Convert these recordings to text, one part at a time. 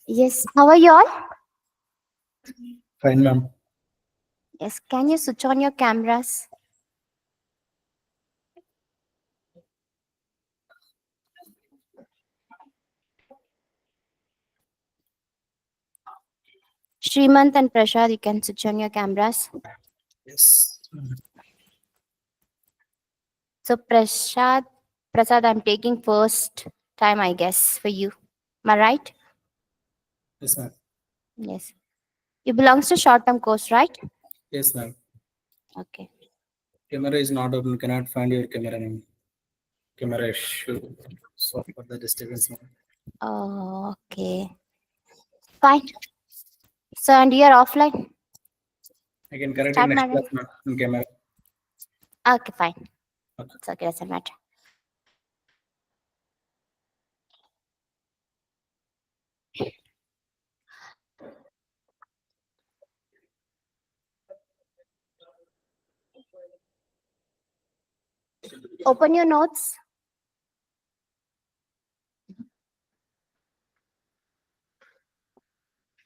Yes, how are you all? Fine, ma'am. Yes, can you switch on your cameras? Srimant and Prashad, you can switch on your cameras. Yes. So Prasad, I'm taking first time, I guess, for you. Am I right? Yes, ma'am. Yes. You belongs to short-term course, right? Yes, ma'am. Okay. Camera is not open. Cannot find your camera name. Camera issue. So for the disturbance, ma'am. Oh, okay. Fine. So, and you're offline? I can correct in Start, next madam. class, ma'am. In camera. Okay, fine. Okay. It's okay, doesn't matter. Open your notes.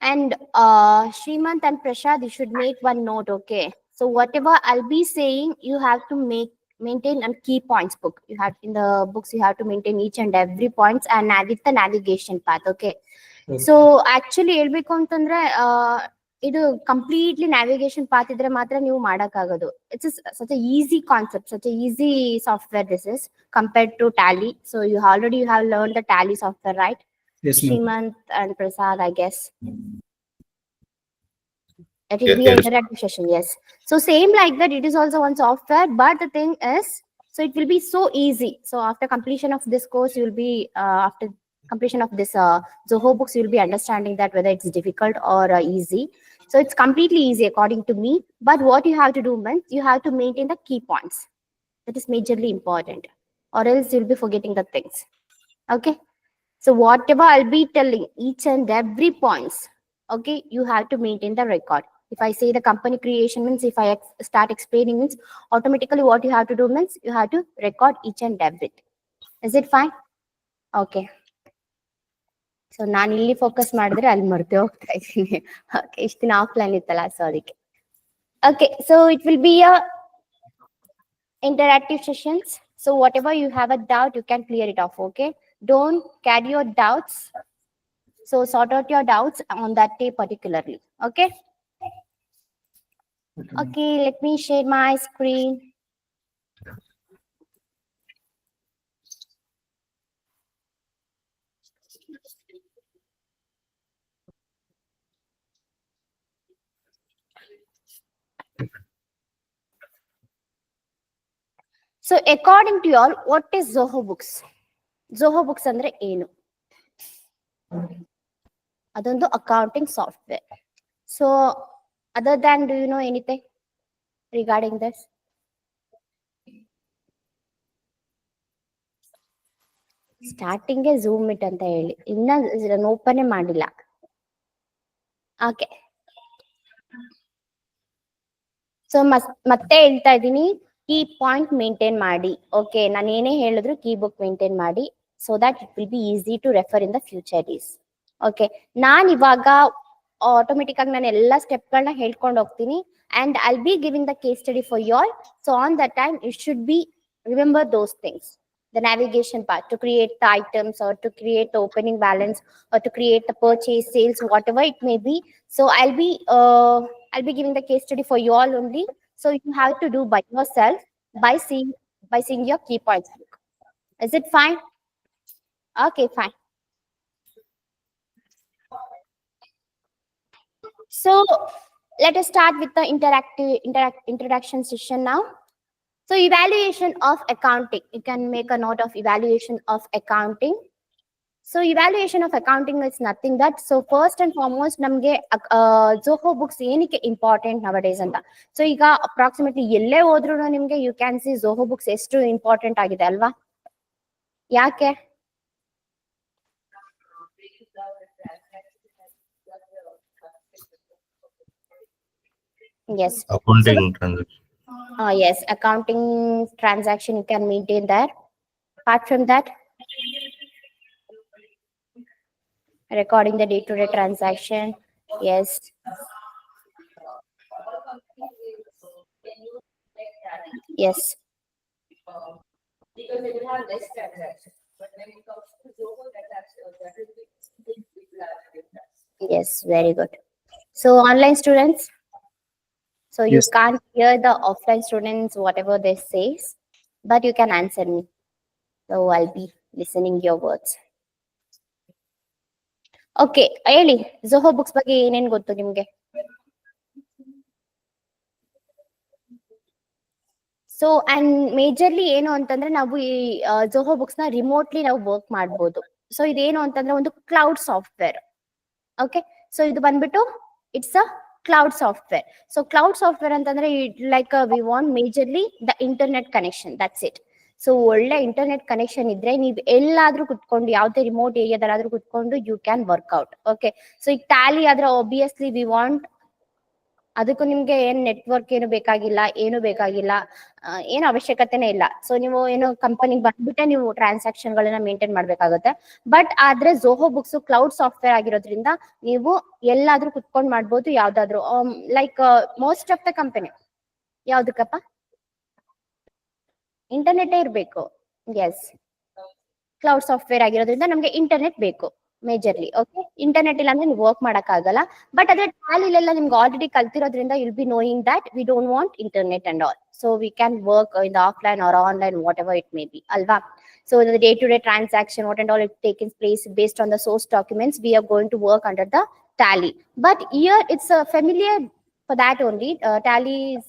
And Srimant and Prashad, you should make one note, okay? So whatever I'll be saying, you have to maintain a key points book. You have in the books, you have to maintain each and every points and with the navigation path, okay? Okay. So actually ಹೇಳ್ಬೇಕು ಅಂತಂದ್ರೆ ಇದು completely navigation path ಇದ್ರೆ ಮಾತ್ರ ನೀವು ಮಾಡಕ್ಕಾಗೋದು. It's such a easy concept, such a easy software this is compared to Tally. So you have learned the Tally software, right? Yes, ma'am. Srimant and Prasad, I guess. It will Yes, be an yes. interactive session, yes. So same like that, it is also one software, but the thing is, so it will be so easy. So after completion of this course, you will be after completion of this Zoho books, you will be understanding that whether it's difficult or easy. So it's completely easy according to me. But what you have to do means you have to maintain the key points. That is majorly important, or else you'll be forgetting the things. Okay. So whatever I'll be telling each and every points, okay, you have to maintain the record. If I say the company creation means, if I start explaining means, automatically what you have to do means you have to record each and everything. Is it fine? Okay. So ನಾನು ಇಲ್ಲಿ focus ಮಾಡಿದ್ರೆ ಅಲ್ಲಿ ಮರ್ತೆ ಹೋಗ್ತಾ ಇದ್ದೀನಿ. Okay, ಇಷ್ಟು ದಿನ offline ಇತ್ತಲ್ಲ, so ಅದಕ್ಕೆ. Okay, so it will be a interactive sessions. So whatever you have a doubt, you can clear it off. Okay, don't carry your doubts. So sort out your doubts on that day particularly. Okay. Okay, let me share my screen. So according to you all, what is Zoho Books? Zoho Books andre ಏನು? ಅದೊಂದು accounting software. So other than, do you know anything regarding this? Starting ಗೆ Zoom Meet ಅಂತ ಹೇಳಿ, ಇನ್ನ open ಮಾಡಿಲ್ಲ. Okay. So ಮತ್ತೆ ಹೇಳ್ತಾ ಇದ್ದೀನಿ, ಕೀ ಪಾಯಿಂಟ್ ಮೇಂಟೈನ್ ಮಾಡಿ. ಓಕೆ, ನಾನು ಏನೇ ಹೇಳಿದ್ರು ಕೀ ಬುಕ್ ಮೇಂಟೈನ್ ಮಾಡಿ, so that it will be easy to refer in the future days. Okay, ನಾನು ಇವಾಗ ಆಟೋಮೆಟಿಕ್ ಆಗಿ ನಾನು ಎಲ್ಲ ಸ್ಟೆಪ್ಗಳನ್ನ ಹೇಳ್ಕೊಂಡು ಹೋಗ್ತೀನಿ and I be giving the case study for you all. So on that time you should be remember those things. The navigation part to create the items, or to create the opening balance, or to create the purchase, sales, whatever it may be. So I'll be giving the case study for you all only. So you have to do by yourself by seeing your key points book. Is it fine? Okay, fine. So let us start with the introduction session now. So evaluation of accounting. You can make a note of evaluation of accounting. So evaluation of accounting is nothing that, so first and foremost ನಮಗೆ Zoho books ಏನಕ್ಕೆ important nowadays ಅಂತ. So ಈಗ approximately ಎಲ್ಲೇ ಹೋದ್ರು ನಿಮ್ಗೆ you can see Zoho books ಎಷ್ಟು important ಆಗಿದೆ ಅಲ್ವಾ? ಯಾಕೆ? Yes. Accounting transaction. Yes, accounting transaction you can maintain there. Apart from that, Recording the day-to-day transaction. Yes. Yes. Yes, very good. So online students, so you Yes. can't hear the offline students whatever they say, but you can answer me. So I'll be listening your words. Okay ಹೇಳಿ Zoho books ಬಗ್ಗೆ ಏನೇನ್ ಗೊತ್ತು ನಿಮ್ಗೆ? So and majorly ಏನು ಅಂತಂದ್ರೆ ನಾವು ಈ Zoho Books ನ ರಿಮೋಟ್ಲಿ ನಾವು ವರ್ಕ್ ಮಾಡ್ಬೋದು. ಸೊ ಇದೇನು ಅಂತಂದ್ರೆ ಒಂದು ಕ್ಲೌಡ್ ಸಾಫ್ಟ್ವೇರ್. ಓಕೆ, ಸೊ ಇದು ಬಂದ್ಬಿಟ್ಟು it's a cloud software. So cloud software ಅಂತಂದ್ರೆ like we want majorly the internet connection, that's it. So ಒಳ್ಳೆ ಇಂಟರ್ನೆಟ್ ಕನೆಕ್ಷನ್ ಇದ್ರೆ ನೀವು ಎಲ್ಲಾದ್ರೂ ಕುತ್ಕೊಂಡು ಯಾವ್ದೇ ರಿಮೋಟ್ ಏರಿಯಾದಲ್ಲಾದ್ರೂ ಕುತ್ಕೊಂಡು you can work out. Okay, so ಈಗ ಟ್ಯಾಲಿ ಆದ್ರೆ ಆಬ್ವಿಯಸ್ಲಿ ವಿ ವಾಂಟ್, ಅದಕ್ಕೂ ನಿಮ್ಗೆ ಏನ್ ನೆಟ್ವರ್ಕ್ ಏನು ಬೇಕಾಗಿಲ್ಲ, ಏನು ಬೇಕಾಗಿಲ್ಲ, ಏನು ಅವಶ್ಯಕತೆನೇ ಇಲ್ಲ. ಸೊ ನೀವು ಏನು ಕಂಪನಿಗೆ ಬಂದ್ಬಿಟ್ಟೆ ನೀವು ಟ್ರಾನ್ಸಾಕ್ಷನ್ ಗಳನ್ನ ಮೇಂಟೈನ್ ಮಾಡ್ಬೇಕಾಗುತ್ತೆ. ಬಟ್ ಆದ್ರೆ ಝೋಹೋ ಬುಕ್ಸ್ ಕ್ಲೌಡ್ ಸಾಫ್ಟ್ವೇರ್ ಆಗಿರೋದ್ರಿಂದ ನೀವು ಎಲ್ಲಾದ್ರೂ ಕುತ್ಕೊಂಡ್ ಮಾಡ್ಬೋದು, ಯಾವ್ದಾದ್ರು like most of the company ಯಾವ್ದಕ್ಕಪ್ಪ ಇಂಟರ್ನೆಟ್ ಇರ್ಬೇಕು. ಎಸ್, ಕ್ಲೌಡ್ ಸಾಫ್ಟ್ವೇರ್ ಆಗಿರೋದ್ರಿಂದ ನಮ್ಗೆ ಇಂಟರ್ನೆಟ್ ಬೇಕು ಮೇಜರ್ಲಿ. ಓಕೆ, ಇಂಟರ್ನೆಟ್ ಇಲ್ಲ ಅಂದ್ರೆ ನೀವು ವರ್ಕ್ ಮಾಡಕ್ ಆಗಲ್ಲ. ಬಟ್ ಅದೇ ಟ್ಯಾಲಿಲೆಲ್ಲ ನಿಮ್ಗೆ ಆಲ್ರೆಡಿ ಕಲ್ತಿರೋದ್ರಿಂದ will be knowing that we don't want internet and all. So we can work in the offline or online whatever it may be, ಅಲ್ವಾ? So the day-to-day transaction, what and all it takes place based on the source documents, we are going to work under the Tally. But here it's familiar for that only. Tally is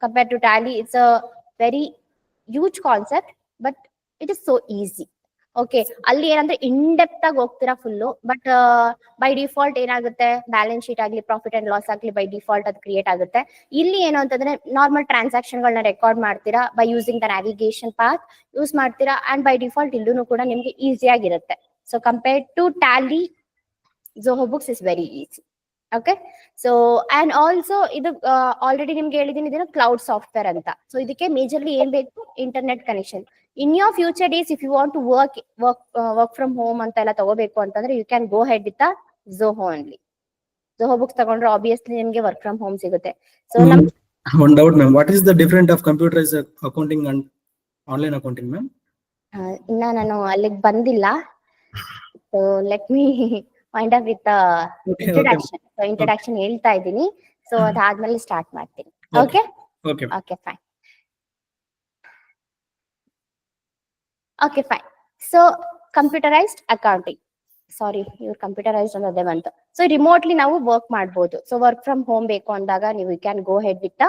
compared to Tally, it's a very huge concept, but it is so easy. Okay, ಅಲ್ಲಿ ಏನಂದ್ರೆ in depth ಆಗಿ ಹೋಗ್ತೀರಾ full. But by default ಏನಾಗುತ್ತೆ, balance sheet ಆಗ್ಲಿ profit and loss ಆಗ್ಲಿ by default ಅದು create ಆಗುತ್ತೆ. ಇಲ್ಲಿ ಏನು ಅಂತಂದ್ರೆ ನಾರ್ಮಲ್ ಟ್ರಾನ್ಸಾಕ್ಷನ್ ಗಳನ್ನ ರೆಕಾರ್ಡ್ ಮಾಡ್ತೀರಾ by using the navigation path use ಮಾಡ್ತೀರಾ. ಅಂಡ್ ಬೈ ಡಿಫಾಲ್ಟ್ ಇಲ್ಲೂ ಕೂಡ ನಿಮ್ಗೆ ಈಸಿ ಆಗಿರುತ್ತೆ. So compared to Tally, Zoho Books is very easy. Okay, so and also ಇದು ಆಲ್ರೆಡಿ ನಿಮ್ಗೆ ಹೇಳಿದೀನಿ ಇದನ್ನ ಕ್ಲೌಡ್ ಸಾಫ್ಟ್ವೇರ್ ಅಂತ. ಸೊ ಇದಕ್ಕೆ ಮೇಜರ್ಲಿ ಏನ್ ಬೇಕು, internet connection. In your future days if you want to work from home ಅಂತ ಎಲ್ಲ ತಗೋಬೇಕು ಅಂತಂದ್ರೆ you can go head with Zoho only. Zoho Books ತಗೊಂಡ್ರೆ ಆಬ್ವಿಯಸ್ಲಿ ನಿಮ್ಗೆ ವರ್ಕ್ ಫ್ರಮ್ ಹೋಮ್ ಸಿಗುತ್ತೆ. ಸೊ ನಮ್ One doubt, ma'am. What is the difference of computerized accounting and online accounting, ma'am? ಇನ್ನ ನಾನು ಅಲ್ಲಿಗೆ ಬಂದಿಲ್ಲ. So let me find out with introduction. So introduction ಹೇಳ್ತಾ ಇದ್ದೀನಿ. ಸೊ ಅದಾದ್ಮೇಲೆ ಸ್ಟಾರ್ಟ್ ಮಾಡ್ತೀನಿ. Okay Okay. Okay fine. Okay fine. So computerized accounting, sorry ಇವ್ರು computerized ಅನ್ನೋದೇ ಬಂತು. ಸೊ ರಿಮೋಟ್ಲಿ ನಾವು ವರ್ಕ್ ಮಾಡ್ಬೋದು. ಸೊ ವರ್ಕ್ ಫ್ರಮ್ ಹೋಮ್ ಬೇಕು ಅಂದಾಗ ನೀವು can go head with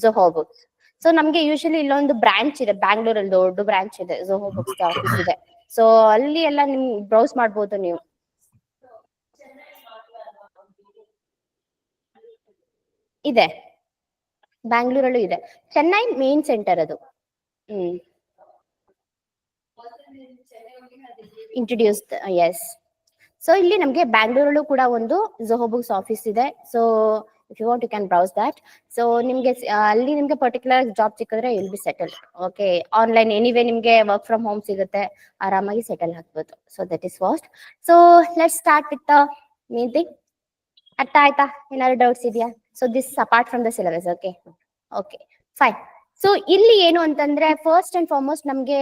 Zoho Books. So ನಮ್ಗೆ ಯೂಶಲಿ ಇಲ್ಲೊಂದು ಬ್ರಾಂಚ್ ಇದೆ, ಬ್ಯಾಂಗ್ಳೂರಲ್ಲಿ ದೊಡ್ಡ ಬ್ರಾಂಚ್ ಇದೆ, ಝೋಹೋ ಬುಕ್ಸ್ ಆಫೀಸ್ ಇದೆ. ಸೊ ಅಲ್ಲಿ ಎಲ್ಲ ನಿಮ್ ಬ್ರೌಸ್ ಮಾಡ್ಬೋದು ನೀವು. ಇದೆ, ಬ್ಯಾಂಗ್ಳೂರಲ್ಲೂ ಇದೆ. ಚೆನ್ನೈ ಮೇನ್ ಸೆಂಟರ್ ಅದು. Introduced, yes. ಸೊ ಇಲ್ಲಿ ನಮ್ಗೆ ಬ್ಯಾಂಗ್ಳೂರಲ್ಲೂ ಕೂಡ ಒಂದು ಝೋಹೋ ಬುಕ್ಸ್ ಆಫೀಸ್ ಇದೆ. So if you want you can browse that. So ನಿಮ್ಗೆ ಅಲ್ಲಿ ನಿಮ್ಗೆ ಪರ್ಟಿಕ್ಯುಲರ್ ಜಾಬ್ ಸಿಕ್ಕಿದ್ರೆ will be settle. Okay, online anyway ನಿಮ್ಗೆ ವರ್ಕ್ ಫ್ರಮ್ ಹೋಮ್ ಸಿಗುತ್ತೆ, ಆರಾಮಾಗಿ ಸೆಟಲ್ ಆಗ್ಬೋದು. So that is first. So let start with main thing. ಅರ್ಥ ಆಯ್ತಾ? ಏನಾದ್ರು ಡೌಟ್ಸ್ ಇದೆಯಾ? So this apart from the syllabus. Okay okay fine. So ಇಲ್ಲಿ ಏನು ಅಂತಂದ್ರೆ ಫಸ್ಟ್ ಅಂಡ್ ಫಾರ್ಮೋಸ್ಟ್ ನಮ್ಗೆ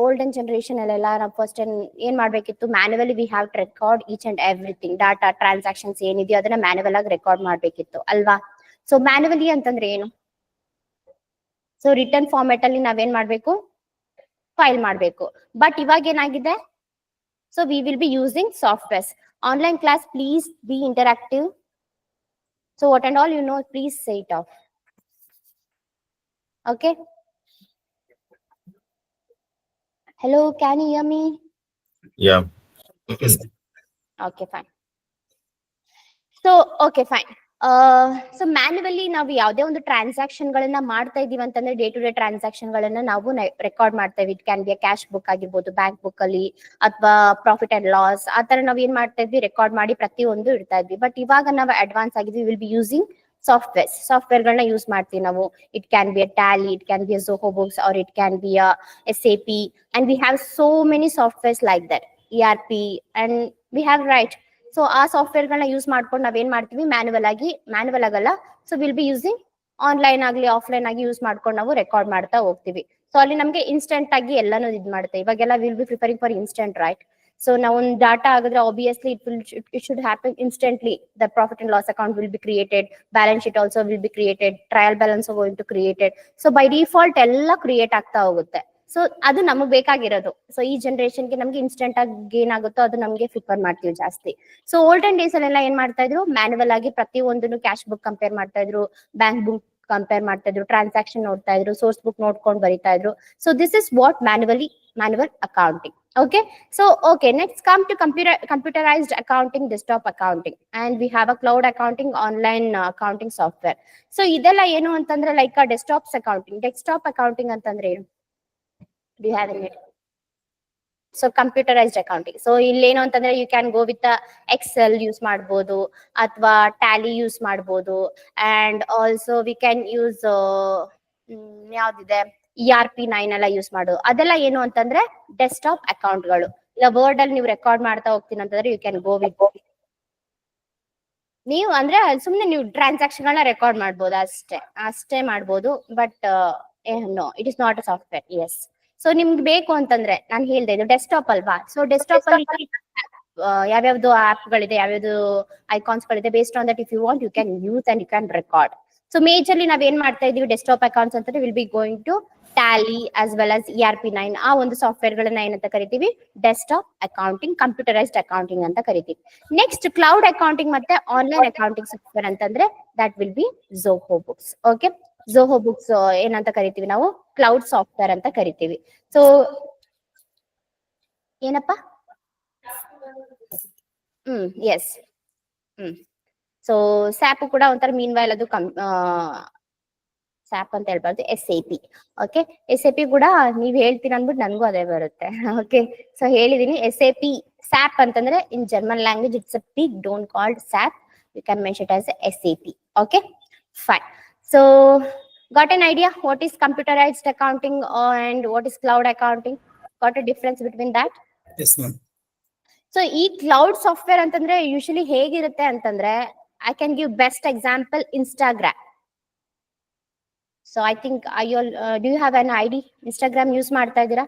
ಓಲ್ಡನ್ ಜನರೇಷನ್ ಅಲ್ಲೆಲ್ಲ ನಾವು ಫಸ್ಟ್ ಏನ್ ಮಾಡ್ಬೇಕಿತ್ತು, manually we have to record each and everything. Data transactions ಏನಿದೆಯೋ ಅದನ್ನ ಮ್ಯಾನುವಲ್ ಆಗಿ ರೆಕಾರ್ಡ್ ಮಾಡ್ಬೇಕಿತ್ತು, ಅಲ್ವಾ? ಸೊ ಮ್ಯಾನುವಲಿ ಅಂತಂದ್ರೆ ಏನು? ಸೊ ರಿಟರ್ನ್ ಫಾರ್ಮೆಟ್ ಅಲ್ಲಿ ನಾವೇನ್ ಮಾಡ್ಬೇಕು, ಫೈಲ್ ಮಾಡ್ಬೇಕು. ಬಟ್ ಇವಾಗ ಏನಾಗಿದೆ, so we will be using softwares. Online class, please be interactive. So what and all you know, please say it off. Okay. Hello, can you hear me? Yeah. Okay, fine. So, okay, fine. So manually ನಾವು ಯಾವುದೇ ಒಂದು transaction ಗಳನ್ನ ಮಾಡ್ತಾ ಇದೀವಿ ಅಂತಂದ್ರೆ day to day transaction ಗಳನ್ನ ನಾವು record ಮಾಡ್ತೇವೆ. It can B cash book ಆಗಿರ್ಬೋದು, ಬ್ಯಾಂಕ್ ಬುಕ್ ಅಲ್ಲಿ, ಅಥವಾ ಪ್ರಾಫಿಟ್ ಅಂಡ್ ಲಾಸ್, ಆ ತರ ನಾವ್ ಏನ್ ಮಾಡ್ತಾ ಇದ್ವಿ, ರೆಕಾರ್ಡ್ ಮಾಡಿ ಪ್ರತಿಯೊಂದು ಇಡ್ತಾ ಇದ್ವಿ. ಬಟ್ ಇವಾಗ ನಾವು ಅಡ್ವಾನ್ಸ್ ಆಗಿದ್ವಿ, ವಿಲ್ ಬಿ ಯೂಸಿಂಗ್ ಸಾಫ್ಟ್ವೇರ್ ಗಳನ್ನ ಯೂಸ್ ಮಾಡ್ತೀವಿ ನಾವು. It can be a Tally, it can be a Zoho Books, or it can be a SAP, and we have so many softwares like that. ERP, and we have right. So ಆ software ಗಳನ್ನ use ಮಾಡ್ಕೊಂಡು ನಾವೇನ್ ಮಾಡ್ತೀವಿ, manual ಆಗಲ್ಲ, so will be using online ಆಗ್ಲಿ offline ಆಗಿ use ಮಾಡ್ಕೊಂಡು ನಾವು ರೆಕಾರ್ಡ್ ಮಾಡ್ತಾ ಹೋಗ್ತೀವಿ. ಸೊ ಅಲ್ಲಿ ನಮ್ಗೆ ಇನ್ಸ್ಟೆಂಟ್ ಆಗಿ ಎಲ್ಲಾನು ಇದ್ ಮಾಡುತ್ತೆ. ಇವಾಗೆಲ್ಲ will be preferring for instant, right? So ನಾವು ಒಂದು ಡಾಟಾ ಆಗಿದ್ರೆ obviously it should happen instantly. The profit and loss account will be created, balance sheet also will be created, trial balance are going to created. So by default ಎಲ್ಲ create ಆಗ್ತಾ ಹೋಗುತ್ತೆ. So ಅದು ನಮಗ್ ಬೇಕಾಗಿರೋದು. So ಈ ಜನರೇಷನ್ಗೆ ನಮ್ಗೆ instant ಆಗಿ ಏನಾಗುತ್ತೋ ಅದು ನಮ್ಗೆ ಪ್ರಿಫರ್ ಮಾಡ್ತೀವಿ ಜಾಸ್ತಿ. ಸೊ ಓಲ್ಡನ್ ಡೇಸ್ ಅಲ್ಲೆಲ್ಲ ಏನ್ ಮಾಡ್ತಾ ಇದ್ರು, ಮ್ಯಾನುವಲ್ ಆಗಿ ಪ್ರತಿ ಒಂದನ್ನು ಕ್ಯಾಶ್ ಬುಕ್ ಕಂಪೇರ್ ಮಾಡ್ತಾ ಇದ್ರು, ಬ್ಯಾಂಕ್ ಬುಕ್ ಕಂಪೇರ್ ಮಾಡ್ತಾ ಇದ್ರು, ಟ್ರಾನ್ಸಾಕ್ಷನ್ ನೋಡ್ತಾ ಇದ್ರು, ಸೋರ್ಸ್ ಬುಕ್ ನೋಡ್ಕೊಂಡು ಬರಿತಾ ಇದ್ರು. So this is what manual accounting. Okay, so okay, next come to computerized accounting, desktop accounting, and we have a cloud accounting, online accounting software. So ಇದೆಲ್ಲ ಏನು ಅಂತಂದ್ರೆ ಲೈಕ್ ಡೆಸ್ಕ್ಟಾಪ್ ಅಕೌಂಟಿಂಗ್ ಅಂತಂದ್ರೆ ಏನು? Do you have any idea? So computerized accounting. So ಇಲ್ಲೇನು ಅಂತಂದ್ರೆ you can go with Excel use ಮಾಡ್ಬೋದು, ಅಥವಾ Tally use ಮಾಡ್ಬೋದು, and also we can use ಯಾವ್ದಿದೆ ERP9 ಎಲ್ಲ ಯೂಸ್ ಮಾಡೋದು. ಅದೆಲ್ಲ ಏನು ಅಂತಂದ್ರೆ ಡೆಸ್ಕ್ಟಾಪ್ ಅಕೌಂಟ್ಗಳು. ಇಲ್ಲ ವರ್ಡ್ ಅಲ್ಲಿ ನೀವು ರೆಕಾರ್ಡ್ ಮಾಡ್ತಾ ಹೋಗ್ತೀನಿ ಅಂತಂದ್ರೆ ಯು ಕ್ಯಾನ್ ಗೋ ವಿತ್, ನೀವು ಅಂದ್ರೆ ಸುಮ್ನೆ ನೀವು ಟ್ರಾನ್ಸಾಕ್ಷನ್ ಗಳನ್ನ ರೆಕಾರ್ಡ್ ಮಾಡ್ಬೋದು, ಅಷ್ಟೇ ಮಾಡ್ಬೋದು. But no, it is not a software. Yes, so ನಿಮ್ಗೆ ಬೇಕು ಅಂತಂದ್ರೆ ನಾನು ಹೇಳ್ದೆ ಇದು ಡೆಸ್ಕ್ಟಾಪ್ ಅಲ್ವಾ. ಸೊ ಡೆಸ್ಕ್ಟಾಪ್ ಅಲ್ಲಿ ಯಾವ್ಯಾವ್ದು ಆಪ್ ಗಳಿದೆ, ಯಾವ್ಯಾವ್ದು ಐಕಾನ್ಸ್ ಗಳಿದೆ, based on that if you want you can use and you can record. So majorly ನಾವೇನ್ ಮಾಡ್ತಾ ಇದೀವಿ, ಡೆಸ್ಕ್ಟಾಪ್ ಅಕೌಂಟ್ಸ್ ಅಂತಂದ್ರೆ will be going to Tally as well as ERP9. ಆ ಒಂದು ಸಾಫ್ಟ್ವೇರ್ ಗಳನ್ನ ಏನಂತ ಕರಿತೀವಿ, ಡೆಸ್ಕ್ಟಾಪ್ ಅಕೌಂಟಿಂಗ್, ಕಂಪ್ಯೂಟರೈಸ್ಡ್ ಅಕೌಂಟಿಂಗ್ ಅಂತ ಕರಿತೀವಿ. ನೆಕ್ಸ್ಟ್ ಕ್ಲೌಡ್ ಅಕೌಂಟಿಂಗ್ ಮತ್ತೆ ಆನ್ಲೈನ್ ಅಕೌಂಟಿಂಗ್ ಸಾಫ್ಟ್ವೇರ್ ಅಂತಂದ್ರೆ that will be Zoho books. Okay, Zoho Books ಏನಂತ ಕರಿತೀವಿ ನಾವು, ಕ್ಲೌಡ್ ಸಾಫ್ಟ್ವೇರ್ ಅಂತ ಕರಿತೀವಿ. ಸೊ ಏನಪ್ಪಾ, ಎಸ್, ಸೊ ಸ್ಯಾಪ್ ಕೂಡ ಒಂಥರ ಮೀನ್ ವೈಲ್ ಅದು ಸ್ಯಾಪ್ ಅಂತ ಹೇಳ್ಬಾರ್ದು, SAP. ಓಕೆ, SAP ಕೂಡ ನೀವ್ ಹೇಳ್ತೀರ ಅಂದ್ಬಿಟ್ಟು ನನ್ಗೂ ಅದೇ ಬರುತ್ತೆ. ಓಕೆ, ಸೊ ಹೇಳಿದೀನಿ SAP. ಸ್ಯಾಪ್ ಅಂತಂದ್ರೆ in German language it's a pig, don't called SAP, you can mention it as SAP. Okay, fine. So got an idea what is computerized accounting and what is cloud accounting? Got a difference between that? Yes, ma'am. So ಈ cloud software ಅಂತಂದ್ರೆ usually ಹೇಗಿರುತ್ತೆ ಅಂತಂದ್ರೆ, I can give best example, Instagram. So I think do you have an ID? Instagram use ಮಾಡ್ತಾ ಇದ್ದೀರಾ?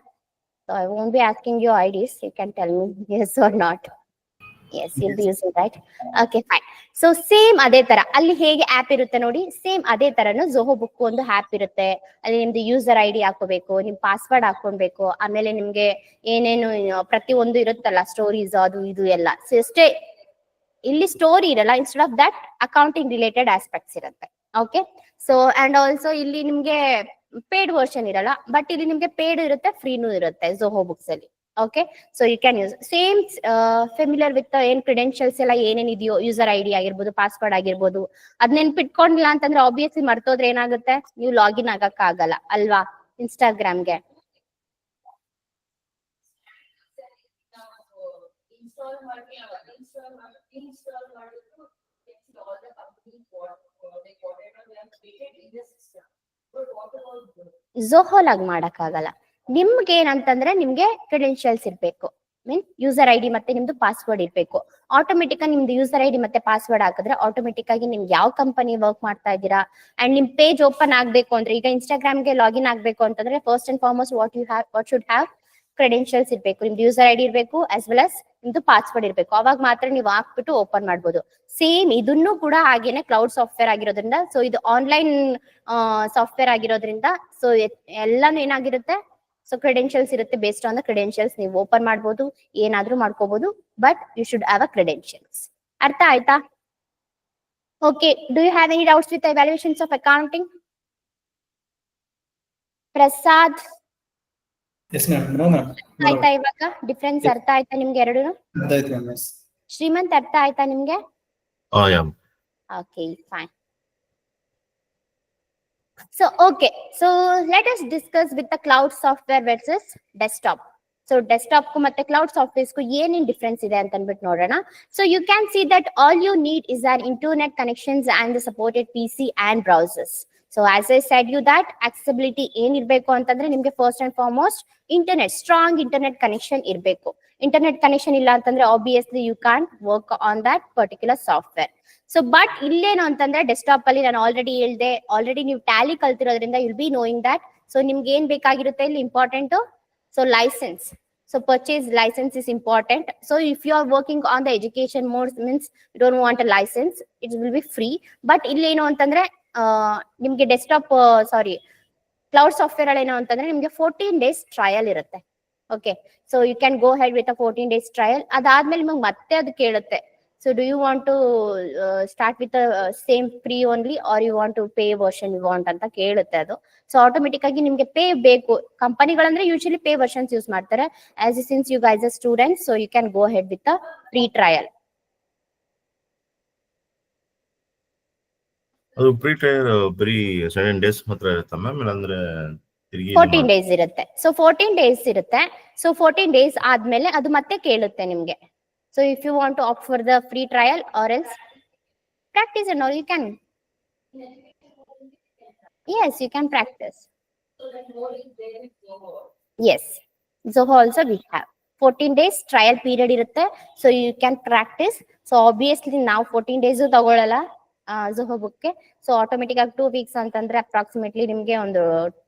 So I won't be asking you IDs, you can tell me yes or not. Yes, you'll be using, right? Okay, fine. So same ಅದೇ ತರ ಅಲ್ಲಿ ಹೇಗೆ app ಇರುತ್ತೆ ನೋಡಿ, same ಅದೇ ತರನು Zoho book ಒಂದು ಆಪ್ ಇರುತ್ತೆ. ಅಲ್ಲಿ ನಿಮ್ದು ಯೂಸರ್ ID ಹಾಕೋಬೇಕು, ನಿಮ್ ಪಾಸ್ವರ್ಡ್ ಹಾಕೊಬೇಕು, ಆಮೇಲೆ ನಿಮ್ಗೆ ಏನೇನು ಪ್ರತಿ ಒಂದು ಇರುತ್ತಲ್ಲ, ಸ್ಟೋರೀಸ್ ಅದು ಇದು ಎಲ್ಲ. ಸೊ ಅಷ್ಟೇ, ಇಲ್ಲಿ ಸ್ಟೋರಿ ಇರಲ್ಲ, instead of that accounting related aspects ಇರುತ್ತೆ. ಓಕೆ, ಸೊ ಅಂಡ್ ಆಲ್ಸೋ ಇಲ್ಲಿ ನಿಮ್ಗೆ ಪೇಡ್ ವರ್ಷನ್ ಇರಲ್ಲ, ಬಟ್ ಇಲ್ಲಿ ನಿಮ್ಗೆ ಪೇಡ್ ಇರುತ್ತೆ, ಫ್ರೀನೂ ಇರುತ್ತೆ ಝೋಹೋ ಬುಕ್ಸ್ ಅಲ್ಲಿ. Okay, so you can use same familiar with ಏನ್ ಕ್ರೆಡೆನ್ಶಿಯಲ್ಸ್ ಎಲ್ಲ ಏನೇನಿದೆಯೋ, ಯೂಸರ್ ID ಆಗಿರ್ಬೋದು, ಪಾಸ್ವರ್ಡ್ ಆಗಿರ್ಬೋದು, ಅದ್ ನೆನ್ಪಿಟ್ಕೊಂಡಿಲ್ಲ ಅಂತಂದ್ರೆ ಆಬ್ವಿಯಸ್ಲಿ ಮರ್ತೋದ್ರೆ ಏನಾಗುತ್ತೆ, ನೀವು ಲಾಗಿನ್ ಆಗಕ್ ಆಗಲ್ಲ ಅಲ್ವಾ ಇನ್ಸ್ಟಾಗ್ರಾಮ್ಗೆ. ಝೋಹೋಲಾಗ್ ಮಾಡಕ್ ಆಗಲ್ಲ. ನಿಮ್ಗೆ ಏನಂತಂದ್ರೆ ನಿಮ್ಗೆ ಕ್ರೆಡೆನ್ಶಿಯಲ್ಸ್ ಇರ್ಬೇಕು, ಮೀನ್ ಯೂಸರ್ ID ಮತ್ತೆ ನಿಮ್ದು ಪಾಸ್ವರ್ಡ್ ಇರ್ಬೇಕು. ಆಟೋಮೆಟಿಕ್ ಆಗಿ ನಿಮ್ದು ಯೂಸರ್ ID ಮತ್ತೆ ಪಾಸ್ವರ್ಡ್ ಹಾಕಿದ್ರೆ ಆಟೋಮೆಟಿಕ್ ಆಗಿ ನಿಮ್ಗೆ ಯಾವ ಕಂಪನಿ ವರ್ಕ್ ಮಾಡ್ತಾ ಇದ್ದೀರಾ ಅಂಡ್ ನಿಮ್ ಪೇಜ್ ಓಪನ್ ಆಗ್ಬೇಕು ಅಂದ್ರೆ, ಈಗ ಇನ್ಸ್ಟಾಗ್ರಾಮ್ಗೆ ಲಾಗಿನ್ ಆಗ್ಬೇಕು ಅಂತಂದ್ರೆ first and foremost what should have credentials ಇರ್ಬೇಕು, ನಿಮ್ದು ಯೂಸರ್ ID ಇರ್ಬೇಕು ಆಸ್ ವೆಲ್ ಆಸ್ ನಿಮ್ದು ಪಾಸ್ವರ್ಡ್ ಇರ್ಬೇಕು. ಅವಾಗ ಮಾತ್ರ ನೀವು ಹಾಕ್ಬಿಟ್ಟು ಓಪನ್ ಮಾಡ್ಬೋದು. ಸೇಮ್ ಇದನ್ನು ಕೂಡ ಹಾಗೇನೆ ಕ್ಲೌಡ್ ಸಾಫ್ಟ್ವೇರ್ ಆಗಿರೋದ್ರಿಂದ, ಸೊ ಇದು ಆನ್ಲೈನ್ ಸಾಫ್ಟ್ವೇರ್ ಆಗಿರೋದ್ರಿಂದ, ಸೊ ಎಲ್ಲಾನು ಏನಾಗಿರುತ್ತೆ, ಸೊ ಕ್ರೆಡೆನ್ಶಿಯಲ್ಸ್ ಇರುತ್ತೆ. ಬೇಸ್ಡ್ ಆನ್ ದ ಕ್ರೆಡೆನ್ಶಿಯಲ್ಸ್ ನೀವು ಓಪನ್ ಮಾಡ್ಬೋದು, ಏನಾದ್ರೂ ಮಾಡ್ಕೋಬಹುದು, but you should have a credentials. ಅರ್ಥ ಆಯ್ತಾ? Okay, do you have any doubts with evaluations of accounting? Prasad, Yes, ma'am. No, ma'am. No. ಆಯ್ತಾ ಇವಾಗ ಡಿಫ್ರೆನ್ಸ್ ಅರ್ಥ ಆಯ್ತಾ ನಿಮ್ಗೆ ಎರಡೂನು? Right, ma'am. Yes. ಶ್ರೀಮಂತ್ ಅರ್ಥ ಆಯ್ತಾ ನಿಮ್ಗೆ? Yeah. Okay, fine. So, okay. So, let us discuss with the cloud software versus desktop. So, desktop ku matte cloud software ku ಏನೇನ್ difference ಇದೆ ಅಂತ ಅಂದ್ಬಿಟ್ಟು ನೋಡೋಣ. So, you can see that all you need is an internet connections and the supported PC and browsers. So, as I said you that accessibility ಏನ್ ಇರ್ಬೇಕು ಅಂತಂದ್ರೆ ನಿಮ್ಗೆ first and foremost internet, strong internet connection ಇರ್ಬೇಕು. Internet connection ಇಲ್ಲ ಅಂತಂದ್ರೆ obviously you can't work on that particular software. So but ಇಲ್ಲೇನು ಅಂತಂದ್ರೆ desktop ಅಲ್ಲಿ ನಾನು ಆಲ್ರೆಡಿ ನೀವು ಟ್ಯಾಲಿ ಕಲ್ತಿರೋದ್ರಿಂದ will be knowing that. So ನಿಮ್ಗೆ ಏನ್ ಬೇಕಾಗಿರುತ್ತೆ ಇಲ್ಲಿ important, so license. So purchase license is important. So if you are working on the education mode, means you don't want a license, it will be free. But ಇಲ್ಲಿ ಏನು ಅಂತಂದ್ರೆ ನಿಮ್ಗೆ desktop cloud software ಅಲ್ಲಿ ಏನು ಅಂತಂದ್ರೆ ನಿಮ್ಗೆ 14 days trial ಇರುತ್ತೆ. Okay, so you can go head with 14 days trial. ಅದಾದ್ಮೇಲೆ ನಿಮಗೆ ಮತ್ತೆ ಅದು ಕೇಳುತ್ತೆ, so do you want to start with same free only or you want to pay version you want ಅಂತ ಕೇಳುತ್ತೆ ಅದು. ಸೊ ಆಟೋಮೆಟಿಕ್ ಆಗಿ ನಿಮ್ಗೆ ಪೇ ಬೇಕು. ಕಂಪನಿಗಳಂದ್ರೆ ಯೂಶಲಿ ಪೇ ವರ್ಷನ್ಸ್ ಯೂಸ್ ಮಾಡ್ತಾರೆ. As since you guys are students, so you can go head with free trial. ಅದು pre trial ಬರೀ 7 days ಮಾತ್ರ ಇರುತ್ತಾ ಮ್ಯಾಮ್, ಇಲ್ಲಾಂದ್ರೆ 14 days ಇರುತ್ತೆ. ಸೊ 14 days ಇರುತ್ತೆ. ಸೊ 14 days ಆದ್ಮೇಲೆ ಅದು ಮತ್ತೆ ಕೇಳುತ್ತೆ ನಿಮ್ಗೆ. So if you want to opt for the free trial or else practice and all, you can. Yes, you can practice. Yes, Zoho also we have 14 days trial period irutte, so you can practice. So obviously now 14 days ತಗೊಳ್ಳಲ್ಲ Zoho book ಗೆ. So automatic ಆಗಿ 2 weeks ಅಂತಂದ್ರೆ approximately ನಿಮ್ಗೆ ಒಂದು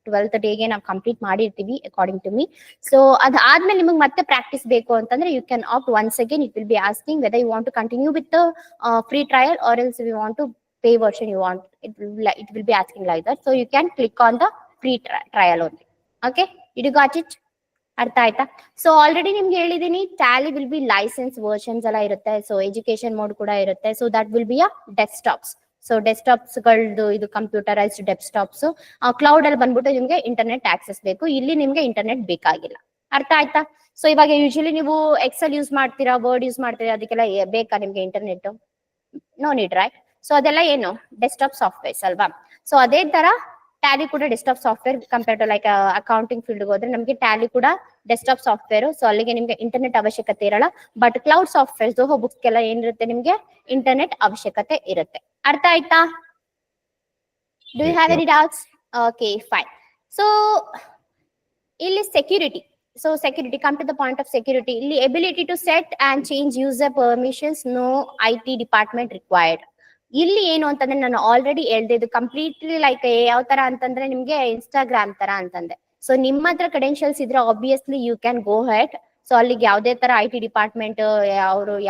12th ಡೇಗೆ ನಾವು complete ಮಾಡಿರ್ತೀವಿ according to me. So ಅದಾದ್ಮೇಲೆ ನಿಮಗೆ ಮತ್ತೆ ಪ್ರಾಕ್ಟೀಸ್ ಬೇಕು ಅಂತಂದ್ರೆ you can opt once again. It will be asking whether you want to continue with free trial or else you want to pay version you want. It will be asking like that. So you can click on the free trial only. Okay, did you got it? ಅರ್ಥ ಆಯ್ತಾ? So already ನಿಮ್ಗೆ ಹೇಳಿದೀನಿ Tally will be license versions ಎಲ್ಲ ಇರುತ್ತೆ. So education mode ಕೂಡ ಇರುತ್ತೆ. So that will be a desktops. So desktops ಗಳದ್ದು ಇದು ಕಂಪ್ಯೂಟರೈಸ್ಡ್ ಡೆಸ್ಕ್ಟಾಪ್ಸ್. ಕ್ಲೌಡ್ ಅಲ್ಲಿ ಬಂದ್ಬಿಟ್ಟು ನಿಮ್ಗೆ ಇಂಟರ್ನೆಟ್ ಆಕ್ಸೆಸ್ ಬೇಕು. ಇಲ್ಲಿ ನಿಮ್ಗೆ ಇಂಟರ್ನೆಟ್ ಬೇಕಾಗಿಲ್ಲ. ಅರ್ಥ ಆಯ್ತಾ? ಸೊ ಇವಾಗ ಯೂಶಲಿ ನೀವು ಎಕ್ಸೆಲ್ ಯೂಸ್ ಮಾಡ್ತೀರಾ, ವರ್ಡ್ ಯೂಸ್ ಮಾಡ್ತೀರಾ, ಅದಕ್ಕೆಲ್ಲ ಬೇಕಾ ನಿಮ್ಗೆ internet? No need, right? So ಅದೆಲ್ಲ ಏನು ಡೆಸ್ಕ್ಟಾಪ್ ಸಾಫ್ಟ್ವೇರ್ಸ್ ಅಲ್ವಾ? ಸೊ ಅದೇ ತರ ಟ್ಯಾಲಿ ಕೂಡ desktop software. Compare to like accounting field ಹೋದ್ರೆ ನಮಗೆ ಟ್ಯಾಲಿ ಕೂಡ ಡೆಸ್ಕ್ಟಾಪ್ ಸಾಫ್ಟ್ವೇರ್. ಸೊ ಅಲ್ಲಿಗೆ ನಿಮ್ಗೆ ಇಂಟರ್ನೆಟ್ ಅವಶ್ಯಕತೆ ಇರಲ್ಲ. But cloud software Zoho books ಗೆಲ್ಲ ಏನಿರುತ್ತೆ ನಿಮ್ಗೆ ಇಂಟರ್ನೆಟ್ ಅವಶ್ಯಕತೆ ಇರುತ್ತೆ. ಅರ್ಥ ಆಯ್ತಾ? Do you have any doubts? Okay, fine. So ಇಲ್ಲಿ security. So security, come to the point of security. ಇಲ್ಲಿ ability to set and change user permissions, no IT department required. ಇಲ್ಲಿ ಏನು ಅಂತಂದ್ರೆ ನಾನು ಆಲ್ರೆಡಿ ಹೇಳ್ದೆ, ಇದು ಕಂಪ್ಲೀಟ್ಲಿ ಲೈಕ್ ಯಾವ ತರ ಅಂತಂದ್ರೆ ನಿಮ್ಗೆ ಇನ್ಸ್ಟಾಗ್ರಾಮ್ ತರ ಅಂತಂದೆ. ಸೊ ನಿಮ್ಮ ಹತ್ರ ಕ್ರೆಡೆನ್ಶಿಯಲ್ಸ್ ಇದ್ರೆ obviously you can go head. So ಅಲ್ಲಿಗೆ ಯಾವುದೇ ತರ IT ಡಿಪಾರ್ಟ್ಮೆಂಟ್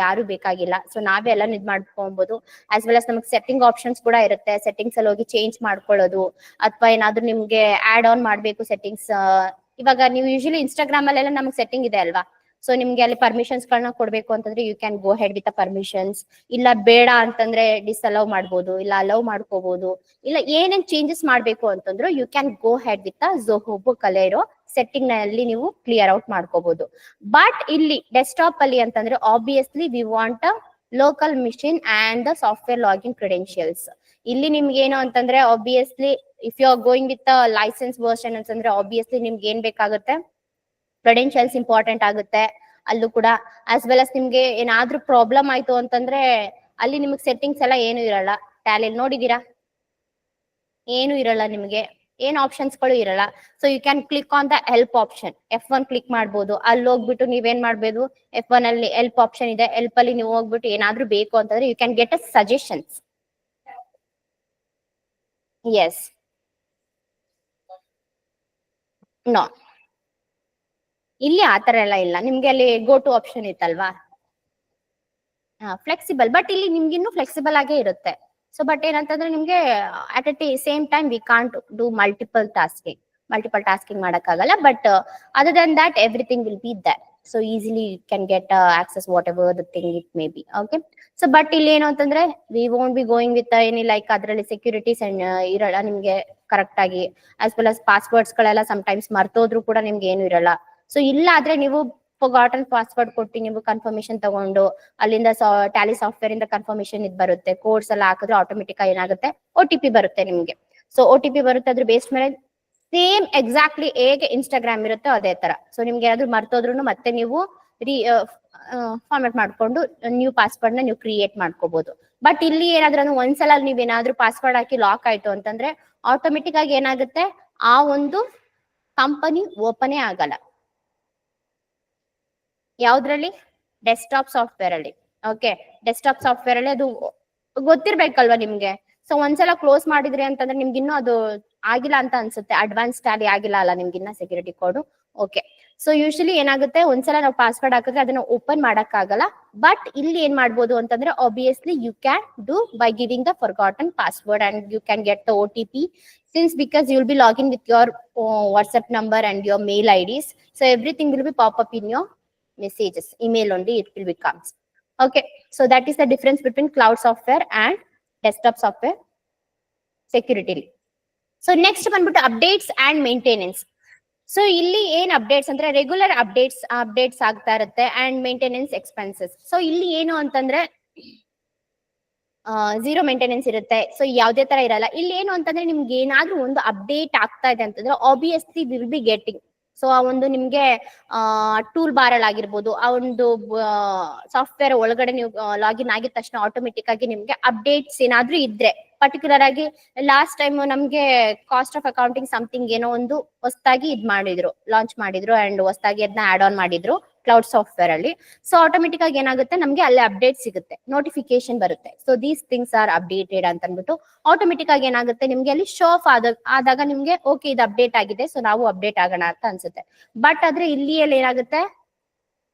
ಯಾರು ಬೇಕಾಗಿಲ್ಲ. ಸೊ ನಾವೇ ಎಲ್ಲ ಇದ್ ಮಾಡ್ಕೊಬಹುದು. ಆಸ್ ವೆಲ್ ಆಸ್ ನಮಗೆ ಸೆಟ್ಟಿಂಗ್ ಆಪ್ಷನ್ಸ್ ಕೂಡ ಇರುತ್ತೆ. ಸೆಟ್ಟಿಂಗ್ಸ್ ಅಲ್ಲಿ ಹೋಗಿ ಚೇಂಜ್ ಮಾಡ್ಕೊಳ್ಳೋದು, ಅಥವಾ ಏನಾದ್ರು ನಿಮ್ಗೆ ಆಡ್ ಆನ್ ಮಾಡ್ಬೇಕು ಸೆಟ್ಟಿಂಗ್ಸ್. ಇವಾಗ ನೀವು ಯೂಶಲಿ ಇನ್ಸ್ಟಾಗ್ರಾಮ್ ಅಲ್ಲೆಲ್ಲ ನಮ್ಗೆ ಸೆಟ್ಟಿಂಗ್ ಇದೆ ಅಲ್ವಾ? ಸೊ ನಿಮ್ಗೆ ಅಲ್ಲಿ ಪರ್ಮಿಷನ್ಸ್ ಗಳನ್ನ ಕೊಡ್ಬೇಕು ಅಂತಂದ್ರೆ you can go head with permissions. ಇಲ್ಲ ಬೇಡ ಅಂತಂದ್ರೆ ಡಿಸ್ಅಲೌ ಮಾಡ್ಬೋದು, ಇಲ್ಲ ಅಲೌ ಮಾಡ್ಕೋಬಹುದು. ಇಲ್ಲ ಏನೇನ್ ಚೇಂಜಸ್ ಮಾಡ್ಬೇಕು ಅಂತಂದ್ರು you can go head with Zoho book ಅಲ್ಲೇ ಇರೋ ಸೆಟ್ಟಿಂಗ್ ನಲ್ಲಿ ನೀವು ಕ್ಲಿಯರ್ ಔಟ್ ಮಾಡ್ಕೋಬಹುದು. ಬಟ್ ಇಲ್ಲಿ ಡೆಸ್ಕ್ಟಾಪ್ ಅಲ್ಲಿ ಅಂತಂದ್ರೆ obviously we want local machine and the software login credentials. ಇಲ್ಲಿ ನಿಮ್ಗೆ ಏನು ಅಂತಂದ್ರೆ obviously if you are going with license version ಅಂತಂದ್ರೆ ಆಬ್ವಿಯಸ್ಲಿ ನಿಮ್ಗೆ ಏನ್ ಬೇಕಾಗುತ್ತೆ, ಕ್ರೆಡೆನ್ಶಿಯಲ್ಸ್ ಇಂಪಾರ್ಟೆಂಟ್ ಆಗುತ್ತೆ ಅಲ್ಲೂ ಕೂಡ. ಆಸ್ ವೆಲ್ ಆಸ್ ನಿಮ್ಗೆ ಏನಾದ್ರೂ ಪ್ರಾಬ್ಲಮ್ ಆಯ್ತು ಅಂತಂದ್ರೆ ಅಲ್ಲಿ ನಿಮ್ಗೆ ಸೆಟ್ಟಿಂಗ್ಸ್ ಎಲ್ಲ ಏನು ಇರಲ್ಲ. ಟ್ಯಾಲಿ ನೋಡಿದೀರಾ, ಏನು ಇರಲ್ಲ ನಿಮ್ಗೆ, ಏನ್ ಆಪ್ಷನ್ಸ್ ಗಳು ಇರಲ್ಲ. So you can click on the help option. F1 click ಮಾಡ್ಬೋದು. ಅಲ್ಲಿ ಹೋಗ್ಬಿಟ್ಟು ನೀವೇನ್ ಮಾಡ್ಬೋದು, F1 ಅಲ್ಲಿ ಹೆಲ್ಪ್ ಆಪ್ಷನ್ ಇದೆ. ಹೆಲ್ಪ್ ಅಲ್ಲಿ ನೀವು ಹೋಗ್ಬಿಟ್ಟು ಏನಾದ್ರೂ ಬೇಕು ಅಂತಂದ್ರೆ you can get a suggestions. Yes, no, ಇಲ್ಲಿ ಆತರ ಎಲ್ಲ ಇಲ್ಲ. ನಿಮ್ಗೆ ಅಲ್ಲಿ ಗೋ ಟು ಆಪ್ಷನ್ ಇತ್ತಲ್ವಾ, ಫ್ಲೆಕ್ಸಿಬಲ್. ಬಟ್ ಇಲ್ಲಿ ನಿಮ್ಗೆ ಇನ್ನೂ ಫ್ಲೆಕ್ಸಿಬಲ್ ಆಗೇ ಇರುತ್ತೆ. ಸೊ ಬಟ್ ಏನಂತಂದ್ರೆ ನಿಮ್ಗೆ at a same time we can't do multiple tasking ಮಾಡಕ್ಕಾಗಲ್ಲ. But other than that everything will be that. So easily you can get access whatever the thing it may be. Okay, so but ಇಲ್ಲಿ ಏನು ಅಂತಂದ್ರೆ we won't be going with any like ಅದರಲ್ಲಿ securities ಇರಲ್ಲ ನಿಮ್ಗೆ correct ಆಗಿ. As well as passwords ಗಳೆಲ್ಲ sometimes ಮರ್ತೋದ್ರು ಕೂಡ ನಿಮ್ಗೆ ಏನು ಇರಲ್ಲ. ಸೊ ಇಲ್ಲ ಆದ್ರೆ ನೀವು ಫಾರ್ಗಾಟನ್ ಪಾಸ್ವರ್ಡ್ ಕೊಟ್ಟು ನೀವು ಕನ್ಫರ್ಮೇಶನ್ ತಗೊಂಡು ಅಲ್ಲಿಂದ ಟ್ಯಾಲಿ ಸಾಫ್ಟ್ವೇರ್ ಇಂದ ಕನ್ಫರ್ಮೇಶನ್ ಇದ್ ಬರುತ್ತೆ. ಕೋಡ್ಸ್ ಎಲ್ಲ ಹಾಕಿದ್ರೆ ಆಟೋಮೆಟಿಕ್ ಆಗಿ ಏನಾಗುತ್ತೆ, OTP ಬರುತ್ತೆ ನಿಮ್ಗೆ. ಸೊ OTP ಬರುತ್ತೆ, ಅದ್ರ ಬೇಸ್ ಮೇಲೆ ಸೇಮ್ ಎಕ್ಸಾಕ್ಟ್ಲಿ ಹೇಗೆ ಇನ್ಸ್ಟಾಗ್ರಾಮ್ ಇರುತ್ತೋ ಅದೇ ತರ. ಸೊ ನಿಮ್ಗೆ ಏನಾದ್ರು ಮರ್ತೋದ್ರು ಮತ್ತೆ ನೀವು ಫಾರ್ಮೆಟ್ ಮಾಡ್ಕೊಂಡು ನ್ಯೂ ಪಾಸ್ವರ್ಡ್ ನ ನೀವು ಕ್ರಿಯೇಟ್ ಮಾಡ್ಕೋಬಹುದು. ಬಟ್ ಇಲ್ಲಿ ಏನಾದ್ರೂ ಒಂದ್ಸಲ ನೀವೇನಾದ್ರೂ ಪಾಸ್ವರ್ಡ್ ಹಾಕಿ ಲಾಕ್ ಆಯ್ತು ಅಂತಂದ್ರೆ ಆಟೋಮೆಟಿಕ್ ಆಗಿ ಏನಾಗುತ್ತೆ, ಆ ಒಂದು ಕಂಪನಿ ಓಪನೇ ಆಗಲ್ಲ. ಯಾವ್ದ್ರಲ್ಲಿ? ಡೆಸ್ಕ್ಟಾಪ್ ಸಾಫ್ಟ್ವೇರ್ ಅಲ್ಲಿ. ಓಕೆ, ಡೆಸ್ಕ್ಟಾಪ್ ಸಾಫ್ಟ್ವೇರ್ ಅಲ್ಲಿ ಅದು ಗೊತ್ತಿರ್ಬೇಕಲ್ವಾ ನಿಮ್ಗೆ. ಸೊ ಒಂದ್ಸಲ ಕ್ಲೋಸ್ ಮಾಡಿದ್ರಿ ಅಂತಂದ್ರೆ ನಿಮ್ಗೆ ಇನ್ನೂ ಅದು ಆಗಿಲ್ಲ ಅಂತ ಅನ್ಸುತ್ತೆ. ಅಡ್ವಾನ್ಸ್ ಟ್ಯಾಲಿ ಆಗಿಲ್ಲ ಅಲ್ಲ ನಿಮ್ಗಿನ್ನ security code. Okay, so usually ಏನಾಗುತ್ತೆ, ಒಂದ್ಸಲ ನಾವು ಪಾಸ್ವರ್ಡ್ ಹಾಕಿದ್ರೆ ಅದನ್ನ ಓಪನ್ ಮಾಡಕ್ ಆಗಲ್ಲ. ಬಟ್ ಇಲ್ಲಿ ಏನ್ ಮಾಡ್ಬೋದು ಅಂತಂದ್ರೆ obviously you can do by giving the forgotten password and you can get the OTP since because you will be logging with your WhatsApp number and your mail IDs. So everything will be pop up in your messages, email only it will become. Okay, so that is the difference between cloud software and desktop software security. So next ಬಂದ್ಬಿಟ್ಟು updates and maintenance. So ಇಲ್ಲಿ ಏನ್ updates ಅಂದ್ರೆ regular updates ಆಗ್ತಾ ಇರುತ್ತೆ and maintenance expenses. So ಇಲ್ಲಿ ಏನು ಅಂತಂದ್ರೆ zero maintenance ಇರುತ್ತೆ. ಸೊ ಯಾವ್ದೇ ತರ ಇರಲ್ಲ. ಇಲ್ಲಿ ಏನು ಅಂತಂದ್ರೆ ನಿಮ್ಗೆ ಏನಾದ್ರೂ ಒಂದು ಅಪ್ಡೇಟ್ ಆಗ್ತಾ ಇದೆ ಅಂತಂದ್ರೆ obviously will be getting. So ಆ ಒಂದು ನಿಮ್ಗೆ ಟೂಲ್ ಬಾರ್ ಅಲ್ಲಿ ಆಗಿರ್ಬೋದು, ಆ ಒಂದು ಸಾಫ್ಟ್ವೇರ್ ಒಳಗಡೆ ನೀವು ಲಾಗಿನ್ ಆಗಿದ ತಕ್ಷಣ ಆಟೋಮೆಟಿಕ್ ಆಗಿ ನಿಮ್ಗೆ ಅಪ್ಡೇಟ್ಸ್ ಏನಾದ್ರೂ ಇದ್ರೆ, ಪರ್ಟಿಕ್ಯುಲರ್ ಆಗಿ ಲಾಸ್ಟ್ ಟೈಮ್ ನಮ್ಗೆ ಕಾಸ್ಟ್ ಆಫ್ ಅಕೌಂಟಿಂಗ್ ಸಮಥಿಂಗ್ ಏನೋ ಒಂದು ಹೊಸದಾಗಿ ಲಾಂಚ್ ಮಾಡಿದ್ರು ಅಂಡ್ ಹೊಸದಾಗಿ ಅದನ್ನ ಆಡ್ ಆನ್ ಮಾಡಿದ್ರು ಕ್ಲೌಡ್ ಸಾಫ್ಟ್ವೇರ್ ಅಲ್ಲಿ. ಸೊ ಆಟೋಮೆಟಿಕ್ ಆಗಿ ಏನಾಗುತ್ತೆ, ನಮ್ಗೆ ಅಲ್ಲಿ ಅಪ್ಡೇಟ್ ಸಿಗುತ್ತೆ, ನೋಟಿಫಿಕೇಶನ್ ಬರುತ್ತೆ. So these things are updated ಅಂತ ಅಂದ್ಬಿಟ್ಟು ಆಟೋಮೆಟಿಕ್ ಆಗಿ ಏನಾಗುತ್ತೆ, ನಿಮ್ಗೆ ಅಲ್ಲಿ ಶೋ ಆಫ್ ಆದಾಗ ನಿಮ್ಗೆ ಓಕೆ ಇದು ಅಪ್ಡೇಟ್ ಆಗಿದೆ, ಸೊ ನಾವು ಅಪ್ಡೇಟ್ ಆಗೋಣ ಅಂತ ಅನ್ಸುತ್ತೆ. ಬಟ್ ಆದ್ರೆ ಇಲ್ಲಿ ಏನಾಗುತ್ತೆ,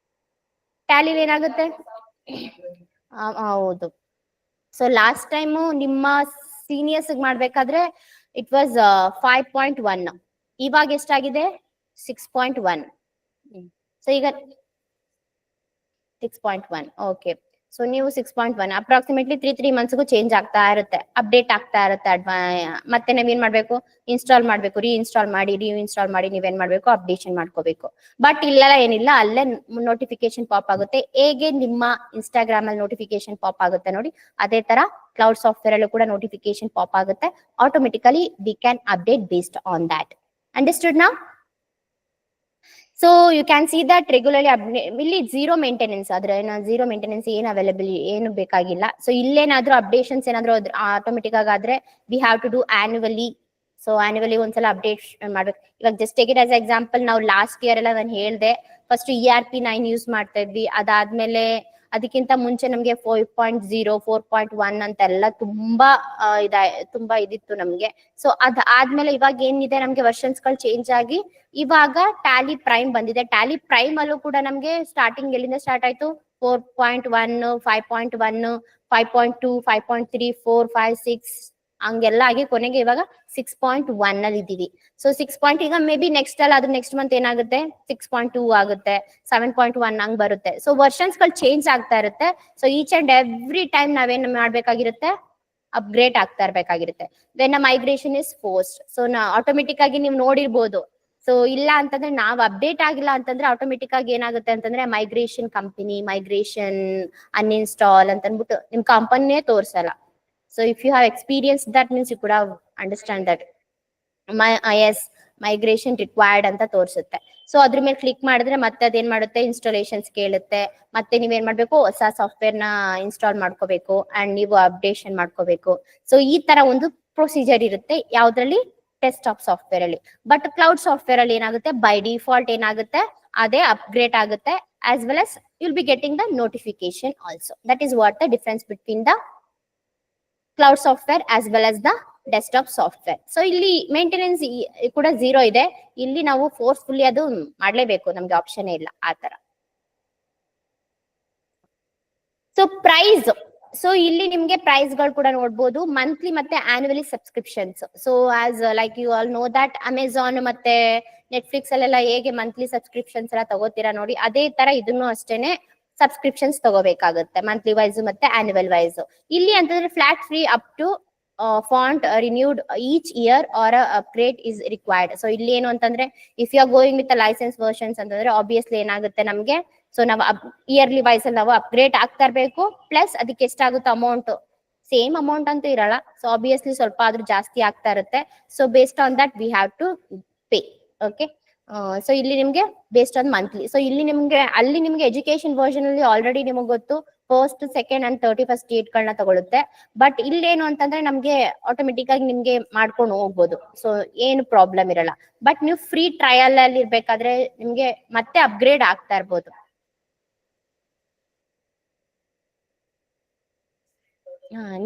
ಟ್ಯಾಲಿ ಏನಾಗುತ್ತೆ, ಹೌದು. ಸೊ ಲಾಸ್ಟ್ ಟೈಮು ನಿಮ್ಮ ಸೀನಿಯರ್ಸ್ ಮಾಡ್ಬೇಕಾದ್ರೆ ಇಟ್ ವಾಸ್ 5.1, ಇವಾಗ ಎಷ್ಟಾಗಿದೆ 6.1. ಸೊ ಈಗ 6.1. ಓಕೆ, ಸೊ ನೀವು 6.1 ಅಪ್ರಾಕ್ಸಿಮೇಟ್ಲಿ 3 ಮಂತ್ಸ್ಗೂ ಚೇಂಜ್ ಆಗ್ತಾ ಇರುತ್ತೆ, ಅಪ್ಡೇಟ್ ಆಗ್ತಾ ಇರುತ್ತೆ. ಮತ್ತೆ ನೀವೇನ್ ಮಾಡ್ಬೇಕು, ಇನ್ಸ್ಟಾಲ್ ಮಾಡ್ಬೇಕು, ರೀಇನ್ಸ್ಟಾಲ್ ಮಾಡಿ ನೀವೇನ್ ಮಾಡ್ಬೇಕು, ಅಪ್ಡೇಷನ್ ಮಾಡ್ಕೋಬೇಕು. ಬಟ್ ಇಲ್ಲೆಲ್ಲ ಏನಿಲ್ಲ, ಅಲ್ಲೇ ನೋಟಿಫಿಕೇಶನ್ ಪಾಪ್ ಆಗುತ್ತೆ. ಹೇಗೆ ನಿಮ್ಮ ಇನ್ಸ್ಟಾಗ್ರಾಮ್ ಅಲ್ಲಿ ನೋಟಿಫಿಕೇಶನ್ ಪಾಪ್ ಆಗುತ್ತೆ ನೋಡಿ, ಅದೇ ತರ ಕ್ಲೌಡ್ ಸಾಫ್ಟ್ವೇರ್ ಅಲ್ಲೂ ಕೂಡ ನೋಟಿಫಿಕೇಶನ್ ಪಾಪ್ ಆಗುತ್ತೆ. Automatically we can update based on that. Understood now? So you can see that regularly ಇಲ್ಲಿ ಝೀರೋ ಮೇಂಟೆನೆನ್ಸ್ ಆದ್ರೆ ಝೀರೋ ಮೇಂಟೆನೆನ್ಸ್ ಏನು ಅವೈಲೇಬಲ್ ಏನು ಬೇಕಾಗಿಲ್ಲ. ಸೊ ಇಲ್ಲೇನಾದ್ರೂ ಅಪ್ಡೇಷನ್ಸ್ ಏನಾದ್ರೂ ಆಟೋಮೆಟಿಕ್ ಆಗಾದ್ರೆ we have to do annually. So annually ಒಂದ್ಸಲ ಅಪ್ಡೇಟ್ ಮಾಡ್ಬೇಕು. ಇವಾಗ just take it as example, ನಾವು ಲಾಸ್ಟ್ ಇಯರ್ ಎಲ್ಲ ನಾನು ಹೇಳ್ದೆ, ಫಸ್ಟ್ ERP9 ಯೂಸ್ ಮಾಡ್ತಾ ಇದ್ವಿ. ಅದಾದ್ಮೇಲೆ ಅದಕ್ಕಿಂತ ಮುಂಚೆ ನಮ್ಗೆ 4.0 4.1 ಅಂತೆಲ್ಲ ತುಂಬಾ ಇದಿತ್ತು ನಮ್ಗೆ. ಸೊ ಆದ್ಮೇಲೆ ಇವಾಗ ಏನಿದೆ, ನಮ್ಗೆ ವರ್ಷನ್ಸ್ ಗಳು ಚೇಂಜ್ ಆಗಿ ಇವಾಗ ಟ್ಯಾಲಿ ಪ್ರೈಮ್ ಬಂದಿದೆ. ಟ್ಯಾಲಿ ಪ್ರೈಮ್ ಅಲ್ಲೂ ಕೂಡ ನಮ್ಗೆ ಸ್ಟಾರ್ಟಿಂಗ್ ಎಲ್ಲಿಂದ ಸ್ಟಾರ್ಟ್ ಆಯ್ತು, 4.1 5.1 5.2 5.3 4 5 6 ಹಂಗೆಲ್ಲ ಆಗಿ ಕೊನೆಗೆ ಇವಾಗ 6.1 ಅಲ್ಲಿ ಇದ್ದೀವಿ. ಸೊ 6. ಈಗ ಮೇ ಬಿ ನೆಕ್ಸ್ಟ್ ಅಲ್ಲ, ಅದ್ರ ನೆಕ್ಸ್ಟ್ ಮಂತ್ ಏನಾಗುತ್ತೆ 6.2 ಆಗುತ್ತೆ, 7.1 ಹಂಗ್ ಬರುತ್ತೆ. ಸೊ ವರ್ಷನ್ಸ್ ಗಳು ಚೇಂಜ್ ಆಗ್ತಾ ಇರುತ್ತೆ. So each and every time ನಾವೇನ್ ಮಾಡ್ಬೇಕಾಗಿರುತ್ತೆ, ಅಪ್ಗ್ರೇಡ್ ಆಗ್ತಾ ಇರ್ಬೇಕಾಗಿರುತ್ತೆ. When a migration is forced. So automatic ಆಗಿ ನೀವು ನೋಡಿರ್ಬೋದು. ಸೊ ಇಲ್ಲ ಅಂತಂದ್ರೆ ನಾವು ಅಪ್ಡೇಟ್ ಆಗಿಲ್ಲ ಅಂತಂದ್ರೆ ಆಟೋಮೆಟಿಕ್ ಆಗಿ ಏನಾಗುತ್ತೆ ಅಂತಂದ್ರೆ ಮೈಗ್ರೇಷನ್ ಅನ್ಇನ್ಸ್ಟಾಲ್ ಅಂತ ಅಂದ್ಬಿಟ್ಟು ನಿಮ್ ಕಂಪನಿನೇ ತೋರ್ಸಲ್ಲ. So if you have experienced that, means you could have understand that migration required ಅಂತ ತೋರಿಸುತ್ತೆ. ಸೊ ಅದ್ರ ಮೇಲೆ ಕ್ಲಿಕ್ ಮಾಡಿದ್ರೆ ಮತ್ತೆ ಅದೇನ್ ಮಾಡುತ್ತೆ, ಇನ್ಸ್ಟಾಲೇಷನ್ಸ್ ಕೇಳುತ್ತೆ. ಮತ್ತೆ ನೀವೇನ್ ಮಾಡ್ಬೇಕು, ಹೊಸ ಸಾಫ್ಟ್ವೇರ್ ನ ಇನ್ಸ್ಟಾಲ್ ಮಾಡ್ಕೋಬೇಕು ಅಂಡ್ ನೀವು ಅಪ್ಡೇಷನ್ ಮಾಡ್ಕೋಬೇಕು. ಸೊ ಈ ತರ ಒಂದು ಪ್ರೊಸೀಜರ್ ಇರುತ್ತೆ ಯಾವ್ದ್ರಲ್ಲಿ, ಡೆಸ್ಕ್ಟಾಪ್ ಸಾಫ್ಟ್ವೇರ್ ಅಲ್ಲಿ. ಬಟ್ ಕ್ಲೌಡ್ ಸಾಫ್ಟ್ವೇರ್ ಅಲ್ಲಿ ಏನಾಗುತ್ತೆ, ಬೈ ಡಿಫಾಲ್ಟ್ ಏನಾಗುತ್ತೆ, ಅದೇ ಅಪ್ಗ್ರೇಡ್ ಆಗುತ್ತೆ. As well as you'll be getting the notification also. That is what the difference between the cloud software as well as the desktop software. So ಇಲ್ಲಿ maintenance ಕೂಡ zero ಇದೆ. ಇಲ್ಲಿ ನಾವು ಫೋರ್ಸ್ಫುಲ್ಲಿ ಅದು ಮಾಡ್ಲೇಬೇಕು, ನಮ್ಗೆ ಆಪ್ಷನ್ ಇಲ್ಲ ಆ ತರ. ಸೊ ಪ್ರೈಸ್, ಸೊ ಇಲ್ಲಿ ನಿಮ್ಗೆ ಪ್ರೈಸ್ ಗಳು ಕೂಡ ನೋಡ್ಬೋದು, ಮಂತ್ಲಿ ಮತ್ತೆ annually subscriptions. So as like you all know that Amazon ಮತ್ತೆ ನೆಟ್ಫ್ಲಿಕ್ಸ್ ಅಲ್ಲೆಲ್ಲ ಹೇಗೆ ಮಂತ್ಲಿ ಸಬ್ಸ್ಕ್ರಿಪ್ಷನ್ಸ್ ಎಲ್ಲ ತಗೋತೀರಾ ನೋಡಿ, ಅದೇ ತರ ಇದನ್ನು ಅಷ್ಟೇನೆ ಸಬ್ಸ್ಕ್ರಿಪ್ಷನ್ಸ್ ತಗೋಬೇಕಾಗುತ್ತೆ, ಮಂತ್ಲಿ ವೈಸ್ ಮತ್ತೆ ಆನ್ಯುವಲ್ ವೈಸ್. ಇಲ್ಲಿ ಅಂತಂದ್ರೆ flat free up to font renewed each year or upgrade is required. So ಇಲ್ಲಿ ಏನು ಅಂತಂದ್ರೆ if you are going with licence versions ಅಂತಂದ್ರೆ ಆಬ್ವಿಯಸ್ಲಿ ಏನಾಗುತ್ತೆ ನಮ್ಗೆ, ಸೊ ನಾವು ಇಯರ್ಲಿ ವೈಸ್ ಅಲ್ಲಿ ನಾವು ಅಪ್ಗ್ರೇಡ್ ಆಗ್ತಾ ಇರ್ಬೇಕು. ಪ್ಲಸ್ ಅದಕ್ಕೆ ಎಷ್ಟಾಗುತ್ತೆ ಅಮೌಂಟ್, ಸೇಮ್ ಅಮೌಂಟ್ ಅಂತೂ ಇರಲ್ಲ. ಸೊ ಆಬ್ವಿಯಸ್ಲಿ ಸ್ವಲ್ಪ ಆದ್ರೂ ಜಾಸ್ತಿ ಆಗ್ತಾ ಇರುತ್ತೆ. So based on that we have to pay. Okay, so ಇಲ್ಲಿ ನಿಮ್ಗೆ ಬೇಸ್ಡ್ ಆನ್ ಮಂತ್ಲಿ. ಸೊ ಇಲ್ಲಿ ನಿಮ್ಗೆ ಅಲ್ಲಿ ನಿಮ್ಗೆ ಎಜುಕೇಶನ್ ವರ್ಷನ್ ಅಲ್ಲಿ ಆಲ್ರೆಡಿ ನಿಮಗೆ ಗೊತ್ತು, 1st 2nd and 31st date ಗಳನ್ನ ತಗೊಳುತ್ತೆ. ಬಟ್ ಇಲ್ಲೇನು ಅಂತಂದ್ರೆ ನಮ್ಗೆ ಆಟೋಮೆಟಿಕ್ ಆಗಿ ನಿಮ್ಗೆ ಮಾಡ್ಕೊಂಡು ಹೋಗ್ಬೋದು. ಸೊ ಏನು ಪ್ರಾಬ್ಲಮ್ ಇರಲ್ಲ. ಬಟ್ ನೀವು ಫ್ರೀ ಟ್ರಯಲ್ ಅಲ್ಲಿ ಇರ್ಬೇಕಾದ್ರೆ ನಿಮ್ಗೆ ಮತ್ತೆ ಅಪ್ಗ್ರೇಡ್ ಆಗ್ತಾ ಇರ್ಬೋದು.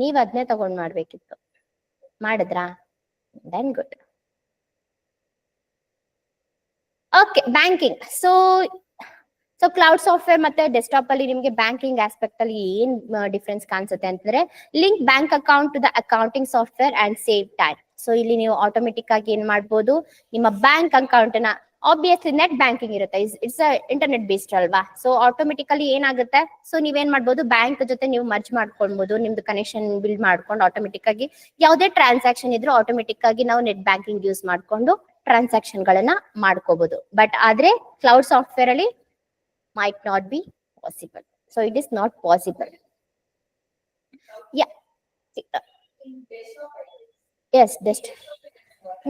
ನೀವ್ ಅದನ್ನೇ ತಗೊಂಡ್ ಮಾಡ್ಬೇಕಿತ್ತು. ಮಾಡಿದ್ರಾ? Then good. Okay, banking. So cloud software ಮತ್ತೆ ಡೆಸ್ಕ್ಟಾಪ್ ಅಲ್ಲಿ ನಿಮ್ಗೆ ಬ್ಯಾಂಕಿಂಗ್ ಆಸ್ಪೆಕ್ಟ್ ಅಲ್ಲಿ ಏನ್ ಡಿಫ್ರೆನ್ಸ್ ಕಾಣಿಸುತ್ತೆ ಅಂತಂದ್ರೆ, link bank account to the accounting software and save time. So ಇಲ್ಲಿ ನೀವು ಆಟೋಮೆಟಿಕ್ ಆಗಿ ಏನ್ ಮಾಡ್ಬೋದು, ನಿಮ್ಮ ಬ್ಯಾಂಕ್ ಅಕೌಂಟ್ ನ, ಆಬ್ವಿಯಸ್ಲಿ ನೆಟ್ ಬ್ಯಾಂಕಿಂಗ್ ಇರುತ್ತೆ, ಇಟ್ಸ್ ಇಂಟರ್ನೆಟ್ ಬೇಸ್ಡ್ ಅಲ್ವಾ. ಸೊ ಆಟೋಮೆಟಿಕಲಿ ಏನಾಗುತ್ತೆ, ಸೊ ನೀವೇನ್ ಮಾಡ್ಬೋದು, ಬ್ಯಾಂಕ್ ಜೊತೆ ನೀವು ಮರ್ಜ್ ಮಾಡ್ಕೊಳ್ಬಹುದು, ನಿಮ್ದು ಕನೆಕ್ಷನ್ ಬಿಲ್ಡ್ ಮಾಡ್ಕೊಂಡು ಆಟೋಮೆಟಿಕ್ ಆಗಿ ಯಾವುದೇ ಟ್ರಾನ್ಸಾಕ್ಷನ್ ಇದ್ರೂ ಆಟೋಮೆಟಿಕ್ ಆಗಿ ನಾವು ನೆಟ್ ಬ್ಯಾಂಕಿಂಗ್ ಯೂಸ್ ಮಾಡ್ಕೊಂಡು ಟ್ರಾನ್ಸಾಕ್ಷನ್ ಗಳನ್ನ ಮಾಡ್ಕೋಬಹುದು. ಬಟ್ ಆದ್ರೆ ಕ್ಲೌಡ್ ಸಾಫ್ಟ್ವೇರ್ ಅಲ್ಲಿ might not be possible. So it is not possible. Yeah. Yes, just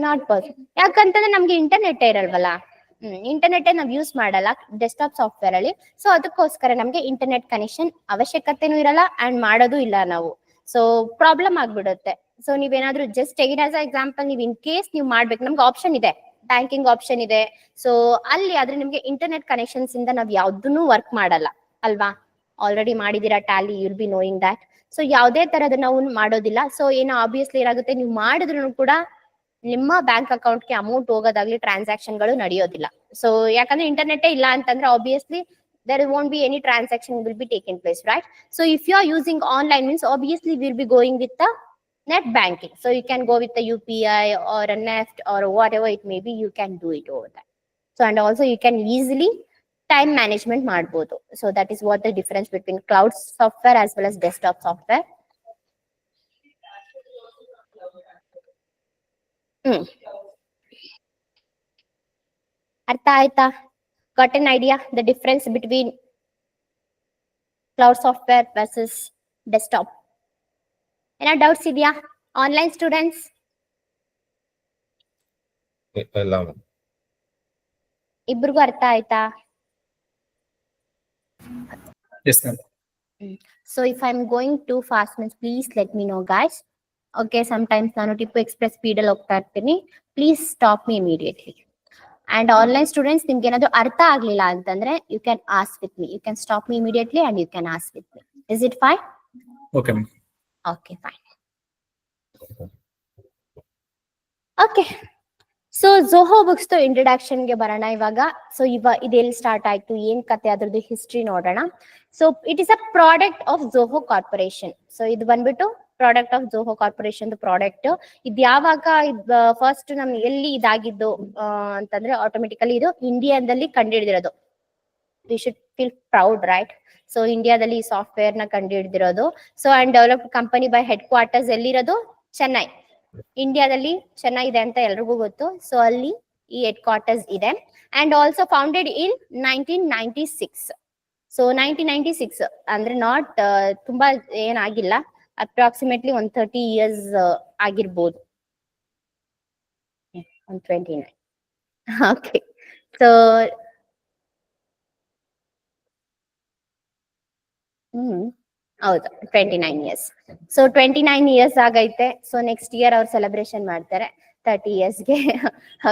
not possible. ಯಾಕಂತಂದ್ರೆ ನಮ್ಗೆ ಇಂಟರ್ನೆಟ್ ಇರಲ್ವಲ್ಲ, ಇಂಟರ್ನೆಟ್ ನಾವ್ ಯೂಸ್ ಮಾಡಲ್ಲ ಡೆಸ್ಕ್ಟಾಪ್ ಸಾಫ್ಟ್ವೇರ್ ಅಲ್ಲಿ. ಸೊ ಅದಕ್ಕೋಸ್ಕರ ನಮ್ಗೆ ಇಂಟರ್ನೆಟ್ ಕನೆಕ್ಷನ್ ಅವಶ್ಯಕತೆನೂ ಇರಲ್ಲ ಅಂಡ್ ಮಾಡೋದು ಇಲ್ಲ ನಾವು. ಸೊ ಪ್ರಾಬ್ಲಮ್ ಆಗ್ಬಿಡುತ್ತೆ. ಸೊ ನೀವೇನಾದ್ರೂ ಜಸ್ಟ್ ಟೇಕ್ ಆಸ್ ಎಕ್ಸಾಂಪಲ್, ನೀವು ಇನ್ ಕೇಸ್ ನೀವು ಮಾಡ್ಬೇಕು, ನಮ್ಗೆ ಆಪ್ಷನ್ ಇದೆ, ಬ್ಯಾಂಕಿಂಗ್ ಆಪ್ಷನ್ ಇದೆ. ಸೊ ಅಲ್ಲಿ ಆದ್ರೆ ನಿಮ್ಗೆ ಇಂಟರ್ನೆಟ್ ಕನೆಕ್ಷನ್ಸ್ ಇಂದ ನಾವ್ ಯಾವ್ದನ್ನು ವರ್ಕ್ ಮಾಡಲ್ಲ ಅಲ್ವಾ. ಆಲ್ರೆಡಿ ಮಾಡಿದೀರಾ Tally, you'll be knowing that. So ಯಾವುದೇ ತರದ ನಾವು ಮಾಡೋದಿಲ್ಲ. ಸೊ ಏನೋ ಆಬ್ವಿಯಸ್ಲಿ ಏನಾಗುತ್ತೆ, ನೀವು ಮಾಡಿದ್ರು ಕೂಡ ನಿಮ್ಮ ಬ್ಯಾಂಕ್ ಅಕೌಂಟ್ಗೆ ಅಮೌಂಟ್ ಹೋಗೋದಾಗ್ಲಿ ಟ್ರಾನ್ಸಾಕ್ಷನ್ ಗಳು ನಡೆಯೋದಿಲ್ಲ. ಸೊ ಯಾಕಂದ್ರೆ ಇಂಟರ್ನೆಟ್ ಇಲ್ಲ ಅಂತಂದ್ರೆ obviously there won't be any transaction will be taken place, right? So if you are using online means obviously we'll be going with the net banking. So you can go with the UPI or a NEFT or whatever it may be, you can do it over that. So and also you can easily time management ಮಾಡ್ಬೋದು. So that is what the difference between cloud software as well as desktop software. ಅರ್ಥ ಆಯ್ತಾ? Got an idea the difference between cloud software versus desktop? ಏನೋ doubts ಇದೆಯಾ online students? ಇಬ್ರಿಗೂ ಅರ್ಥ ಆಯ್ತಾ? Yes, ma'am. So if I'm going too fast means please let me know guys. Okay, sometimes ನಾನು Tipu express speed ಅಲ್ಲಿ ಹೋಗ್ತಾ ಇರ್ತೀನಿ, please stop me immediately. And online students ನಿಮ್ಗೆ ಏನಾದ್ರು ಅರ್ಥ ಆಗ್ಲಿಲ್ಲ ಅಂತಂದ್ರೆ you can ask with me, you can stop me immediately and you can ask with me. Is it fine? Okay, ma'am. Okay fine. Okay, so Zoho Books introduction ಗೆ ಬರೋಣ ಇವಾಗ. So ಇದೆಲ್ಲಿ start ಆಯ್ತು, ಏನ್ ಕತೆ, ಅದ್ರದ್ದು ಹಿಸ್ಟ್ರಿ ನೋಡೋಣ. So it is a product of Zoho corporation. So ಇದು ಬಂದ್ಬಿಟ್ಟು product of Zoho corporation product. ಇದು ಯಾವಾಗ ಫಸ್ಟ್ ನಮ್ಗೆ ಎಲ್ಲಿ ಇದಾಗಿದ್ದು ಅಂತಂದ್ರೆ ಆಟೋಮೆಟಿಕಲಿ ಇದು ಇಂಡಿಯಾದಲ್ಲಿ ಕಂಡುಹಿಡಿದಿರೋದು. We should feel proud, right? So ಇಂಡಿಯಾದಲ್ಲಿ ಈ ಸಾಫ್ಟ್ವೇರ್ ನ ಕಂಡುಹಿಡಿದಿರೋದು. So and developed company by headquarters ಎಲ್ಲಿರೋದು? ಚೆನ್ನೈ. ಇಂಡಿಯಾದಲ್ಲಿ ಚೆನ್ನೈ ಇದೆ ಅಂತ ಎಲ್ರಿಗೂ ಗೊತ್ತು. ಸೊ ಅಲ್ಲಿ ಈ ಹೆಡ್ ಕ್ವಾರ್ಟರ್ಸ್ ಇದೆ. And also founded in 1996. So 1996 ಅಂದ್ರೆ ನಾಟ್ ತುಂಬಾ ಏನಾಗಿಲ್ಲ, ಅಪ್ರಾಕ್ಸಿಮೇಟ್ಲಿ 130 years ಆಗಿರ್ಬೋದು, 129. ಓಕೆ, ಸೊ ಹೌದು 29 years. ಸೊ 29 years ಆಗೈತೆ. ಸೊ ನೆಕ್ಸ್ಟ್ ಇಯರ್ ಅವ್ರು ಸೆಲೆಬ್ರೇಷನ್ ಮಾಡ್ತಾರೆ 30 yearsಗೆ.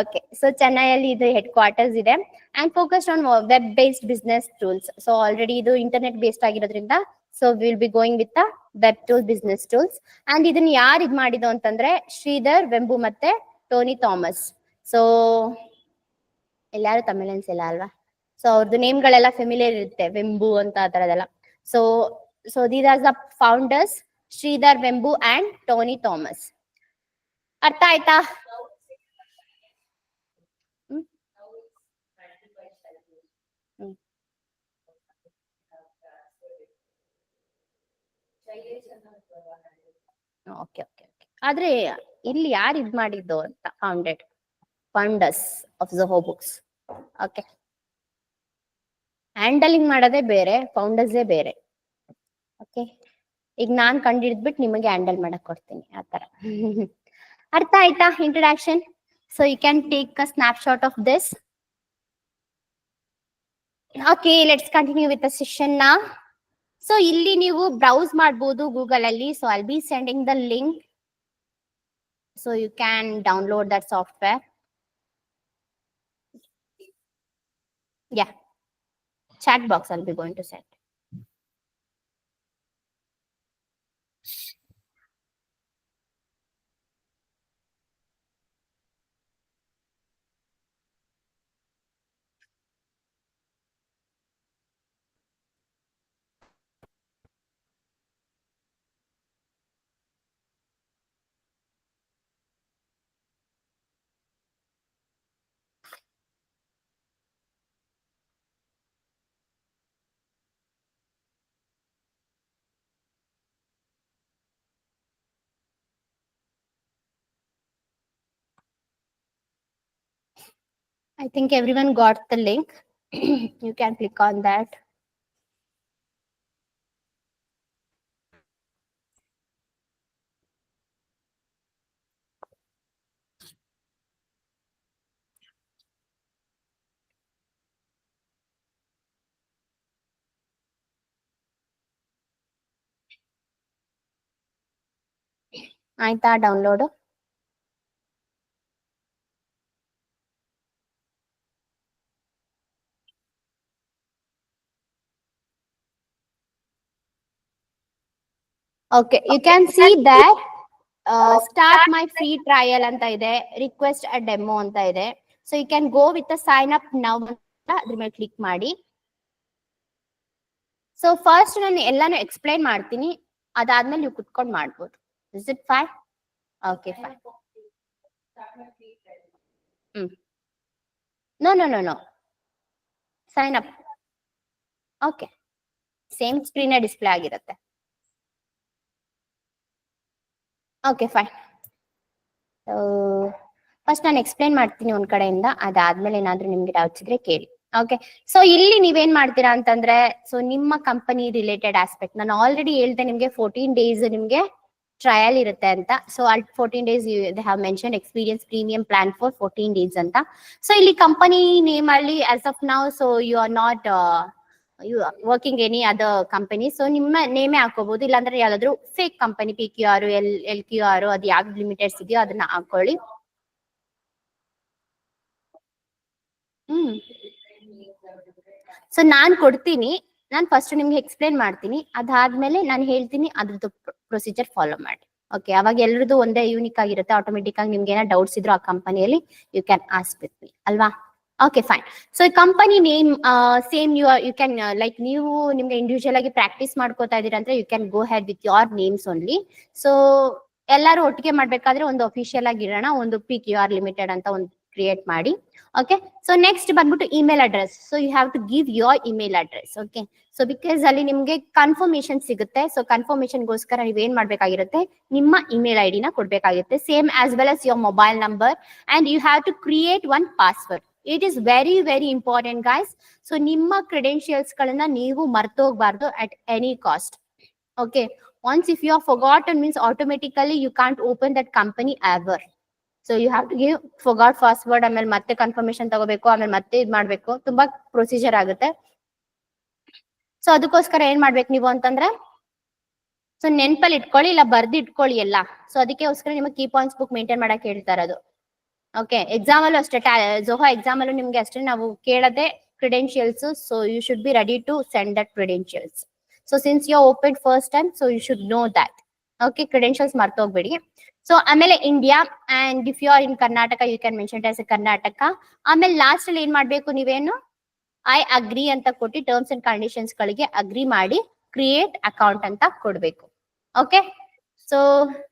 ಓಕೆ, ಸೊ ಚೆನ್ನೈಯಲ್ಲಿ ಇದು ಹೆಡ್ ಕ್ವಾರ್ಟರ್ಸ್ ಇದೆ and focused on web based business tools. So already ಇದು ಇಂಟರ್ನೆಟ್ ಬೇಸ್ಡ್ ಆಗಿರೋದ್ರಿಂದ so will be going with the web tool business tools. And ಇದನ್ನ ಯಾರು ಇದ್ ಮಾಡಿದ್ದು ಅಂತಂದ್ರೆ ಶ್ರೀಧರ್ ವೆಂಬು ಮತ್ತೆ ಟೋನಿ ಥಾಮಸ್. ಸೊ ಎಲ್ಲಾರು ತಮಿಳಿಯನ್ಸ್ ಇಲ್ಲ ಅಲ್ವಾ? ಸೊ ಅವ್ರದ್ದು ನೇಮ್ಗಳೆಲ್ಲ ಫೆಮಿಲಿಯರ್ ಇರುತ್ತೆ, ವೆಂಬು ಅಂತ ಆ ತರದೆಲ್ಲ. So these are the founders, Sridhar Vembu and Tony Thomas. ಅರ್ಥ ಆಯ್ತಾ? Okay okay okay. ಆದ್ರೆ ಇಲ್ಲಿ ಯಾರು ಇದ್ ಮಾಡಿದ್ದು ಅಂತ founders of Zoho books. Okay, handling ಮಾಡೋದೇ ಬೇರೆ, ಫೌಂಡರ್ಸೇ ಬೇರೆ. ಓಕೆ, ಈಗ ನಾನ್ ಕಂಡಿಡ್ಬಿಟ್ಟು ನಿಮಗೆ ಹ್ಯಾಂಡಲ್ ಮಾಡಕ್ ಕೊಡ್ತೀನಿ ಆತರ. ಅರ್ಥ ಆಯ್ತಾ introduction? So you can take a snapshot of this. Okay, let's continue with the session ನಾ. ಸೊ ಇಲ್ಲಿ ನೀವು ಬ್ರೌಸ್ ಮಾಡ್ಬೋದು ಗೂಗಲ್ ಅಲ್ಲಿ. So I'll be sending the link, so you can download that software. Yeah, chat box I'll be going to send. I think everyone got the link. You can click on that. ಆಯ್ತಾ download? Okay, you can see that start my free trial ಅಂತ ಇದೆ, request a demo ಅಂತ ಇದೆ. So you can go with the sign up now ಅಂತ ಅದ್ರ ಮೇಲೆ click ಮಾಡಿ. So first ನಾನು ಎಲ್ಲಾನು ಎಕ್ಸ್ಪ್ಲೈನ್ ಮಾಡ್ತೀನಿ, ಅದಾದ್ಮೇಲೆ ನೀವು ಕುತ್ಕೊಂಡು ಮಾಡ್ಬೋದು. Is it fine? Okay fine. No no no no, sign up. Okay, same screen display ಆಗಿರುತ್ತೆ. Okay fine. ಫಸ್ಟ್ ನಾನು ಎಕ್ಸ್ಪ್ಲೈನ್ ಮಾಡ್ತೀನಿ ಒಂದ್ ಕಡೆಯಿಂದ, ಅದಾದ್ಮೇಲೆ ಏನಾದ್ರೂ ನಿಮ್ಗೆ ಡೌಟ್ಸ್ ಇದ್ರೆ ಕೇಳಿ. ಓಕೆ, ಸೊ ಇಲ್ಲಿ ನೀವೇನ್ ಮಾಡ್ತೀರಾ ಅಂತಂದ್ರೆ, ಸೊ ನಿಮ್ಮ ಕಂಪನಿ ರಿಲೇಟೆಡ್ ಆಸ್ಪೆಕ್ಟ್ ನಾನು ಆಲ್ರೆಡಿ ಹೇಳ್ದೆ ನಿಮ್ಗೆ 14 ಡೇಸ್ ನಿಮ್ಗೆ ಟ್ರಯಲ್ ಇರುತ್ತೆ ಅಂತ. ಸೊ ಅಲ್ಲಿ 14 days they have mention experience premium plan for 14 days ಅಂತ. ಸೊ ಇಲ್ಲಿ ಕಂಪನಿ ನೇಮ್ ಅಲ್ಲಿ as of now, so you are not working any other company, so ನಿಮ್ಮ ನೇಮೇ ಹಾಕೋಬಹುದು. ಇಲ್ಲಾಂದ್ರೆ ಯಾವ್ದಾದ್ರು ಫೇಕ್ ಕಂಪನಿ PQR, LQR ಅದು ಯಾವ್ದು ಲಿಮಿಟೆಡ್ಸ್ ಇದೆಯೋ ಅದನ್ನ ಹಾಕೊಳ್ಳಿ. ಸೊ ನಾನ್ ಕೊಡ್ತೀನಿ, ನಾನು ಫಸ್ಟ್ ನಿಮ್ಗೆ ಎಕ್ಸ್ಪ್ಲೇನ್ ಮಾಡ್ತೀನಿ, ಅದಾದ್ಮೇಲೆ ನಾನು ಹೇಳ್ತೀನಿ ಅದ್ರದ್ದು ಪ್ರೊಸೀಜರ್ ಫಾಲೋ ಮಾಡಿ. ಓಕೆ, ಅವಾಗ ಎಲ್ರದ್ದು ಒಂದೇ ಯೂನಿಕ್ ಆಗಿರುತ್ತೆ. ಆಟೋಮೆಟಿಕ್ ಆಗಿ ನಿಮ್ಗೆ ಏನೋ ಡೌಟ್ಸ್ ಇದ್ರು ಆ ಕಂಪನಿಯಲ್ಲಿ you can ask with me ಅಲ್ವಾ? Okay fine. So company name same you can like ನೀವು ನಿಮ್ಗೆ ಇಂಡಿವಿಜುವಲ್ ಆಗಿ ಪ್ರಾಕ್ಟೀಸ್ ಮಾಡ್ಕೋತಾ ಇದೀರ ಅಂದ್ರೆ you can go head with your names only. So ಎಲ್ಲಾರು ಒಟ್ಟಿಗೆ ಮಾಡ್ಬೇಕಾದ್ರೆ ಒಂದು ಅಫಿಷಿಯಲ್ ಆಗಿ ಇರೋಣ, ಒಂದು PQR ಲಿಮಿಟೆಡ್ ಅಂತ ಒಂದು ಕ್ರಿಯೇಟ್ ಮಾಡಿ. ಓಕೆ, ಸೊ ನೆಕ್ಸ್ಟ್ ಬಂದ್ಬಿಟ್ಟು email address. So you have to give your email address. Okay, so because ಅಲ್ಲಿ ನಿಮ್ಗೆ ಕನ್ಫರ್ಮೇಶನ್ ಸಿಗುತ್ತೆ. ಸೊ ಕನ್ಫರ್ಮೇಶನ್ಗೋಸ್ಕರ ನೀವೇನ್ ಮಾಡ್ಬೇಕಾಗಿರುತ್ತೆ, ನಿಮ್ಮ ಇಮೇಲ್ ID ನ ಕೊಡ್ಬೇಕಾಗಿರುತ್ತೆ, same as well as your mobile number, and you have to create one password. It is very very important guys. So ನಿಮ್ಮ credentials ಗಳನ್ನ ನೀವು ಮರ್ತೋಗ್ಬಾರ್ದು at any cost. Okay, once if you are forgotten means automatically you can't open that company ever. So you have to give forgot password, ಆಮೇಲೆ ಮತ್ತೆ confirmation ತಗೋಬೇಕು, ಆಮೇಲೆ ಮತ್ತೆ ಇದ್ ಮಾಡ್ಬೇಕು, ತುಂಬಾ ಪ್ರೊಸೀಜರ್ ಆಗುತ್ತೆ. ಸೊ ಅದಕ್ಕೋಸ್ಕರ ಏನ್ ಮಾಡ್ಬೇಕು ನೀವು ಅಂತಂದ್ರೆ, ಸೊ ನೆನ್ಪಲ್ಲಿ ಇಟ್ಕೊಳ್ಳಿ, ಇಲ್ಲ ಬರ್ದು ಇಟ್ಕೊಳ್ಳಿ ಎಲ್ಲ. ಸೊ ಅದಕ್ಕೋಸ್ಕರ ನಿಮಗೆ ಕೀ ಪಾಯಿಂಟ್ಸ್ ಬುಕ್ ಮೇಂಟೈನ್ ಮಾಡಕ್ ಹೇಳ್ತಾ ಇರೋದು. ಓಕೆ, ಎಕ್ಸಾಮ್ ಅಲ್ಲೂ ಅಷ್ಟೇ, ಜೋಹೋ ಎಕ್ಸಾಮ್ ಅಲ್ಲೂ ನಿಮ್ಗೆ ಅಷ್ಟೇ ನಾವು ಕೇಳದೆ credentials. So you should be ready to send that credentials. So since you are open first time, so you should know that. Okay, credentials ಮರ್ತೋಗ್ಬೇಡಿ. ಸೊ ಆಮೇಲೆ India, and if you are in Karnataka you can mention as a Karnataka. ಆಮೇಲೆ last ಅಲ್ಲಿ ಏನ್ ಮಾಡ್ಬೇಕು ನೀವೇನು, I agree ಅಂತ ಕೊಟ್ಟು terms and conditions ಗಳಿಗೆ ಅಗ್ರಿ ಮಾಡಿ ಕ್ರಿಯೇಟ್ ಅಕೌಂಟ್ ಅಂತ ಕೊಡ್ಬೇಕು. Okay, so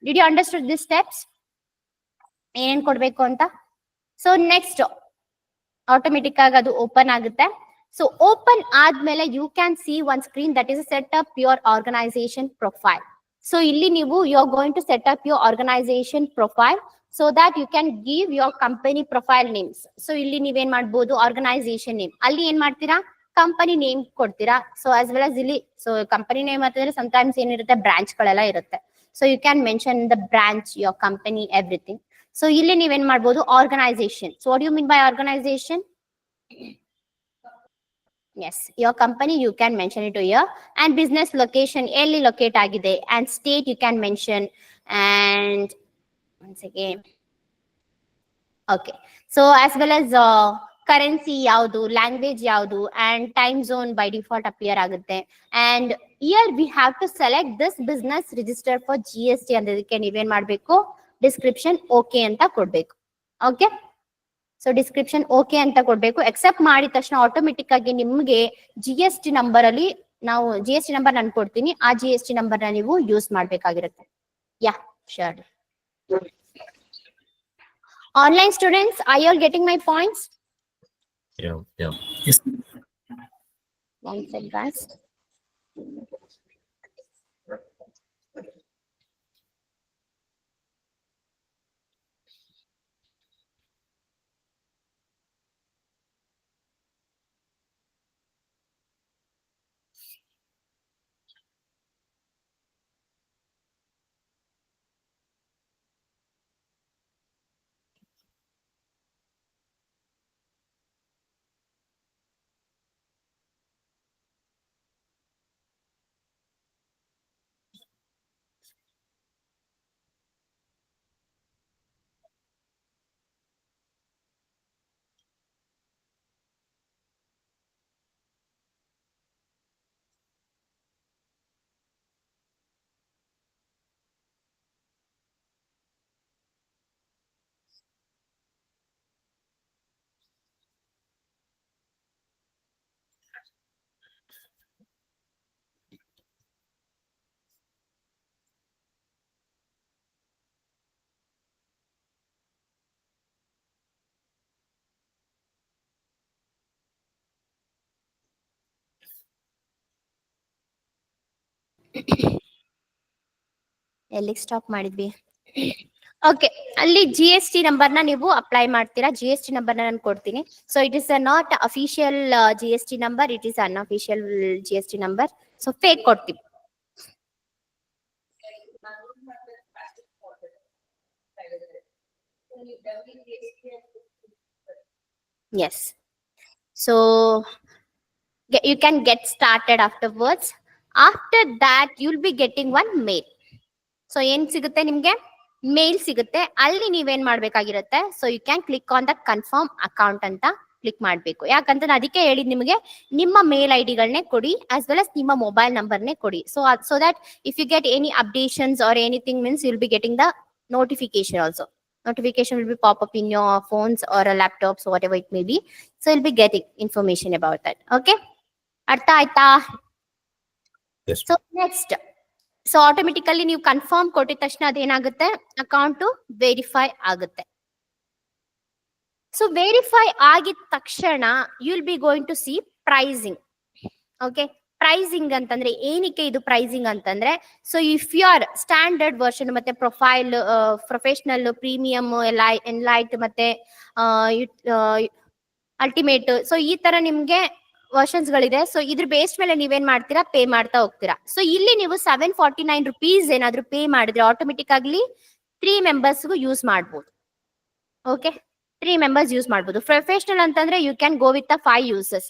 did you understood this steps, ಏನೇನ್ ಕೊಡ್ಬೇಕು ಅಂತ? ಸೊ ನೆಕ್ಸ್ಟ್ ಆಟೋಮೆಟಿಕ್ ಆಗಿ ಅದು ಓಪನ್ ಆಗುತ್ತೆ. ಸೊ ಓಪನ್ ಆದ್ಮೇಲೆ you can see on screen that is set up your organisation profile. So ಇಲ್ಲಿ ನೀವು you are going to set up your organisation profile so that you can give your company profile names. So ಇಲ್ಲಿ ನೀವೇನ್ ಮಾಡ್ಬೋದು, organisation name ಅಲ್ಲಿ ಏನ್ ಮಾಡ್ತೀರಾ, company name ಕೊಡ್ತೀರಾ. So as well as ಇಲ್ಲಿ ಸೊ ಕಂಪನಿ ನೇಮ್ ಅಂತಂದ್ರೆ ಸಮಟೈಮ್ಸ್ ಏನಿರುತ್ತೆ, ಬ್ರಾಂಚ್ ಗಳೆಲ್ಲ ಇರುತ್ತೆ. So you can mention the branch, your company, everything. So ಇಲ್ಲಿ ನೀವೇನ್ ಮಾಡ್ಬೋದು, organisation. So what you mean by organisation? Yes, your company you can mention it here, and business location ಎಲ್ಲಿ locate ಆಗಿದೆ, and state you can mention, and once again okay, so as well as currency ಯಾವುದು, language ಯಾವುದು, and time zone by default appear ಆಗುತ್ತೆ. And here we have to select this business register for GST ಅನ್ನೋದಕ್ಕೆ ನೀವೇನ್ ಮಾಡ್ಬೇಕು, description okay ಅಂತ ಕೊಡ್ಬೇಕು. Okay, so description okay ಅಂತ ಕೊಡ್ಬೇಕು. ಎಕ್ಸೆಪ್ಟ್ ಮಾಡಿದ ತಕ್ಷಣ ಆಟೋಮೆಟಿಕ್ ಆಗಿ ನಿಮ್ಗೆ GST ನಂಬರ್ ಅಲ್ಲಿ, ನಾವು GST ನಂಬರ್ ನಾನು ಕೊಡ್ತೀನಿ, ಆ GST ನಂಬರ್ ನ ನೀವು ಯೂಸ್ ಮಾಡ್ಬೇಕಾಗಿರುತ್ತೆ. Yeah sure. Online students, are you all getting my points? Yeah, yeah. Yes. One second, guys. ಎಲ್ಲಿಗೆ ಸ್ಟಾಪ್ ಮಾಡಿದ್ವಿ? ಓಕೆ, ಅಲ್ಲಿ GST ನಂಬರ್ನ ನೀವು ಅಪ್ಲೈ ಮಾಡ್ತೀರಾ. GST ನಂಬರ್ನ ನಾನು ಕೊಡ್ತೀನಿ. So it is not official GST number, it is unofficial GST number. So fake ಕೊಡ್ತೀವಿ. Yes. So you can get started afterwards. After that, you'll be getting one mail. So ಏನ್ ಸಿಗುತ್ತೆ ನಿಮ್ಗೆ? ಮೇಲ್ ಸಿಗುತ್ತೆ. ಅಲ್ಲಿ ನೀವೇನ್ ಮಾಡ್ಬೇಕಾಗಿರುತ್ತೆ? So you can click on the confirm account ಅಂತ click ಮಾಡ್ಬೇಕು. ಯಾಕಂತ ನಾನು ಅದಕ್ಕೆ ಹೇಳಿದ್ ನಿಮಗೆ, ನಿಮ್ಮ ಮೇಲ್ ಐಡಿಗಳನ್ನೇ ಕೊಡಿ ಆಸ್ ವೆಲ್ as ನಿಮ್ಮ ಮೊಬೈಲ್ ನಂಬರ್ನೇ ಕೊಡಿ. So that if you get any updations or anything means will be getting the notification also. Notification will be pop up in your phones or laptops or whatever it may be. So you'll be getting information about that. Okay? ಅರ್ಥ ಆಯ್ತಾ? Yes. So next, so automatically ನೀವು confirm ಕೊಟ್ಟಿದ ತಕ್ಷಣ ಅದೇನಾಗುತ್ತೆ, account verify ಆಗುತ್ತೆ. So verify ಆಗಿದ ತಕ್ಷಣ you will be going to see pricing. Okay, pricing ಅಂತಂದ್ರೆ ಏನಕ್ಕೆ ಇದು ಪ್ರೈಸಿಂಗ್ ಅಂತಂದ್ರೆ, so if you are standard version ಮತ್ತೆ ಪ್ರೊಫೈಲ್, ಪ್ರೊಫೆಷನಲ್, ಪ್ರೀಮಿಯಂ, ಎನ್ಲೈಟ್ ಮತ್ತೆ ಅಲ್ಟಿಮೇಟ್, ಸೊ ಈ ತರ ನಿಮ್ಗೆ ವರ್ಷನ್ಸ್ ಗಳಿದೆ. ಸೊ ಇದ್ರ ಬೇಸ್ ಮೇಲೆ ನೀವೇನ್ ಮಾಡ್ತೀರಾ, ಪೇ ಮಾಡ್ತಾ ಹೋಗ್ತೀರಾ. ಸೊ ಇಲ್ಲಿ ನೀವು 749 rupees ಏನಾದ್ರು ಪೇ ಮಾಡಿದ್ರೆ ಆಟೋಮೆಟಿಕ್ ಆಗಲಿ 3 ಮೆಂಬರ್ಸ್ಗೂ ಯೂಸ್ ಮಾಡ್ಬೋದು. ಓಕೆ, 3 ಮೆಂಬರ್ಸ್ ಯೂಸ್ ಮಾಡ್ಬೋದು. ಪ್ರೊಫೆಷನಲ್ ಅಂತಂದ್ರೆ ಯು ಕ್ಯಾನ್ ಗೋ ವಿತ್ 5 ಯೂಸಸ್,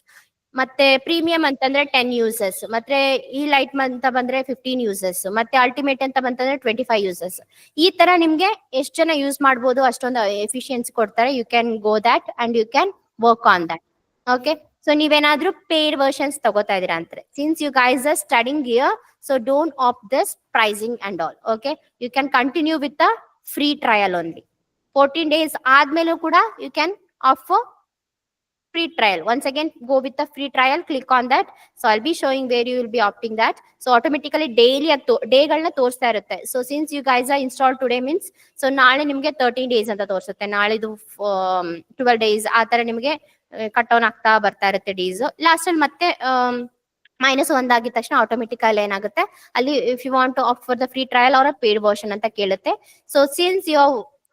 ಮತ್ತೆ ಪ್ರೀಮಿಯಂ ಅಂತಂದ್ರೆ 10 ಯೂಸಸ್, ಮತ್ತೆ ಈ ಲೈಟ್ ಅಂತ ಬಂದ್ರೆ 15 ಯೂಸಸ್, ಮತ್ತೆ ಅಲ್ಟಿಮೇಟ್ ಅಂತ ಬಂತಂದ್ರೆ 25 ಯೂಸಸ್. ಈ ತರ ನಿಮ್ಗೆ ಎಷ್ಟು ಜನ ಯೂಸ್ ಮಾಡ್ಬೋದು ಅಷ್ಟೊಂದು ಎಫಿಷಿಯನ್ಸಿ ಕೊಡ್ತಾರೆ. You can go that and you can work on that. Okay, so ನೀವೇನಾದ್ರೂ ಪೇಡ್ ವರ್ಷನ್ಸ್ ತಗೋತಾ ಇದೀರಾ ಅಂತಾರೆ, since you guys are studying here, so don't opt this pricing and all. Okay, you can continue with the free trial only. 14 days ಆದ್ಮೇಲೂ ಕೂಡ you can of free trial. Once again, go with the free trial, click on that. So I'll be showing where you will be opting that. So automatically daily day galna ತೋರಿಸ್ತಾ ಇರುತ್ತೆ. So since you guys are installed today means, so ನಾಳೆ ನಿಮ್ಗೆ 13 days ಅಂತ ತೋರಿಸುತ್ತೆ. ನಾಳೆದು 12 days ಆ ತರ ನಿಮ್ಗೆ ಕಟ್ ಆನ್ ಆಗ್ತಾ ಬರ್ತಾ ಇರುತ್ತೆ ಡೇಸ್. ಲಾಸ್ಟ್ ಅಲ್ಲಿ ಮತ್ತೆ -1 ಆಗಿದ ತಕ್ಷಣ ಆಟೋಮೆಟಿಕ್ ಅಲ್ಲಿ ಏನಾಗುತ್ತೆ, ಅಲ್ಲಿ if you want to opt for the free trial or paid version ಅಂತ ಕೇಳುತ್ತೆ. So since you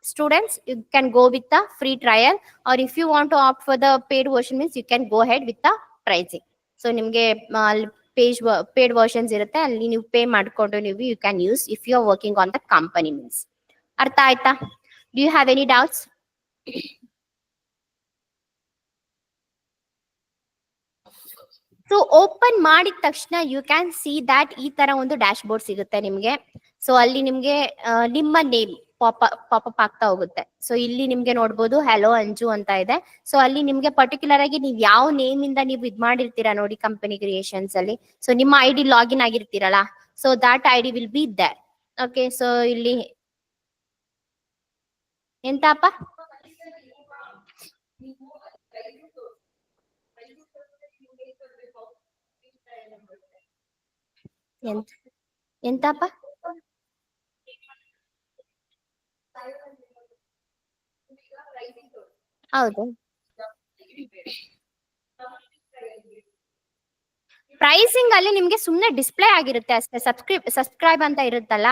students, you can go with the free trial, or if you want to opt for the paid version means you can go ahead with the pricing. So ನಿಮ್ಗೆ paid versions ಇರುತ್ತೆ, ಅಲ್ಲಿ ನೀವು pay ಮಾಡ್ಕೊಂಡು ನೀವು you can use if you are working on the company means. ಅರ್ಥ ಆಯ್ತಾ? Do you have any doubts? So open ಮಾಡಿದ ತಕ್ಷಣ ಯು ಕ್ಯಾನ್ ಸಿ ದಟ್ ಈ ತರ ಒಂದು ಡ್ಯಾಶ್ ಬೋರ್ಡ್ ಸಿಗುತ್ತೆ ನಿಮ್ಗೆ. ಸೊ ಅಲ್ಲಿ ನಿಮ್ಗೆ ನಿಮ್ಮ ನೇಮ್ ಪಾಪಪ್ ಆಗ್ತಾ ಹೋಗುತ್ತೆ. ಸೊ ಇಲ್ಲಿ ನಿಮ್ಗೆ ನೋಡ್ಬೋದು ಹಲೋ ಅಂಜು ಅಂತ ಇದೆ. ಸೊ ಅಲ್ಲಿ ನಿಮ್ಗೆ ಪರ್ಟಿಕ್ಯುಲರ್ ಆಗಿ ನೀವು ಯಾವ ನೇಮ್ ಇಂದ ನೀವು ಇದ್ ಮಾಡಿರ್ತೀರಾ ನೋಡಿ ಕಂಪನಿ ಕ್ರಿಯೇಷನ್ಸ್ ಅಲ್ಲಿ, ಸೊ ನಿಮ್ಮ ID ಲಾಗಿನ್ ಆಗಿರ್ತೀರಲ್ಲ, so that ID will be there. Okay, so ಇಲ್ಲಿ ಎಂತಪ್ಪ ಎಂತಪ್ಪ ಹೌದು, ಪ್ರೈಸಿಂಗ್ ಅಲ್ಲಿ ನಿಮ್ಗೆ ಸುಮ್ನೆ ಡಿಸ್ಪ್ಲೇ ಆಗಿರುತ್ತೆ ಅಷ್ಟೇ. ಸಬ್ಸ್ಕ್ರೈಬ್ ಅಂತ ಇರುತ್ತಲ್ಲ,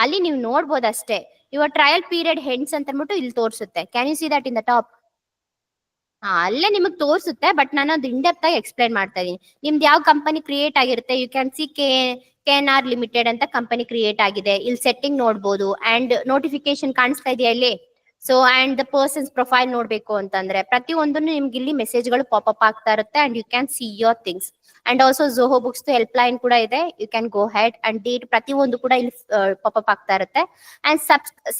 ಅಲ್ಲಿ ನೀವು ನೋಡ್ಬೋದು ಅಷ್ಟೇ. ಯುವರ್ ಟ್ರಯಲ್ ಪೀರಿಯಡ್ ಹೆಂಡ್ಸ್ ಅಂತ ಅಂದ್ಬಿಟ್ಟು ಇಲ್ಲಿ ತೋರಿಸುತ್ತೆ. Can you see that in the top? ಅಲ್ಲೇ ನಿಮಗೆ ತೋರಿಸುತ್ತೆ, ಬಟ್ ನಾನು ಅದು ಇನ್ ಡೆಪ್ತ್ ಆಗಿ ಎಕ್ಸ್ಪ್ಲೈನ್ ಮಾಡ್ತಾ ಇದೀನಿ. ನಿಮ್ದು ಯಾವ ಕಂಪನಿ ಕ್ರಿಯೇಟ್ ಆಗಿರುತ್ತೆ, you can see KNR limited ಅಂತ ಕಂಪನಿ ಕ್ರಿಯೇಟ್ ಆಗಿದೆ. ಇಲ್ಲಿ ಸೆಟ್ಟಿಂಗ್ ನೋಡ್ಬೋದು ಅಂಡ್ ನೋಟಿಫಿಕೇಶನ್ ಕಾಣಿಸ್ತಾ ಇದೆಯಾ ಇಲ್ಲಿ. So and the persons profile ನೋಡ್ಬೇಕು ಅಂತಂದ್ರೆ ಪ್ರತಿಯೊಂದನ್ನು ನಿಮ್ಗೆ ಇಲ್ಲಿ ಮೆಸೇಜ್ಗಳು ಪಾಪಪ್ ಆಗ್ತಾ ಇರುತ್ತೆ and you can see your things. And also Zoho books helpline ಕೂಡ ಇದೆ, you can go head and date ಪ್ರತಿಯೊಂದು ಕೂಡ ಇಲ್ಲಿ ಪಾಪಪ್ ಆಗ್ತಾ ಇರುತ್ತೆ. ಅಂಡ್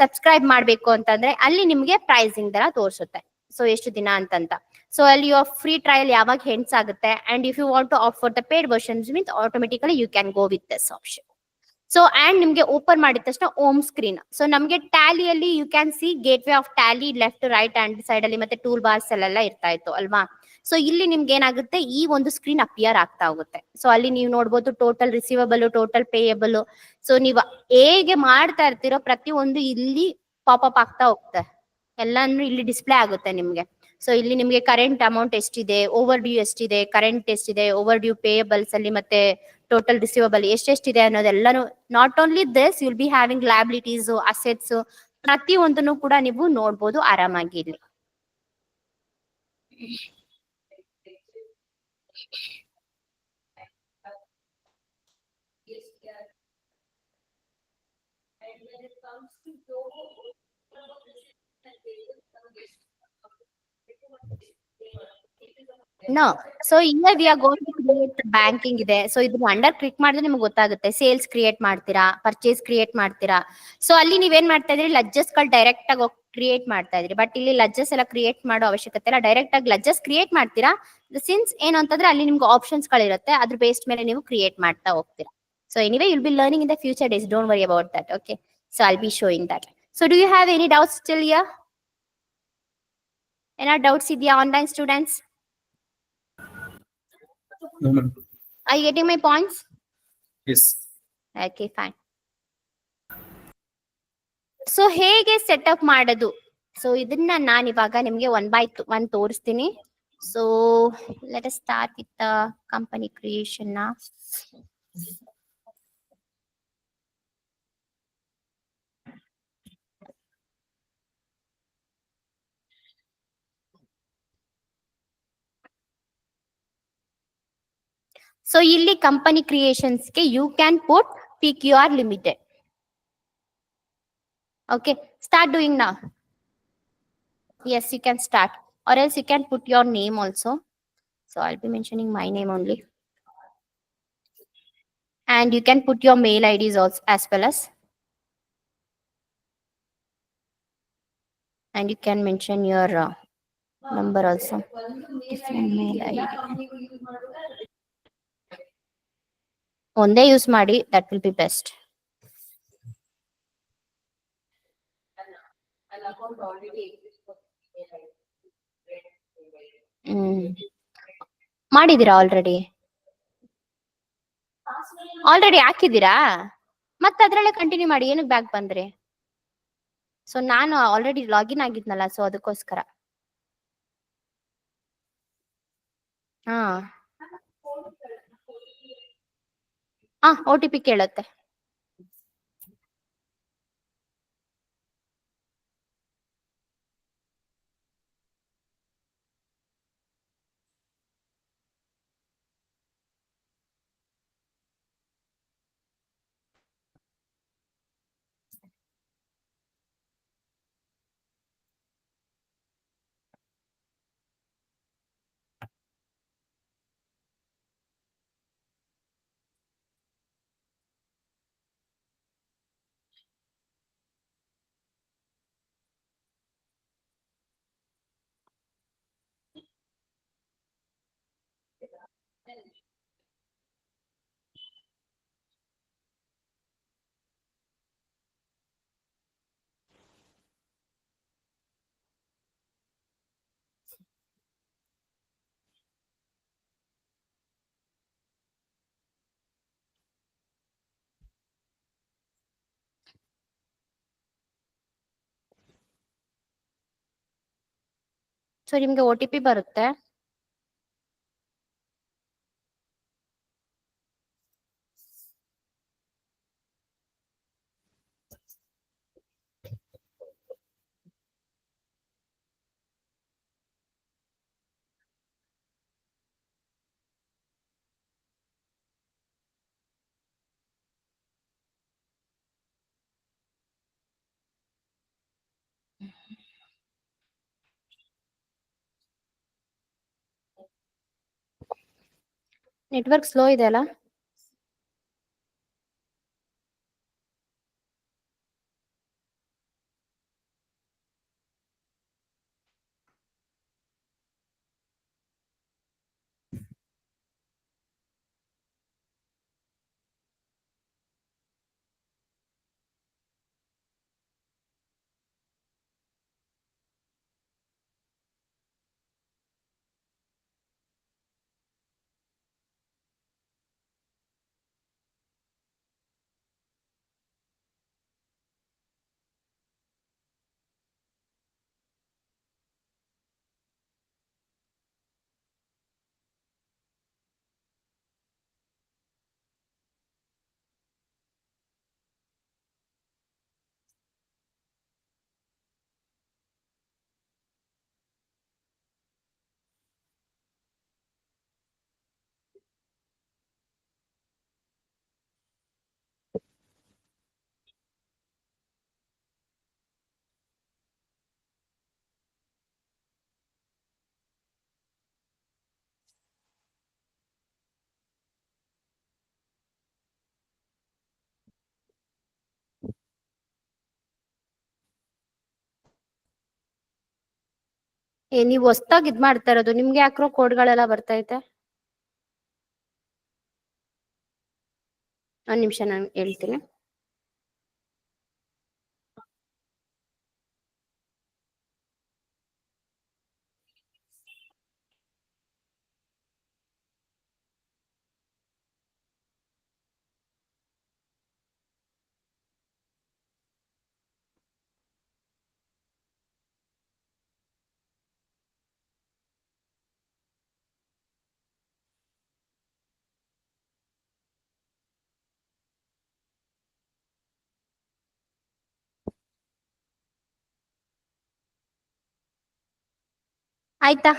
ಸಬ್ಸ್ಕ್ರೈಬ್ ಮಾಡ್ಬೇಕು ಅಂತಂದ್ರೆ ಅಲ್ಲಿ ನಿಮ್ಗೆ ಪ್ರೈಸಿಂಗ್ ತರ ತೋರಿಸುತ್ತೆ, ಸೊ ಎಷ್ಟು ದಿನ ಅಂತಂತ. ಸೊ ಅಲ್ಲಿ ಯುವರ್ ಫ್ರೀ ಟ್ರಯಲ್ ಯಾವಾಗ ಹೆಂಡ್ಸ್ ಆಗುತ್ತೆ and if you want to of for the paid versions means automatically you can go with this option. So and ನಿಮ್ಗೆ ಓಪನ್ ಮಾಡಿದ ತಕ್ಷಣ ಹೋಮ್ ಸ್ಕ್ರೀನ್. ಸೊ ನಮ್ಗೆ ಟ್ಯಾಲಿಯಲ್ಲಿ you can see gateway of Tally left right hand side ಅಲ್ಲಿ ಮತ್ತೆ tool bars ಅಲ್ಲೆಲ್ಲ ಇರ್ತಾ ಇತ್ತು ಅಲ್ವಾ. ಸೊ ಇಲ್ಲಿ ನಿಮ್ಗೆ ಏನಾಗುತ್ತೆ, ಈ ಒಂದು ಸ್ಕ್ರೀನ್ ಅಪಿಯರ್ ಆಗ್ತಾ ಹೋಗುತ್ತೆ. ಸೊ ಅಲ್ಲಿ ನೀವು ನೋಡ್ಬೋದು total receivable, total payable. So ನೀವು ಹೇಗೆ ಮಾಡ್ತಾ ಇರ್ತೀರೋ ಪ್ರತಿಯೊಂದು ಇಲ್ಲಿ ಪಾಪಪ್ ಆಗ್ತಾ ಹೋಗುತ್ತೆ, ಎಲ್ಲಾನು ಇಲ್ಲಿ ಡಿಸ್ಪ್ಲೇ ಆಗುತ್ತೆ ನಿಮ್ಗೆ. ಸೊ ಇಲ್ಲಿ ನಿಮ್ಗೆ ಕರೆಂಟ್ ಅಮೌಂಟ್ ಎಷ್ಟಿದೆ, ಓವರ್ ಡ್ಯೂ ಎಷ್ಟಿದೆ, ಕರೆಂಟ್ ಎಷ್ಟಿದೆ, ಓವರ್ ಡ್ಯೂ ಪೇಯಬಲ್ಸ್ ಅಲ್ಲಿ ಮತ್ತೆ ಟೋಟಲ್ ರಿಸೀವಬಲ್ ಎಷ್ಟೆಷ್ಟಿದೆ ಅನ್ನೋದೆಲ್ಲಾನು. Not only this, you will be having liabilities, assets, ಪ್ರತಿಯೊಂದನ್ನು ಕೂಡ ನೀವು ನೋಡ್ಬೋದು ಆರಾಮಾಗಿ ಇಲ್ಲಿ. No. So here we are going to create banking ಇದೆ. ಸೊ ಇದನ್ನ ಅಂಡರ್ ಕ್ಲಿಕ್ ಮಾಡಿದ್ರೆ ನಿಮ್ಗೆ ಗೊತ್ತಾಗುತ್ತೆ. ಸೇಲ್ಸ್ ಕ್ರಿಯೇಟ್ ಮಾಡ್ತೀರಾ, ಪರ್ಚೇಸ್ ಕ್ರಿಯೇಟ್ ಮಾಡ್ತೀರಾ. ಸೊ ಅಲ್ಲಿ ನೀವೇನ್ ಮಾಡ್ತಾ ಇದ್ರಿ, ಲಜ್ಜಸ್ ಗಳು ಡೈರೆಕ್ಟ್ ಆಗಿ ಕ್ರಿಯೇಟ್ ಮಾಡ್ತಾ ಇದ್ರಿ. ಬಟ್ ಇಲ್ಲಿ ಲಜ್ಜಸ್ ಎಲ್ಲ ಕ್ರಿಯೇಟ್ ಮಾಡೋ ಅವಶ್ಯಕತೆ ಇಲ್ಲ, ಡೈರೆಕ್ಟ್ ಆಗಿ ಲಜ್ಜಸ್ ಕ್ರಿಯೇಟ್ ಮಾಡ್ತೀರಾ. ಸಿನ್ಸ್ ಏನು ಅಂತಂದ್ರೆ ಅಲ್ಲಿ ನಿಮ್ಗೆ ಆಪ್ಷನ್ಸ್ ಗಳಿರುತ್ತೆ, ಅದ್ರ ಬೇಸ್ಡ್ ಮೇಲೆ ನೀವು ಕ್ರಿಯೇಟ್ ಮಾಡ್ತಾ ಹೋಗ್ತೀರಾ. So anyway will be learning in the future days, don't worry about that. Okay, so I'll be showing that. So do you have any doubts still here? ಏನಾದ್ರು ಡೌಟ್ಸ್ ಇದೆಯಾ online students? No, ma'am. Are you getting my points? Yes. Okay, fine. So ಹೇಗೆ setup ಮಾಡೋದು, so ಇದನ್ನ ನಾನು ಇವಾಗ ನಿಮ್ಗೆ one by one ತೋರಿಸ್ತೀನಿ. So let us start with the company creation ನಾ. ಸೊ ಇಲ್ಲಿ ಕಂಪನಿ ಕ್ರಿಯೇಷನ್ಸ್ಗೆ you can put PQR limited. Okay, start doing now. Yes, you can start, or else you can put your name also. So I'll be mentioning my name only, and you can put your mail IDs also as well as, and you can mention your number also. Mail ID. ಒಂದೇ use ಮಾಡಿ, that will be best. ಮಾಡಿದೀರಾ already? Already ಹಾಕಿದ್ದೀರಾ? ಮತ್ತೆ ಅದ್ರಲ್ಲೇ continue ಮಾಡಿ, ಏನಕ್ಕೆ back ಬಂದ್ರಿ? So ನಾನು ಆಲ್ರೆಡಿ ಲಾಗಿನ್ ಆಗಿದ್ನಲ್ಲ, ಸೊ ಅದಕ್ಕೋಸ್ಕರ. ಹಾ OTP ಕೇಳುತ್ತೆ. ಸೊ ನಿಮ್ಗೆ OTP ಬರುತ್ತೆ. ನೆಟ್ವರ್ಕ್ ಸ್ಲೋ ಇದೆ ಅಲ್ಲ? ನೀವು ಹೊಸ್ದಾಗಿ ಇದ್ ಮಾಡ್ತಾ ಇರೋದು, ನಿಮ್ಗೆ ಯಾಕ್ರೋ ಕೋಡ್ಗಳೆಲ್ಲ ಬರ್ತೈತೆ? ಒಂದ್ ನಿಮಿಷ ನಾನು ಹೇಳ್ತೀನಿ. ಆಯ್ತಾ?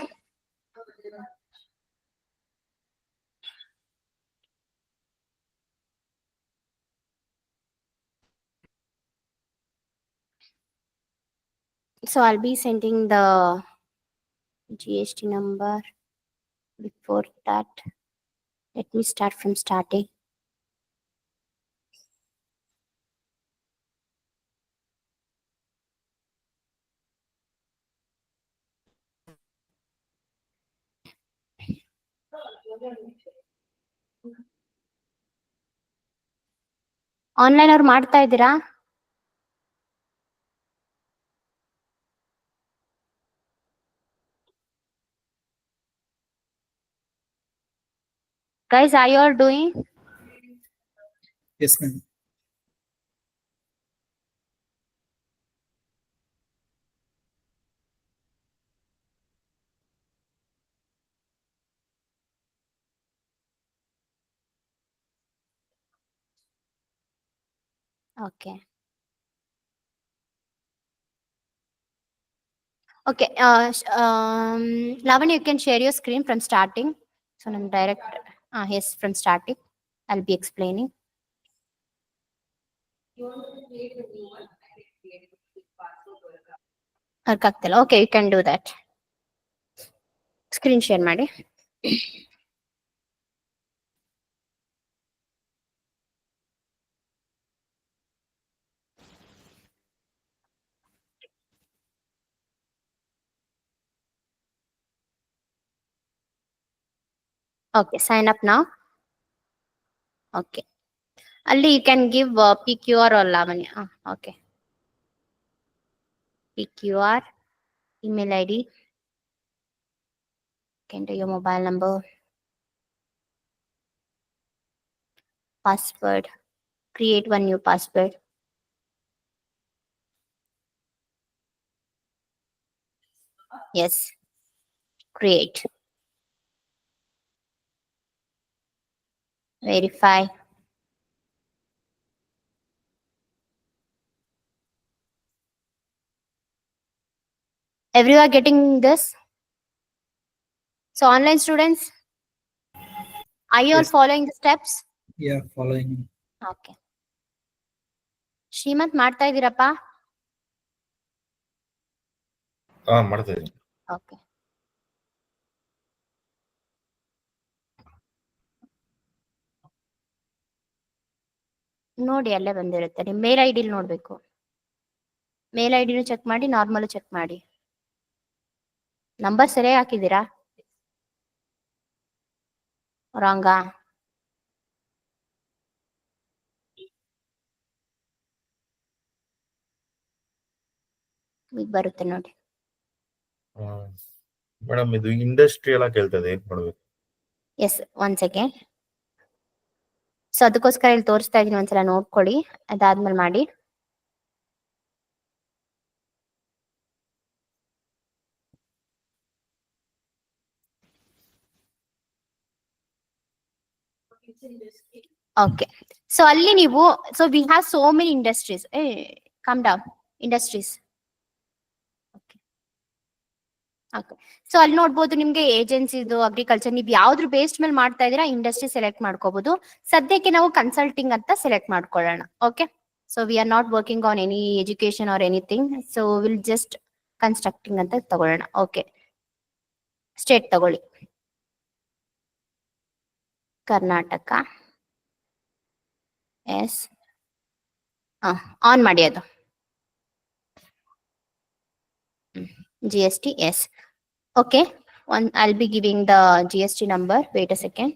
So I'll be sending the GST number. Before that, let me start from starting. Online ಅವ್ರು ಮಾಡ್ತಾ ಇದ್ದೀರಾ? Guys, are you all doing? Yes, ma'am. Okay. Okay. Lavanya, you can share your screen from starting. So I'm direct. Yes, from starting. I'll be explaining. Okay, you can do that. Screen share ಮಾಡಿ. Okay, sign up now. Okay. Ali, you can give PQR or Lavanya. Okay. PQR, email ID. Enter your mobile number. Password. Create one new password. Yes. Create. Verify. Everyone getting this? So online students, are you all Yes. following the steps? Yeah, following. Okay. Shrimant ಮಾಡ್ತಾ ಇದ್ದೀರಪ್ಪ? ಮಾಡ್ತಾ ಇದ್ದೀನಿ. Okay. ನೋಡಿ ಅಲ್ಲೇ ಬಂದಿರುತ್ತೆ. ನಿಮ್ಮ ಮೇಲ್ I ಡಿಲಿ ನೋಡ್ಬೇಕು. ಮೇಲ್ I ಡಿನೂ check ಮಾಡಿ, normal check ಮಾಡಿ. ನಂಬರ್ ಸರಿಯಾಗಿ ಹಾಕಿದ್ದೀರಾ? ರಾಂಗಾ? ಈಗ ಬರುತ್ತೆ ನೋಡಿ. ಮೇಡಮ್ ಇದು ಇಂಡಸ್ಟ್ರಿ ಎಲ್ಲ ಕೇಳ್ತದೆ, ಏನ್ ಮಾಡ್ಬೇಕು? S, one second. ಸೊ ಅದಕ್ಕೋಸ್ಕರ ಇಲ್ಲಿ ತೋರಿಸ್ತಾ ಇದೀನಿ, ಒಂದ್ಸಲ ನೋಡ್ಕೊಳ್ಳಿ. ಅದಾದ್ಮೇಲೆ ಮಾಡಿ. ಓಕೆ. ಸೊ ಅಲ್ಲಿ ನೀವು, so we have so many industries. Come down. Industries. Okay. So ಅಲ್ಲಿ ನೋಡ್ಬೋದು ನಿಮ್ಗೆ ಏಜೆನ್ಸಿದು, ಅಗ್ರಿಕಲ್ಚರ್, ನೀವು ಯಾವ್ದ್ರ ಬೇಸ್ಡ್ ಮೇಲೆ ಮಾಡ್ತಾ ಇದೀರಾ ಇಂಡಸ್ಟ್ರಿ ಸೆಲೆಕ್ಟ್ ಮಾಡ್ಕೋಬಹುದು. ಸದ್ಯಕ್ಕೆ ನಾವು ಕನ್ಸಲ್ಟಿಂಗ್ ಅಂತ ಸೆಲೆಕ್ಟ್ ಮಾಡ್ಕೊಳ್ಳೋಣ. Okay. So we R not working on any education or anything. So will just constructing ಅಂತ ತಗೊಳ್ಳೋಣ. ಓಕೆ. ಸ್ಟೇಟ್ ತಗೊಳ್ಳಿ. ಕರ್ನಾಟಕ. ಎಸ್. ಆನ್ ಮಾಡಿ ಅದು. GST. Yes. Okay. I'll be giving the GST number. Wait a second.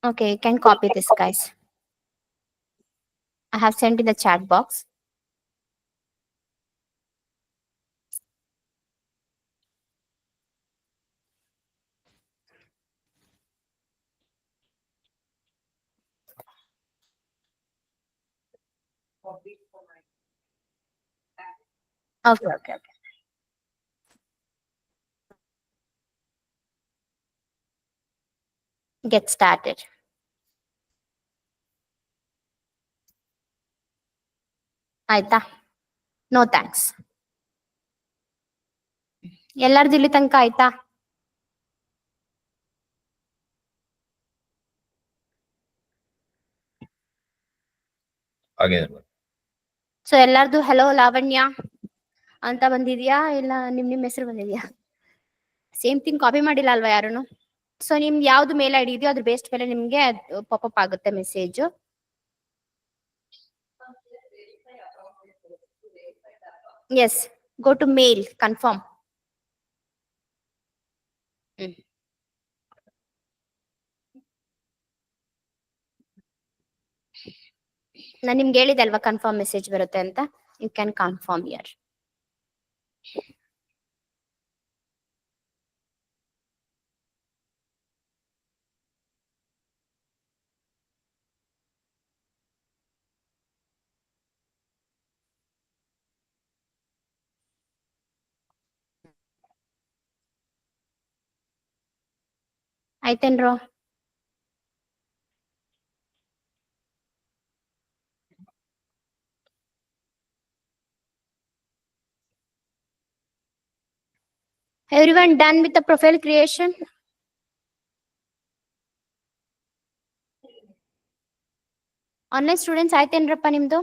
Okay, you can copy this, guys. I have sent in the chat box. Okay. Get started. ಆಯ್ತಾ? No thanks. ಎಲ್ಲಾರ್ದು ಇಲ್ಲಿ ತನಕ ಆಯ್ತಾ? ಹಾಗೆ so ಎಲ್ಲಾರ್ದು hello Lavanya ಅಂತ ಬಂದಿದ್ಯಾ ಇಲ್ಲ ನಿಮ್ ಹೆಸರು ಬಂದಿದ್ಯಾ? ಸೇಮ್ ಥಿಂಗ್ ಕಾಪಿ ಮಾಡಿಲ್ಲ ಅಲ್ವಾ ಯಾರುನು? ಸೊ ನಿಮ್ದು ಯಾವ್ದು ಮೇಲ್ ಐಡಿ ಇದೆಯೋ ಅದ್ರ ಬೇಸ್ಡ್ ಮೇಲೆ ನಿಮ್ಗೆ ಪಾಪಪ್ ಆಗುತ್ತೆ message. Yes, go to mail confirm. ನಾನು ನಿಮ್ಗೆ ಹೇಳಿದೆ ಅಲ್ವಾ ಕನ್ಫರ್ಮ್ ಮೆಸೇಜ್ ಬರುತ್ತೆ ಅಂತ. You can confirm here. ಆಯ್ತೇನ್ರೋ? Everyone done with the profile creation? Online students ಆಯ್ತೇನ್ರಪ್ಪ ನಿಮ್ದು?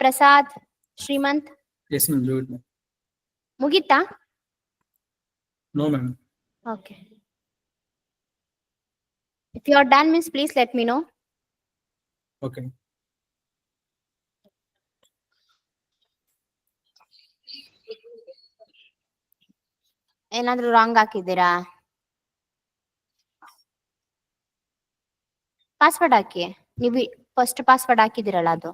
Prasad, Shrimant Yes, ma'am. Do it, ma'am. ಮುಗೀತಾ? No, ma'am. Okay. If you are done means please let me know. Okay. ಏನಾದ್ರೂ wrong ಹಾಕಿದ್ದೀರಾ? Password ಹಾಕಿ. ನೀವು first password ಹಾಕಿದಿರಲ್ಲ ಅದು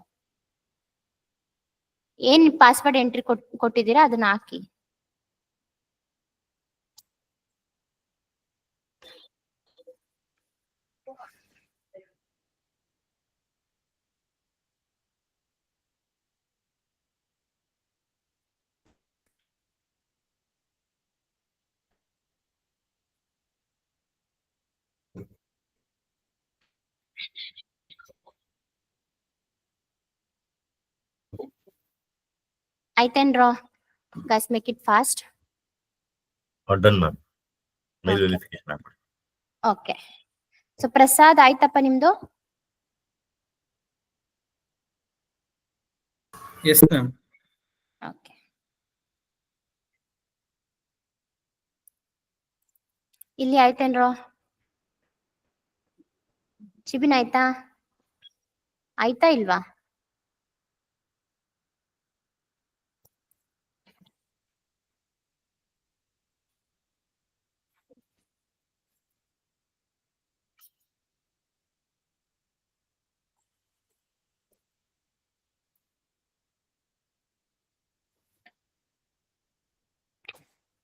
ಏನ್ password entry ಕೊಟ್ಟಿದ್ದೀರಾ ಅದನ್ನ ಹಾಕಿ. ಆಯ್ತೇನ್ರೋ? Guys make it fast. Done ma'am. Mail Okay. Verification ಆಗ್ಬಿಡಿ. ಓಕೆ. ಸೊ ಪ್ರಸಾದ್ ಆಯ್ತಪ್ಪ ನಿಮ್ದು? Yes, ma'am. ಓಕೆ. ಇಲ್ಲಿ ಆಯ್ತೇನ್ರೋ? ಶಿಬಿನ್ ಆಯ್ತಾ? ಆಯ್ತಾ ಇಲ್ವಾ?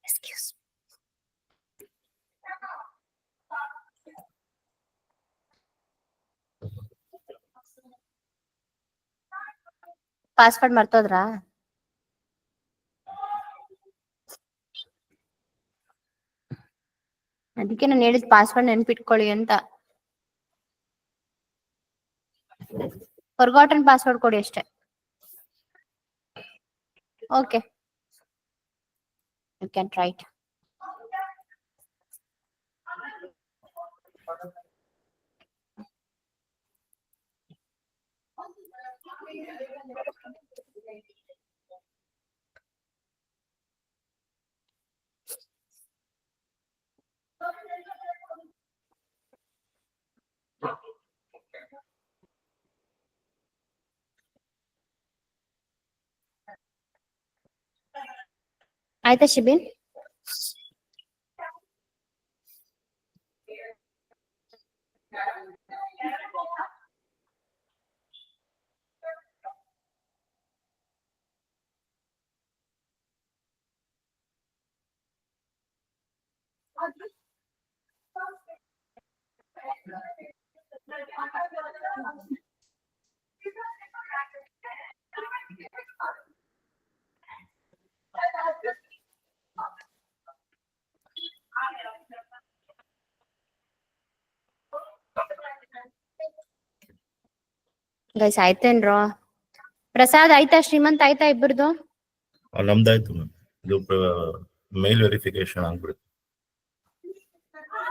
Excuse. ಪಾಸ್ವರ್ಡ್ ಮರ್ತೋದ್ರಾ? ಅದಕ್ಕೆ ನಾನು ಹೇಳಿದ್ ಪಾಸ್ವರ್ಡ್ ನೆನ್ಪಿಟ್ಕೊಳ್ಳಿ ಅಂತ. ಫರ್ಗಾಟನ್ ಪಾಸ್ವರ್ಡ್ ಕೊಡಿ ಅಷ್ಟೇ. Okay, you can try it. ಆಯ್ತಾ ಶಿಬಿನ್? ಗೈಸ್ ಆಯ್ತೇನ್ರೋ? ಪ್ರಸಾದ್ ಆಯ್ತಾ? ಶ್ರೀಮಂತ್ ಆಯ್ತಾ ಇಬ್ಬರದು? ನಮ್ದಾಯ್ತು ಮ್ಯಾಮ್. ಇದು ಮೇಲ್ ವೆರಿಫಿಕೇಶನ್ ಆಗ್ಬಿಡುತ್ತೆ.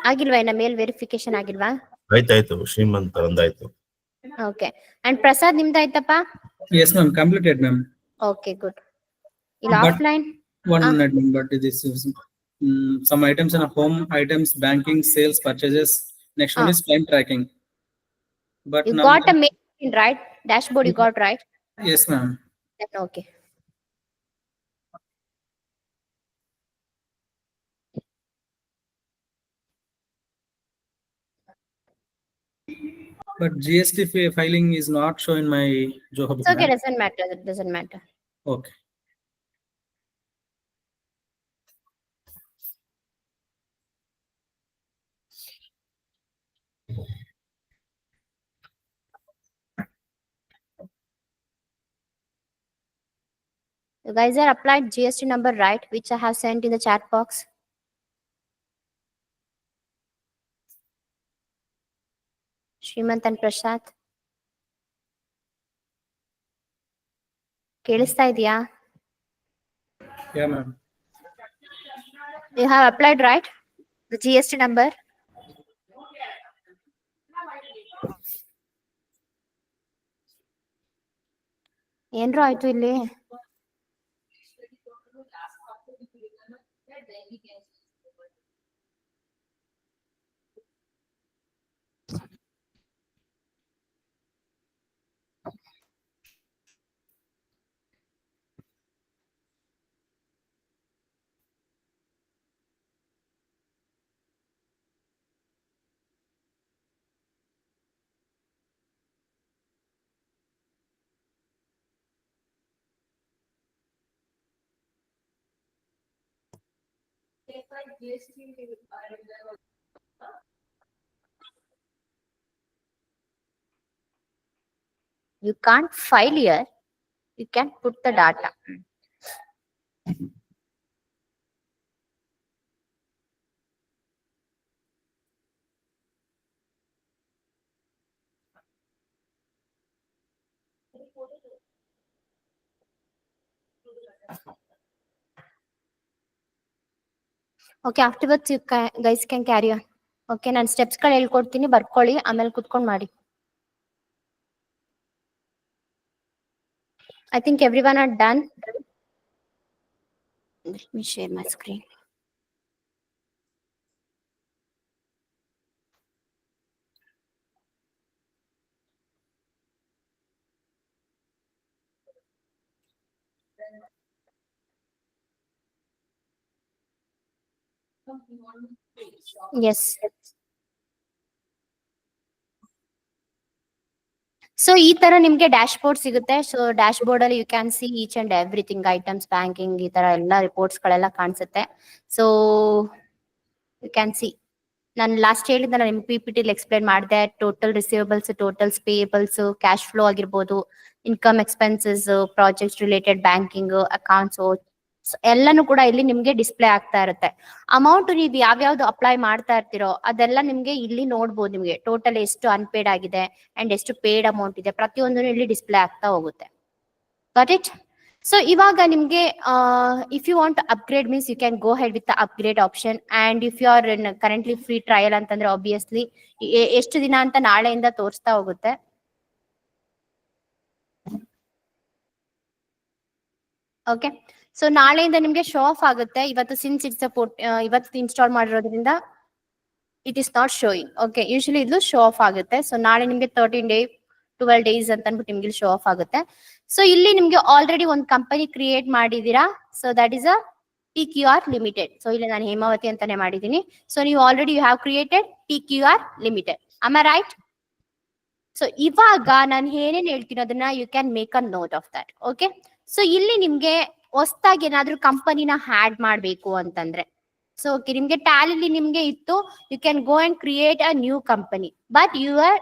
ಆಗಿಲ್ವಾ? ಇನ್ನ ಮೇಲ್ ವೆರಿಫಿಕೇಶನ್ ಆಗಿಲ್ವಾ? ಆಯ್ತಾಯ್ತು, ಶ್ರೀಮಂತ್ ಒಂದಾಯ್ತು. ಓಕೆ. ಅಂಡ್ ಪ್ರಸಾದ್ ನಿಮ್ದಾಯ್ತಪ್ಪ? Yes, ma'am. Completed, ma'am. Okay good. ಇಲ್ಲ But- offline? One minute, ma'am. But this is some items in a home items, banking, sales, purchases. Next one is time tracking. But You now, got a mail, right? Dashboard you got, right? yes, ma'am. Then okay. But GST filing is not shown in my Zoho book. It's okay, ma'am. doesn't matter. It doesn't matter. Okay. You guys are applied GST number, right? Which I have sent in the chat box. Shrimant and Prasad ಕೇಳಿಸ್ತಾ ಇದೆಯಾ? Yeah, ma'am. You have applied, right? The GST number. ಏನ್ರೋ ಆಯ್ತು ಇಲ್ಲಿ? You can't file here. You can put the data. Okay, afterwards you guys can carry on. Okay, ನಾನು steps ಗಳು ಹೇಳ್ಕೊಡ್ತೀನಿ, ಬರ್ಕೊಳ್ಳಿ, ಆಮೇಲೆ ಕುತ್ಕೊಂಡು ಮಾಡಿ. I think everyone are done. Let me share my screen. Yes. So ಈ ತರ ನಿಮ್ಗೆ ಡ್ಯಾಶ್ ಬೋರ್ಡ್ ಸಿಗುತ್ತೆ. ಸೊ ಡ್ಯಾಶ್ ಬೋರ್ಡ್ ಅಲ್ಲಿ you can see each and everything, items, banking, ಈ ತರ ಎಲ್ಲ ರಿಪೋರ್ಟ್ಸ್ ಗಳೆಲ್ಲ ಕಾಣಿಸುತ್ತೆ. ಸೊ ಯು ಕ್ಯಾನ್ ಸಿ, ನಾನು ಲಾಸ್ಟ್ ಹೇಳಿದ್ನಲ್ಲ ನಿಮ್ಗೆ PPT ಎಕ್ಸ್ಪ್ಲೈನ್ ಮಾಡಿದೆ. Total receivables, totals payables, cash flow ಆಗಿರ್ಬೋದು, income, expenses, projects related, banking, accounts, ಎಲ್ಲಾನು ಕೂಡ ಇಲ್ಲಿ ನಿಮ್ಗೆ ಡಿಸ್ಪ್ಲೇ ಆಗ್ತಾ ಇರುತ್ತೆ. ಅಮೌಂಟ್ ನೀವು ಯಾವ್ಯಾವ್ದು ಅಪ್ಲೈ ಮಾಡ್ತಾ ಇರ್ತೀರೋ ಅದೆಲ್ಲ ನಿಮ್ಗೆ ಇಲ್ಲಿ ನೋಡ್ಬೋದು. ನಿಮ್ಗೆ ಟೋಟಲ್ ಎಷ್ಟು ಅನ್ಪೇಡ್ ಆಗಿದೆ ಅಂಡ್ ಎಷ್ಟು ಪೇಡ್ ಅಮೌಂಟ್ ಇದೆ, ಪ್ರತಿಯೊಂದನ್ನು ಇಲ್ಲಿ ಡಿಸ್ಪ್ಲೇ ಆಗ್ತಾ ಹೋಗುತ್ತೆ. Got it? ಸೊ ಇವಾಗ ನಿಮ್ಗೆ if you want upgrade means you can go head with upgrade option. And if you are currently free trial ಅಂತಂದ್ರೆ ಆಬ್ವಿಯಸ್ಲಿ ಎಷ್ಟು ದಿನ ಅಂತ ನಾಳೆಯಿಂದ ತೋರಿಸ್ತಾ ಹೋಗುತ್ತೆ. ಓಕೆ, ಸೊ ನಾಳೆಯಿಂದ ನಿಮ್ಗೆ ಶೋ ಆಫ್ ಆಗುತ್ತೆ. ಇವತ್ತು ಸಿನ್ಸ್ ಇಟ್ಸ್ ಇವತ್ತು ಇನ್ಸ್ಟಾಲ್ ಮಾಡಿರೋದ್ರಿಂದ it is not showing. Okay, usually ಇದು ಶೋ ಆಫ್ ಆಗುತ್ತೆ. ಸೊ ನಾಳೆ ನಿಮ್ಗೆ 13 ಡೇ 12 ಡೇಸ್ ಅಂತ ಅನ್ಬಿಟ್ಟು ನಿಮ್ಗೆ ಶೋ ಆಫ್ ಆಗುತ್ತೆ. ಸೊ ಇಲ್ಲಿ ನಿಮ್ಗೆ ಆಲ್ರೆಡಿ ಒಂದು ಕಂಪನಿ ಕ್ರಿಯೇಟ್ ಮಾಡಿದೀರಾ. So that is a PQR limited. So ಇಲ್ಲಿ ನಾನು ಹೇಮಾವತಿ ಅಂತಾನೆ ಮಾಡಿದೀನಿ. ಸೊ ನೀವು already you have created PQR limited. Am I right? So ಇವಾಗ ನಾನು ಏನೇನ್ ಹೇಳ್ತೀನಿ ಅದನ್ನ you can make a note of that. Okay, so ಇಲ್ಲಿ ನಿಮ್ಗೆ ಹೊಸದಾಗಿ ಏನಾದ್ರೂ ಕಂಪನಿನ ಹ್ಯಾಡ್ ಮಾಡ್ಬೇಕು ಅಂತಂದ್ರೆ, ಸೊ ಓಕೆ ನಿಮ್ಗೆ ಟ್ಯಾಲಿಲಿ ನಿಮ್ಗೆ ಇತ್ತು, you can go and create a new company, but you are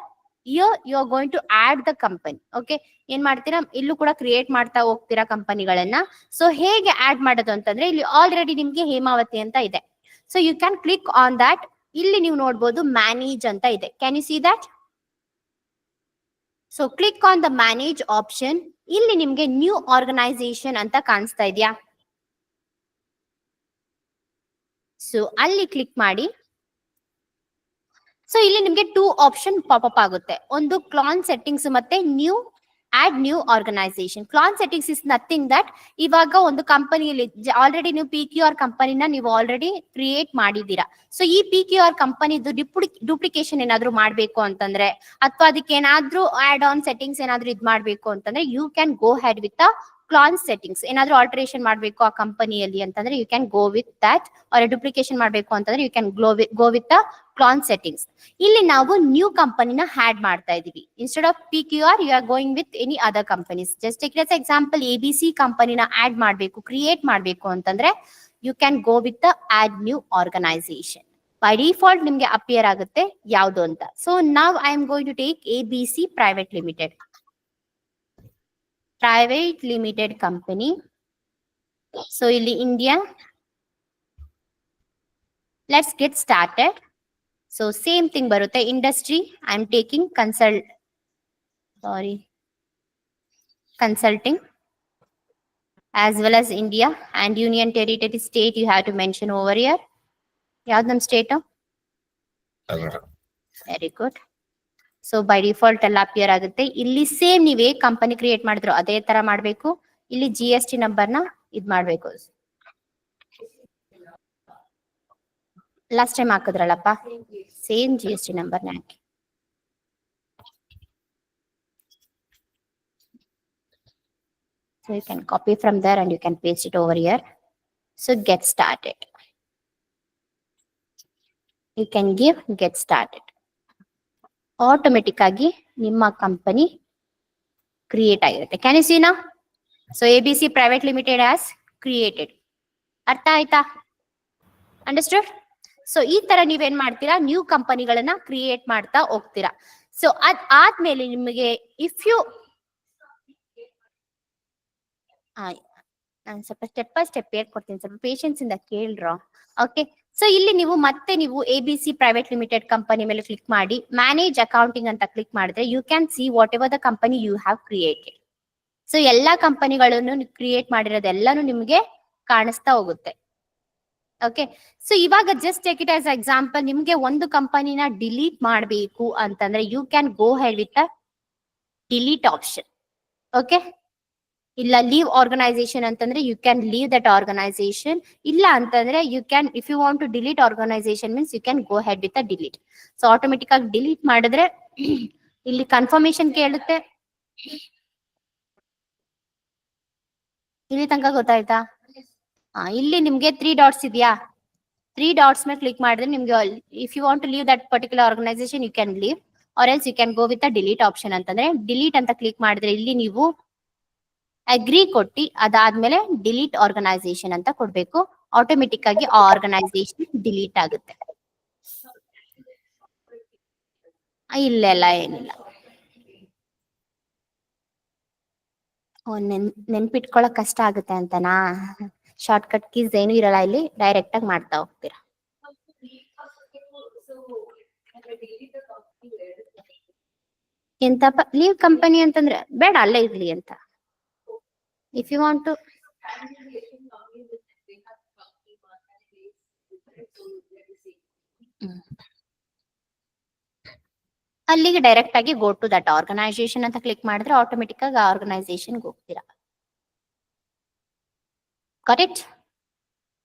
going to add the company. Okay, ಏನ್ ಮಾಡ್ತೀರಾ, ಇಲ್ಲೂ ಕೂಡ ಕ್ರಿಯೇಟ್ ಮಾಡ್ತಾ ಹೋಗ್ತೀರಾ ಕಂಪನಿಗಳನ್ನ. ಸೊ ಹೇಗೆ ಆಡ್ ಮಾಡೋದು ಅಂತಂದ್ರೆ, ಇಲ್ಲಿ ಆಲ್ರೆಡಿ ನಿಮ್ಗೆ ಹೇಮಾವತಿ ಅಂತ ಇದೆ. So you can click on that. ಇಲ್ಲಿ ನೀವು ನೋಡ್ಬೋದು ಮ್ಯಾನೇಜ್ ಅಂತ ಇದೆ. Can you see that? So click on the manage option. ಇಲ್ಲಿ ನಿಮ್ಗೆ ನ್ಯೂ ಆರ್ಗನೈಸೇಷನ್ ಅಂತ ಕಾಣಿಸ್ತಾ ಇದೆಯಾ? ಸೊ ಅಲ್ಲಿ ಕ್ಲಿಕ್ ಮಾಡಿ. ಸೊ ಇಲ್ಲಿ ನಿಮ್ಗೆ 2 ಆಪ್ಷನ್ ಪಾಪಪ್ ಆಗುತ್ತೆ. ಒಂದು ಕ್ಲಾನ್ ಸೆಟ್ಟಿಂಗ್ಸ್ ಮತ್ತೆ add new organization. Clone settings is nothing that ಇವಾಗ ಒಂದು ಕಂಪನಿಯಲ್ಲಿ ಆಲ್ರೆಡಿ ನೀವು PQR ಕಂಪನಿನ ನೀವು ಆಲ್ರೆಡಿ ಕ್ರಿಯೇಟ್ ಮಾಡಿದೀರಾ. ಸೊ ಈ PQR ಕಂಪನಿದು ಡೂಪ್ಲಿಕೇಶನ್ ಏನಾದ್ರು ಮಾಡ್ಬೇಕು ಅಂತಂದ್ರೆ, ಅಥವಾ ಅದಕ್ಕೆ ಏನಾದ್ರೂ ಆಡ್ ಆನ್ ಸೆಟ್ಟಿಂಗ್ಸ್ ಏನಾದ್ರು ಇದ್ ಮಾಡ್ಬೇಕು ಅಂತಂದ್ರೆ, you can go head with clone settings. ಏನಾದ್ರೂ ಆಲ್ಟರೇಷನ್ ಮಾಡ್ಬೇಕು ಆ ಕಂಪನಿಯಲ್ಲಿ ಅಂತಂದ್ರೆ you can go with that. Or duplication ಮಾಡ್ಬೇಕು ಅಂತಂದ್ರೆ you can go with the clone settings. ಇಲ್ಲಿ ನಾವು ನ್ಯೂ ಕಂಪನಿನ ಹ್ಯಾಡ್ ಮಾಡ್ತಾ ಇದೀವಿ. Instead of PQR you are going with any other companies. Just take it as example, ABC ಕಂಪನಿನ add ಮಾಡ್ಬೇಕು, create ಮಾಡ್ಬೇಕು ಅಂತಂದ್ರೆ you can go with the add new organisation. By default ನಿಮ್ಗೆ ಅಪಿಯರ್ ಆಗುತ್ತೆ ಯಾವ್ದು ಅಂತ. ಸೊ ನಾವ್ I am going to take ABC private limited. Private limited company. So ಇಲ್ಲಿ India. Let's get started. So same thing ಬರುತ್ತೆ. Industry I am taking consulting as well as India, and union territory state you have to mention over here. ಯಾವ್ದು ನಮ್ state? Very good. So by default ಎಲ್ಲ appear ಆಗುತ್ತೆ. ಇಲ್ಲಿ same ನೀವೇ company create ಮಾಡಿದ್ರು ಅದೇ ತರ ಮಾಡ್ಬೇಕು. ಇಲ್ಲಿ GST ನಂಬರ್ನ ಇದ್ ಮಾಡ್ಬೇಕು. ಲಾಸ್ಟ್ ಟೈಮ್ ಹಾಕಿದ್ರಲ್ಲಪ್ಪ, ಸೇಮ್ GST ನಂಬರ್ನ ಹಾಕಿ. So you can copy from there and you can paste it over here. So get started. You can give get started. Automatic ಆಗಿ ನಿಮ್ಮ ಕಂಪನಿ ಕ್ರಿಯೇಟ್ ಆಗಿರುತ್ತೆ. Can you see now? So ABC Private Limited has created. ಅರ್ಥ ಆಯ್ತಾ? Understood? So ಈ ತರ ನೀವೇನ್ ಮಾಡ್ತೀರಾ, new ಕಂಪನಿಗಳನ್ನ create ಮಾಡ್ತಾ ಹೋಗ್ತೀರಾ. ಸೊ ಆದ್ಮೇಲೆ ನಿಮಗೆ ಇಫ್ ಯು ನಾನು ಸ್ವಲ್ಪ ಸ್ಟೆಪ್ ಬೈ ಸ್ಟೆಪ್ ಹೇಳ್ಕೊಡ್ತೀನಿ, ಸ್ವಲ್ಪ ಪೇಷನ್ಸ್ ಇಂದ ಕೇಳ್ರೋ. ಓಕೆ, ಸೊ ಇಲ್ಲಿ ನೀವು ABC ಪ್ರೈವೇಟ್ ಲಿಮಿಟೆಡ್ ಕಂಪನಿ ಮೇಲೆ ಕ್ಲಿಕ್ ಮಾಡಿ ಮ್ಯಾನೇಜ್ ಅಕೌಂಟಿಂಗ್ ಅಂತ ಕ್ಲಿಕ್ ಮಾಡಿದ್ರೆ you can see whatever the company you have created. So ಎಲ್ಲಾ ಕಂಪನಿಗಳನ್ನು ಕ್ರಿಯೇಟ್ ಮಾಡಿರೋದೆಲ್ಲಾನು ನಿಮ್ಗೆ ಕಾಣಿಸ್ತಾ ಹೋಗುತ್ತೆ. ಓಕೆ, ಸೊ ಇವಾಗ just take it as example, ನಿಮ್ಗೆ ಒಂದು ಕಂಪನಿನ ಡಿಲೀಟ್ ಮಾಡಬೇಕು ಅಂತಂದ್ರೆ you can go head with delete option. Okay, ಇಲ್ಲ ಲೀವ್ ಆರ್ಗನೈಸೇಷನ್ ಅಂತಂದ್ರೆ you can leave that organization. ಇಲ್ಲ ಅಂತಂದ್ರೆ you can, if you want to delete organization means you can go head with delete. So automatic ಆಗಿ delete ಮಾಡಿದ್ರೆ ಇಲ್ಲಿ confirmation ಕೇಳುತ್ತೆ. ಇಲ್ಲಿ ತನಕ ಗೊತ್ತಾಯ್ತಾ? ಇಲ್ಲಿ ನಿಮ್ಗೆ 3 ಡಾಟ್ಸ್ ಇದೆಯಾ? 3 ಡಾಟ್ಸ್ ಮೇಲೆ ಕ್ಲಿಕ್ ಮಾಡಿದ್ರೆ ನಿಮ್ಗೆ if you want to leave that particular organization you can leave, or else you can go with delete option. ಅಂತಂದ್ರೆ ಡಿಲೀಟ್ ಅಂತ ಕ್ಲಿಕ್ ಮಾಡಿದ್ರೆ ಇಲ್ಲಿ ನೀವು ಅಗ್ರಿ ಕೊಟ್ಟಿ ಅದಾದ್ಮೇಲೆ ಡಿಲೀಟ್ ಆರ್ಗನೈಸೇಷನ್ ಅಂತ ಕೊಡ್ಬೇಕು. ಆಟೋಮೆಟಿಕ್ ಆಗಿ ಆ ಆರ್ಗನೈಸೇಷನ್ ಡಿಲೀಟ್ ಆಗುತ್ತೆ. ಇಲ್ಲೆಲ್ಲ ಏನಿಲ್ಲ. ನೆನ್ಪಿಟ್ಕೊಳಕ್ ಕಷ್ಟ ಆಗುತ್ತೆ ಅಂತನಾ? ಶಾರ್ಟ್ ಕಟ್ ಕೀಸ್ ಏನು ಇರಲ್ಲ, ಇಲ್ಲಿ ಡೈರೆಕ್ಟ್ ಆಗಿ ಮಾಡ್ತಾ ಹೋಗ್ತೀರಾ. ಎಂತಪ್ಪ ಲೀವ್ ಕಂಪನಿ ಅಂತಂದ್ರೆ ಬೇಡ, ಅಲ್ಲೇ ಇರ್ಲಿ ಅಂತ. ಇಫ್ ಯು ವಾಂಟ್ ಟು ಅಲ್ಲಿಗೆ ಡೈರೆಕ್ಟ್ ಆಗಿ ಗೋ ಟು ದಟ್ ಆರ್ಗನೈಸೇಷನ್ ಅಂತ ಕ್ಲಿಕ್ ಮಾಡಿದ್ರೆ ಆಟೋಮೆಟಿಕ್ ಆಗಿ ಆರ್ಗನೈಸೇಷನ್ ಹೋಗ್ತೀರಾ. ಕರೆಕ್ಟ್.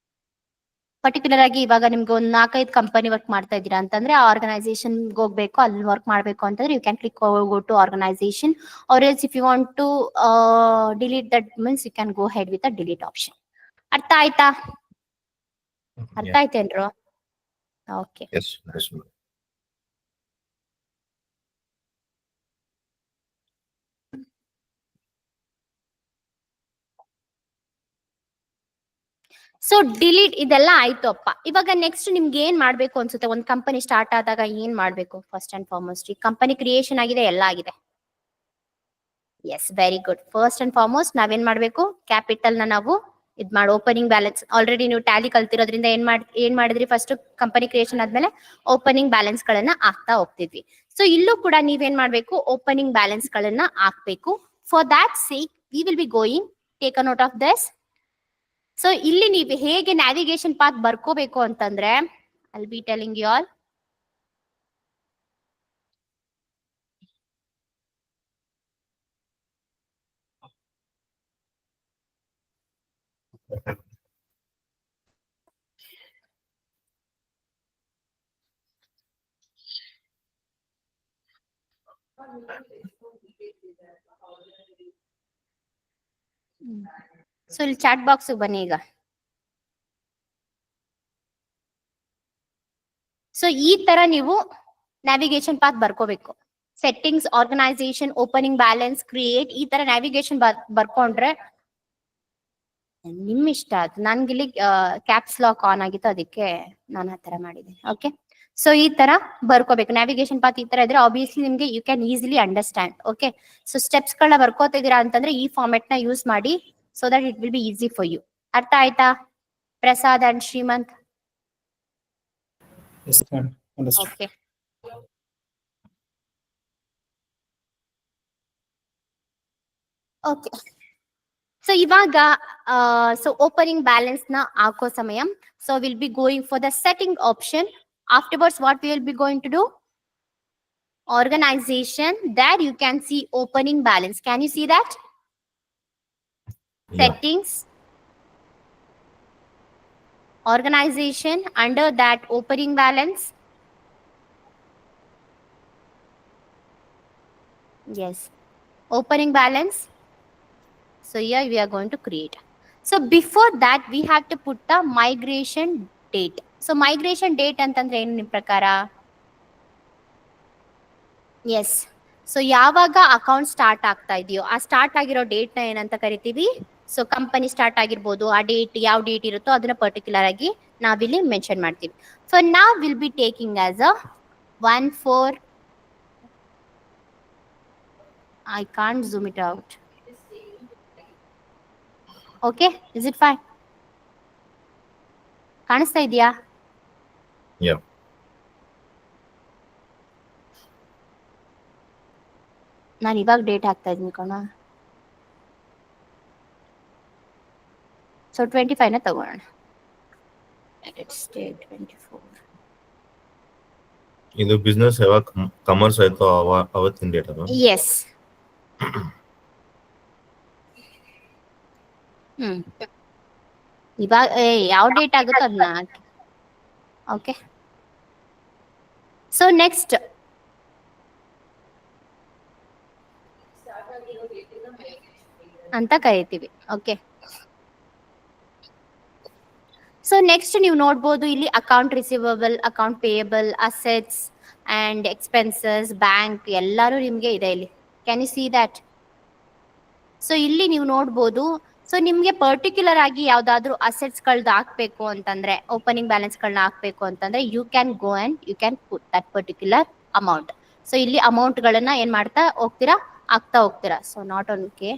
ಪರ್ಟಿಕ್ಯುಲರ್ ಆಗಿ ಇವಾಗ ನಿಮ್ಗೆ ಒಂದು 4-5 ಕಂಪನಿ ವರ್ಕ್ ಮಾಡ್ತಾ ಇದ್ದೀರಾ ಅಂತಂದ್ರೆ ಆ ಆರ್ಗನೈಸೇಷನ್ ಹೋಗ್ಬೇಕು, ಅಲ್ಲಿ ವರ್ಕ್ ಮಾಡ್ಬೇಕು ಅಂತಂದ್ರೆ you can click go to organization, or else if you want to delete that means you can go head with a delete option. ಅರ್ಥ ಆಯ್ತಾ? ಅರ್ಥ ಆಯ್ತೇನ್ರು? Okay. Yes, yes, ma'am. So delete ಇದೆಲ್ಲ ಆಯ್ತು ಅಪ್ಪ. ಇವಾಗ ನೆಕ್ಸ್ಟ್ ನಿಮ್ಗೆ ಏನ್ ಮಾಡ್ಬೇಕು ಅನ್ಸುತ್ತೆ? ಒಂದ್ ಕಂಪನಿ ಸ್ಟಾರ್ಟ್ ಆದಾಗ ಏನ್ ಮಾಡ್ಬೇಕು? ಫಸ್ಟ್ ಅಂಡ್ ಫಾರ್ಮೋಸ್ಟ್ ಈ ಕಂಪನಿ ಕ್ರಿಯೇಷನ್ ಆಗಿದೆ, ಎಲ್ಲ ಆಗಿದೆ. Yes, very good. First and foremost ನಾವೇನ್ ಮಾಡ್ಬೇಕು? ಕ್ಯಾಪಿಟಲ್ ನ ನಾವು ಇದ್ ಮಾಡಿ ಓಪನಿಂಗ್ ಬ್ಯಾಲೆನ್ಸ್ ಆಲ್ರೆಡಿ ನೀವು ಟ್ಯಾಲಿ ಕಲ್ತಿರೋದ್ರಿಂದ ಏನ್ ಮಾಡಿದ್ರಿ? ಫಸ್ಟ್ ಕಂಪನಿ ಕ್ರಿಯೇಷನ್ ಆದ್ಮೇಲೆ ಓಪನಿಂಗ್ ಬ್ಯಾಲೆನ್ಸ್ ಗಳನ್ನ ಹಾಕ್ತಾ ಹೋಗ್ತಿದ್ವಿ. ಸೊ ಇಲ್ಲೂ ಕೂಡ ನೀವೇನ್ ಮಾಡ್ಬೇಕು? ಓಪನಿಂಗ್ ಬ್ಯಾಲೆನ್ಸ್ ಗಳನ್ನ ಹಾಕ್ಬೇಕು. For that sake we will be going, take a note of this. So ಇಲ್ಲಿ ನೀವು ಹೇಗೆ ನ್ಯಾವಿಗೇಷನ್ ಪಾತ್ ಬರ್ಕೋಬೇಕು ಅಂತಂದ್ರೆ I will be telling you all. So ಇಲ್ಲಿ ಚಾಟ್ ಬಾಕ್ಸ್ ಬನ್ನಿ ಈಗ. ಸೊ ಈ ತರ ನೀವು ನ್ಯಾವಿಗೇಷನ್ ಪಾತ್ ಬರ್ಕೋಬೇಕು. Settings, organization, opening balance, create, ಈ ತರ ನ್ಯಾವಿಗೇಷನ್ ಬರ್ಕೊಂಡ್ರೆ ನಿಮ್ ಇಷ್ಟ. ಅದು ನನ್ಗಿಲ್ಲಿ ಕ್ಯಾಪ್ಸ್ ಲಾಕ್ ಆನ್ ಆಗಿತ್ತು, ಅದಕ್ಕೆ ನಾನು ಆ ತರ ಮಾಡಿದ್ದೀನಿ. ಓಕೆ, ಸೊ ಈ ತರ ಬರ್ಕೋಬೇಕು. ನ್ಯಾವಿಗೇಷನ್ ಪಾತ್ ಈ ತರ ಇದ್ರೆ ಆಬ್ವಿಯಸ್ಲಿ ನಿಮ್ಗೆ you can easily understand. Okay, so steps ಗಳನ್ನ ಬರ್ಕೋತಿದ್ದೀರಾ ಅಂತಂದ್ರೆ ಈ ಫಾರ್ಮೆಟ್ ನ ಯೂಸ್ ಮಾಡಿ, so that it will be easy for you. ಅರ್ಥ ಆಯ್ತಾ Prasad and Shrimant? Yes, ma'am. Understood. Okay, okay. So ಇವಾಗ ಸೊ ಓಪನಿಂಗ್ ಬ್ಯಾಲೆನ್ಸ್ ನ ಹಾಕೋ ಸಮಯ. So will be going for the setting option. Afterwards what we will be going to do? Organization. There you can see opening balance. Can you see that? Yeah. Settings, organization, under that opening balance. Yes, opening balance. So here we are going to create. So before that we have to put the migration date. So migration date ಅಂತಂದ್ರೆ ಏನು ನಿಮ್ಮ ಪ್ರಕಾರ? S, so ಯಾವಾಗ account start ಆಗ್ತಾ ಇದೆಯೋ ಆ start ಆಗಿರೋ date ನ ಏನಂತ ಕರಿತೀವಿ? ಸೊ ಕಂಪನಿ ಸ್ಟಾರ್ಟ್ ಆಗಿರ್ಬೋದು, ಆ ಡೇಟ್ ಯಾವ ಡೇಟ್ ಇರುತ್ತೋ ಅದನ್ನ ಪರ್ಟಿಕ್ಯುಲರ್ ಆಗಿ ನಾವಿಲ್ಲಿ ಮೆನ್ಷನ್ ಮಾಡ್ತೀವಿ. ಸೊ ನಾವ್ will be taking as a 1/4. I can't zoom it out. Okay, is it fine? ಕಾಣಿಸ್ತಾ ಇದೆಯಾ? Yeah. ನಾನು ಇವಾಗ ಡೇಟ್ ಹಾಕ್ತಾ ಇದ್ದೀನಿ ಕಣ. ಸೊ 25 ನ ತಗೋಣ. Let's take 24. ಇದು ಬಿಸ್ನೆಸ್ ಯಾವಾಗ ಕಮರ್ಸ್ ಆಯ್ತು ಅವತ್ತಿನ ಡೇಟ್ ಅದು. ಎಸ್. ಇವಾಗ ಯಾವ ಡೇಟ್ ಆಗುತ್ತೋ ಅದನ್ನ ಹಾಕಿ. ಓಕೆ, ಸೊ ನೆಕ್ಸ್ಟ್ ಅಂತ ಕರಿತೀವಿ. ಓಕೆ, ಸೊ ನೆಕ್ಸ್ಟ್ ನೀವು ನೋಡ್ಬೋದು ಇಲ್ಲಿ account receivable, account payable, assets and expenses, bank ಎಲ್ಲಾರು ನಿಮ್ಗೆ ಇದೆ ಇಲ್ಲಿ. Can you see that? So ಇಲ್ಲಿ ನೀವು ನೋಡ್ಬೋದು. ಸೊ ನಿಮ್ಗೆ ಪರ್ಟಿಕ್ಯುಲರ್ ಆಗಿ ಯಾವ್ದಾದ್ರು ಅಸೆಟ್ಸ್ ಗಳದ್ದು ಹಾಕ್ಬೇಕು ಅಂತಂದ್ರೆ, ಓಪನಿಂಗ್ ಬ್ಯಾಲೆನ್ಸ್ ಗಳನ್ನ ಹಾಕ್ಬೇಕು ಅಂತಂದ್ರೆ you can go and you can put that particular amount. So ಇಲ್ಲಿ ಅಮೌಂಟ್ ಗಳನ್ನ ಏನ್ ಮಾಡ್ತಾ ಹೋಗ್ತೀರಾ? ಹಾಕ್ತಾ ಹೋಗ್ತೀರಾ. So not own K.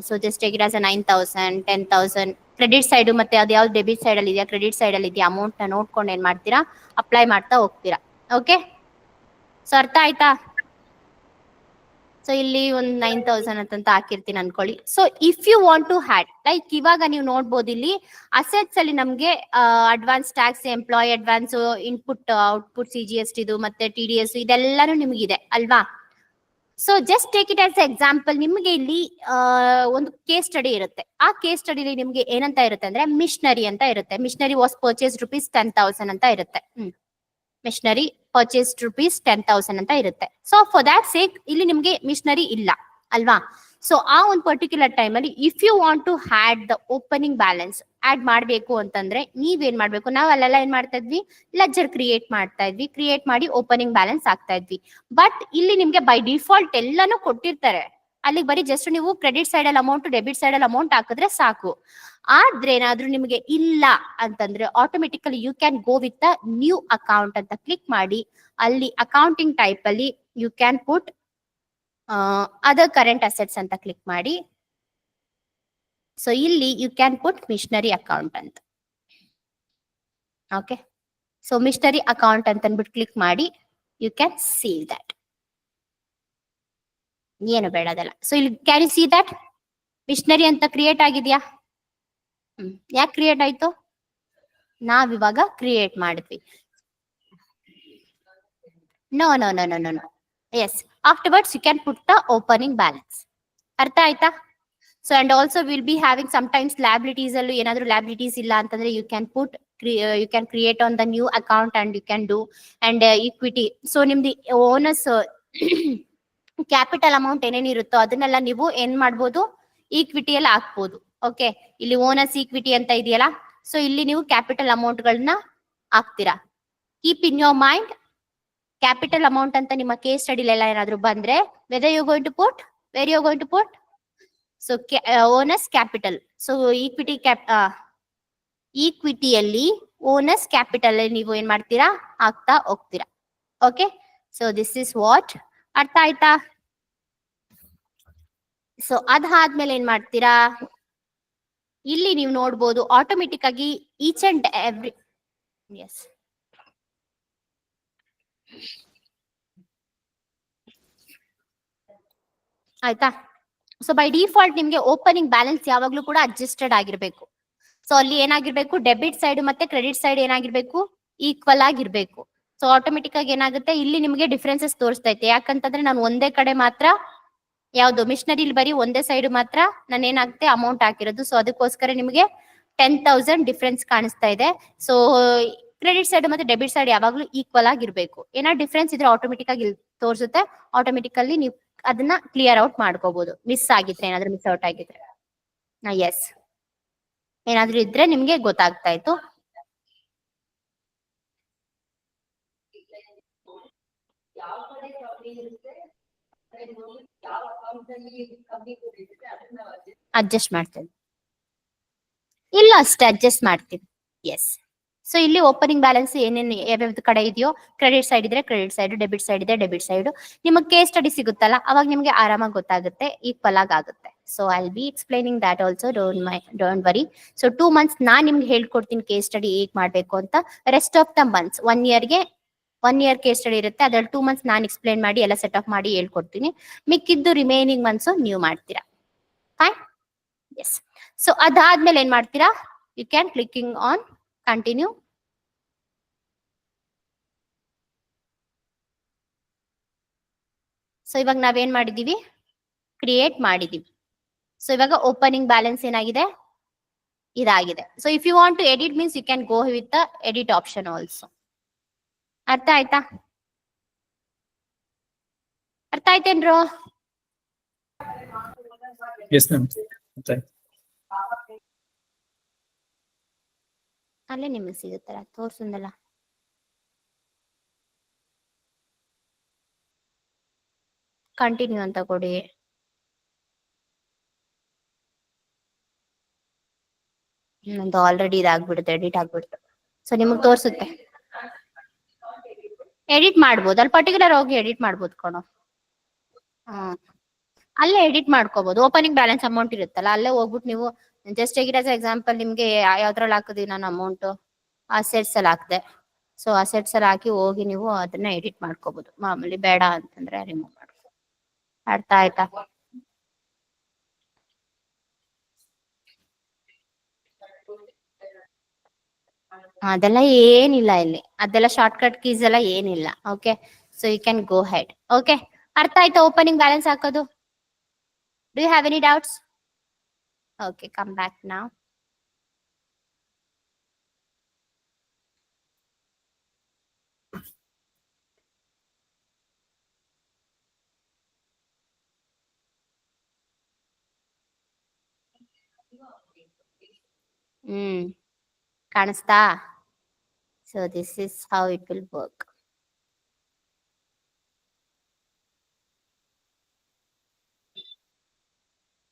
So just take it as 9,000, 10,000 credit side ಮತ್ತೆ ಅದು ಯಾವ್ದು ಡೆಬಿಟ್ ಸೈಡ್ ಅಲ್ಲಿ ಇದೆಯಾ, ಕ್ರೆಡಿಟ್ ಸೈಡ್ ಅಲ್ಲಿ ಇದೆಯಾ, ಅಮೌಂಟ್ ನ ನೋಡ್ಕೊಂಡು ಏನ್ ಮಾಡ್ತೀರಾ? ಅಪ್ಲೈ ಮಾಡ್ತಾ ಹೋಗ್ತೀರಾ. ಓಕೆ, ಸೊ ಅರ್ಥ ಆಯ್ತಾ? ಸೊ ಇಲ್ಲಿ ಒಂದು 9,000 ಅಂತ ಹಾಕಿರ್ತೀನಿ ಅನ್ಕೊಳ್ಳಿ. So if you want to add like ಇವಾಗ ನೀವು ನೋಡ್ಬೋದು ಇಲ್ಲಿ ಅಸೆಟ್ಸ್ ಅಲ್ಲಿ ನಮ್ಗೆ advance tax, employee advance, input output, CGST ಇದು ಮತ್ತೆ TDS ಇದೆಲ್ಲಾನು ನಿಮ್ಗಿದೆ ಅಲ್ವಾ? So just take it as example. ನಿಮಗೆ ಇಲ್ಲಿ ಒಂದು ಕೇಸ್ ಸ್ಟಡಿ ಇರುತ್ತೆ. ಆ ಕೇಸ್ ಸ್ಟಡಿಲಿ ನಿಮ್ಗೆ ಏನಂತ ಇರುತ್ತೆ ಅಂದ್ರೆ ಮಿಷನರಿ ಅಂತ ಇರುತ್ತೆ. ಮಿಷನರಿ ವಾಸ್ ಪರ್ಚೇಸ್ ₹10,000 ಅಂತ ಇರುತ್ತೆ. ಮಿಷನರಿ ಪರ್ಚೇಸ್ ₹10,000 ಅಂತ ಇರುತ್ತೆ. ಸೊ ಫಾರ್ ದ್ಯಾಟ್ ಸೇಕ್ ಇಲ್ಲಿ ನಿಮ್ಗೆ ಮಿಷನರಿ ಇಲ್ಲ ಅಲ್ವಾ. ಸೊ ಆ ಒಂದು ಪರ್ಟಿಕ್ಯುಲರ್ ಟೈಮ್ ಅಲ್ಲಿ if you want to add the opening balance add ಮಾಡ್ಬೇಕು ಅಂತಂದ್ರೆ ನೀವೇನ್ ಮಾಡ್ಬೇಕು, ನಾವ್ ಅಲ್ಲೆಲ್ಲ ಏನ್ ಮಾಡ್ತಾ ಇದ್ವಿ, ಲೆಡ್ಜರ್ ಕ್ರಿಯೇಟ್ ಮಾಡ್ತಾ ಇದ್ವಿ, ಕ್ರಿಯೇಟ್ ಮಾಡಿ ಓಪನಿಂಗ್ ಬ್ಯಾಲೆನ್ಸ್ ಆಗ್ತಾ ಇದ್ವಿ. ಬಟ್ ಇಲ್ಲಿ ನಿಮ್ಗೆ ಬೈ ಡಿಫಾಲ್ಟ್ ಎಲ್ಲಾನು ಕೊಟ್ಟಿರ್ತಾರೆ. ಅಲ್ಲಿ ಬರೀ ಜಸ್ಟ್ ನೀವು ಕ್ರೆಡಿಟ್ ಸೈಡ್ ಅಲ್ಲಿ ಅಮೌಂಟ್, ಡೆಬಿಟ್ ಸೈಡ್ ಅಲ್ಲಿ ಅಮೌಂಟ್ ಹಾಕಿದ್ರೆ ಸಾಕು. ಆದ್ರೆ ಏನಾದ್ರೂ ನಿಮಗೆ ಇಲ್ಲ ಅಂತಂದ್ರೆ automatically you can go with the new account ಅಂತ ಕ್ಲಿಕ್ ಮಾಡಿ ಅಲ್ಲಿ ಅಕೌಂಟಿಂಗ್ ಟೈಪ್ ಅಲ್ಲಿ you can put other current assets ಅಂತ ಕ್ಲಿಕ್ ಮಾಡಿ. ಸೊ ಇಲ್ಲಿ you can put machinery account ಅಂತ. ಓಕೆ, ಸೊ ಮಿಷನರಿ ಅಕೌಂಟ್ ಅಂತ ಅಂದ್ಬಿಟ್ಟು ಕ್ಲಿಕ್ ಮಾಡಿ ಯು ಕ್ಯಾನ್ ಸೇವ್ ದಟ್. ಏನು ಬೇಡ ಅದೆಲ್ಲ. ಸೊ ಇಲ್ಲಿ can you see that machinery ಅಂತ ಕ್ರಿಯೇಟ್ ಆಗಿದ್ಯಾ? ಯಾಕೆ ಕ್ರಿಯೇಟ್ ಆಯ್ತು? ನಾವಿವಾಗ ಕ್ರಿಯೇಟ್ ಮಾಡಿದ್ವಿ. No no no no no no yes, afterwards you can put the opening balance. ಅರ್ಥ ಆಯ್ತಾ? So and also will be having sometimes liabilities ಅಲ್ಲೂ ಏನಾದ್ರು ಲ್ಯಾಬಿಲಿಟೀಸ್ ಇಲ್ಲ ಅಂತಂದ್ರೆ you can put you can create on the new account and you can do and equity. So ನಿಮ್ದು owner's capital amount ಏನೇನಿರುತ್ತೋ ಅದನ್ನೆಲ್ಲ ನೀವು ಏನ್ ಮಾಡ್ಬೋದು, ಈಕ್ವಿಟಿಯಲ್ಲಿ ಹಾಕ್ಬೋದು. ಓಕೆ, ಇಲ್ಲಿ ಓನರ್ಸ್ ಈಕ್ವಿಟಿ ಅಂತ ಇದೆಯಲ್ಲ, ಸೊ ಇಲ್ಲಿ ನೀವು ಕ್ಯಾಪಿಟಲ್ ಅಮೌಂಟ್ ಗಳನ್ನ ಹಾಕ್ತೀರಾ. Keep in your mind, capital amount ಅಂತ ನಿಮ್ಮ ಕೇಸ್ ಸ್ಟಡಿಲಿ ಎಲ್ಲ ಏನಾದ್ರು ಬಂದ್ರೆ whether you going to put, where you going to put, so owners capital. So ಈಕ್ವಿಟಿಯಲ್ಲಿ ಓನರ್ಸ್ ಕ್ಯಾಪಿಟಲ್ ನೀವು ಏನ್ ಮಾಡ್ತೀರಾ, ಹಾಕ್ತಾ ಹೋಗ್ತೀರಾ. Okay, so this is what. ಅರ್ಥ ಆಯ್ತಾ? ಸೊ ಅದಾದ್ಮೇಲೆ ಏನ್ ಮಾಡ್ತೀರಾ, ಇಲ್ಲಿ ನೀವು ನೋಡ್ಬೋದು ಆಟೋಮೆಟಿಕ್ ಆಗಿ ಈಚ್ ಅಂಡ್ ಎವ್ರಿ, ಎಸ್ ಆಯ್ತಾ. ಸೊ ಬೈ ಡಿಫಾಲ್ಟ್ ನಿಮ್ಗೆ ಓಪನಿಂಗ್ ಬ್ಯಾಲೆನ್ಸ್ ಯಾವಾಗ್ಲೂ ಕೂಡ ಅಡ್ಜಸ್ಟೆಡ್ ಆಗಿರ್ಬೇಕು. ಸೊ ಅಲ್ಲಿ ಏನಾಗಿರ್ಬೇಕು, ಡೆಬಿಟ್ ಸೈಡ್ ಮತ್ತೆ ಕ್ರೆಡಿಟ್ ಸೈಡ್ ಏನಾಗಿರ್ಬೇಕು, ಈಕ್ವಲ್ ಆಗಿರ್ಬೇಕು. ಸೊ ಆಟೋಮೆಟಿಕ್ ಆಗಿ ಏನಾಗುತ್ತೆ, ಇಲ್ಲಿ ನಿಮ್ಗೆ ಡಿಫ್ರೆನ್ಸಸ್ ತೋರಿಸ್ತೈತೆ. ಯಾಕಂತಂದ್ರೆ ನಾನು ಒಂದೇ ಕಡೆ ಮಾತ್ರ ಯಾವ್ದು ಮಿಷನರಿ ಬರೀ ಒಂದೇ ಸೈಡ್ ಮಾತ್ರ ನಾನು ಏನಾಗುತ್ತೆ ಅಮೌಂಟ್ ಹಾಕಿರೋದು. ಸೊ ಅದಕ್ಕೋಸ್ಕರ ನಿಮಗೆ 10,000 ಡಿಫ್ರೆನ್ಸ್ ಕಾಣಿಸ್ತಾ ಇದೆ. ಸೊ ಕ್ರೆಡಿಟ್ ಸೈಡ್ ಮತ್ತೆ ಡೆಬಿಟ್ ಸೈಡ್ ಯಾವಾಗ್ಲೂ ಈಕ್ವಲ್ ಆಗಿರ್ಬೇಕು. ಏನಾದ್ರು ಡಿಫ್ರೆನ್ಸ್ ಇದ್ರೆ ಆಟೋಮೆಟಿಕ್ ಆಗಿ ತೋರಿಸುತ್ತೆ. ಆಟೋಮೆಟಿಕಲಿ ನೀವು ಅದನ್ನ ಕ್ಲಿಯರ್ ಔಟ್ ಮಾಡ್ಕೋಬಹುದು. ಮಿಸ್ ಆಗಿದ್ರೆ, ಏನಾದ್ರೂ ಮಿಸ್ ಔಟ್ ಆಗಿದ್ರೆ, ಎಸ್ ಏನಾದ್ರೂ ಇದ್ರೆ ನಿಮ್ಗೆ ಗೊತ್ತಾಗ್ತಾ ಇತ್ತು. ಅಡ್ಜಸ್ಟ್ ಮಾಡ್ತೇನೆ, ಇಲ್ಲ ಅಷ್ಟೇ ಅಡ್ಜಸ್ಟ್ ಮಾಡ್ತೀನಿ. ಎಸ್, ಸೊ ಇಲ್ಲಿ ಓಪನಿಂಗ್ ಬ್ಯಾಲೆನ್ಸ್ ಏನೇನು ಯಾವ್ಯಾವ್ದು ಕಡೆ ಇದೆಯೋ, ಕ್ರೆಡಿಟ್ ಸೈಡ್ ಇದ್ರೆ ಕ್ರೆಡಿಟ್ ಸೈಡ್, ಡೆಬಿಟ್ ಸೈಡ್ ಇದೆ ಡೆಬಿಟ್ ಸೈಡ್, ನಿಮಗೆ ಕೇಸ್ ಸ್ಟಡಿ ಸಿಗುತ್ತಲ್ಲ ಅವಾಗ ನಿಮ್ಗೆ ಆರಾಮಾಗಿ ಗೊತ್ತಾಗುತ್ತೆ, ಈಕ್ವಲ್ ಆಗುತ್ತೆ. So I will B explaining that also, don't worry. So 2 months ನಾನ್ ನಿಮ್ಗೆ ಹೇಳ್ಕೊಡ್ತೀನಿ ಕೇಸ್ ಸ್ಟಡಿ ಹೇಗ್ ಮಾಡ್ಬೇಕು ಅಂತ. Rest of the months 1 year case study ಇರುತ್ತೆ. ಅದ್ರಲ್ಲಿ 2 months ನಾನು ಎಕ್ಸ್ಪ್ಲೈನ್ ಮಾಡಿ ಎಲ್ಲ ಸೆಟ್ ಆಫ್ ಮಾಡಿ ಹೇಳ್ಕೊಡ್ತೀನಿ. ಮಿಕ್ಕಿದ್ದು ರಿಮೈನಿಂಗ್ ಮಂತ್ಸ್ ನೀವು ಮಾಡ್ತೀರಾ. Fine, S. ಸೊ ಅದಾದ್ಮೇಲೆ ಏನ್ ಮಾಡ್ತೀರಾ, you can clicking on continue. So ಇವಾಗ ನಾವೇನ್ ಮಾಡಿದೀವಿ, ಕ್ರಿಯೇಟ್ ಮಾಡಿದೀವಿ. ಸೊ ಇವಾಗ ಓಪನಿಂಗ್ ಬ್ಯಾಲೆನ್ಸ್ ಏನಾಗಿದೆ, ಇದಾಗಿದೆ. So if you want to edit means you can go with the edit option also. ಅರ್ಥ ಆಯ್ತಾ? ಅರ್ಥ ಆಯ್ತೇನ್ರು? Yes ma'am. ಅಲ್ಲೇ ನಿಮಗೆ ಸಿಗುತ್ತಲ್ಲ, ತೋರ್ಸುಂದಲ್ಲ. ಕಂಟಿನ್ಯೂ ಅಂತ ಕೊಡಿ. ನಂದು ಆಲ್ರೆಡಿ ಇದಾಗ್ಬಿಡುತ್ತೆ, ಎಡಿಟ್ ಆಗ್ಬಿಡ್ತು. ಸೊ ನಿಮಗ್ ತೋರ್ಸುತ್ತೆ, ಎಡಿಟ್ ಮಾಡ್ಬೋದು. ಅಲ್ಲಿ ಪರ್ಟಿಕ್ಯುಲರ್ ಹೋಗಿ ಎಡಿಟ್ ಮಾಡ್ಬೋದು ಕಣೋ. ಅಲ್ಲೇ ಎಡಿಟ್ ಮಾಡ್ಕೋಬಹುದು. ಓಪನಿಂಗ್ ಬ್ಯಾಲೆನ್ಸ್ ಅಮೌಂಟ್ ಇರುತ್ತಲ್ಲ, ಅಲ್ಲೇ ಹೋಗ್ಬಿಟ್ಟು ನೀವು just take it as example. ನಿಮ್ಗೆ ಯಾವ್ದ್ರಲ್ಲಿ ಹಾಕಿದೀವಿ ನಾನು ಅಮೌಂಟ್, ಅಸೆಟ್ಸ್ ಅಲ್ಲಿ ಹಾಕಿದೆ. ಸೊ ಅಸೆಟ್ಸ್ ಅಲ್ಲಿ ಹಾಕಿ ಹೋಗಿ ನೀವು ಅದನ್ನ ಎಡಿಟ್ ಮಾಡ್ಕೋಬಹುದು. ಮಾಮೂಲಿ ಬೇಡ ಅಂತಂದ್ರೆ ರಿಮೂವ್ ಮಾಡ್ಕೊ. ಅರ್ಥ ಆಯ್ತಾ? ಅದೆಲ್ಲ ಏನಿಲ್ಲ ಇಲ್ಲಿ, ಅದೆಲ್ಲ ಶಾರ್ಟ್ ಕಟ್ ಕೀಸ್ ಎಲ್ಲ ಏನಿಲ್ಲ. Okay, so you can go head. Okay, ಅರ್ಥ ಆಯ್ತಾ ಓಪನಿಂಗ್ ಬ್ಯಾಲೆನ್ಸ್ ಹಾಕೋದು? Do you have any doubts? Okay, come back now. ಕಾಣಿಸ್ತಾ? So this is how it will work.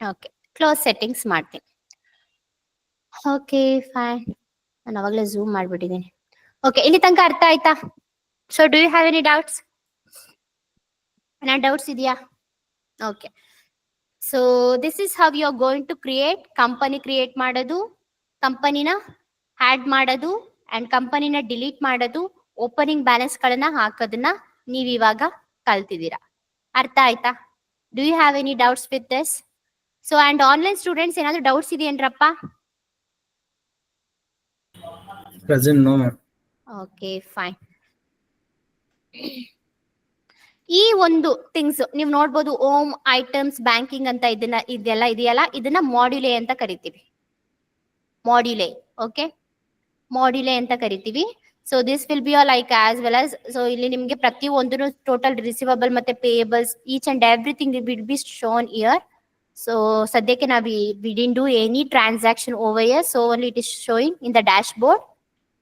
Okay, close settings ಮಾಡ್ತೀನಿ. Okay, fine. ನಾನು ಅವಾಗಲೇ zoom ಮಾಡ್ಬಿಟ್ಟಿದ್ದೀನಿ. Okay, ಇಲ್ಲಿ ತನಕ ಅರ್ಥ ಆಯ್ತಾ? So do you have any doubts? Doubts ಇದೆಯಾ? Okay, so this is how you are going to create company. Create ಮಾಡೋದು, ಕಂಪನಿನ ಆಡ್ ಮಾಡೋದು ಅಂಡ್ ಕಂಪನಿನ ಡಿಲೀಟ್ ಮಾಡೋದು, ಓಪನಿಂಗ್ ಬ್ಯಾಲೆನ್ಸ್ ಗಳನ್ನ ಹಾಕೋದನ್ನ ನೀವು ಇವಾಗ ಕಲ್ತಿದ್ದೀರಾ. ಅರ್ಥ ಆಯ್ತಾ? Do you have any doubts with this? So and online students ಏನಾದ್ರು ಡೌಟ್ಸ್ ಇದೆಯೇನ್ರಪ್ಪ? Present, no ma'am. Okay, fine. ಈ ಒಂದು ಥಿಂಗ್ಸ್ ನೀವು ನೋಡ್ಬೋದು, ಓಮ್ ಐಟಮ್ಸ್ ಬ್ಯಾಂಕಿಂಗ್ ಅಂತ ಇದೆಯಲ್ಲ, ಇದನ್ನ ಮಾಡ್ಯುಲೆ ಅಂತ ಕರಿತೀವಿ. ಮಾಡ್ಯುಲೆ, ಓಕೆ, ಮಾಡ್ಯುಲೆ ಅಂತ ಕರಿತೀವಿ. So this will be like as well as, so ಇಲ್ಲಿ ನಿಮ್ಗೆ ಪ್ರತಿ ಒಂದು ಟೋಟಲ್ ರಿಸೀವಬಲ್ ಮತ್ತೆ payables each and everything will be shown here. So ಸದ್ಯಕ್ಕೆ ನಾವು we didn't do any transaction over here, so only it is showing in the dashboard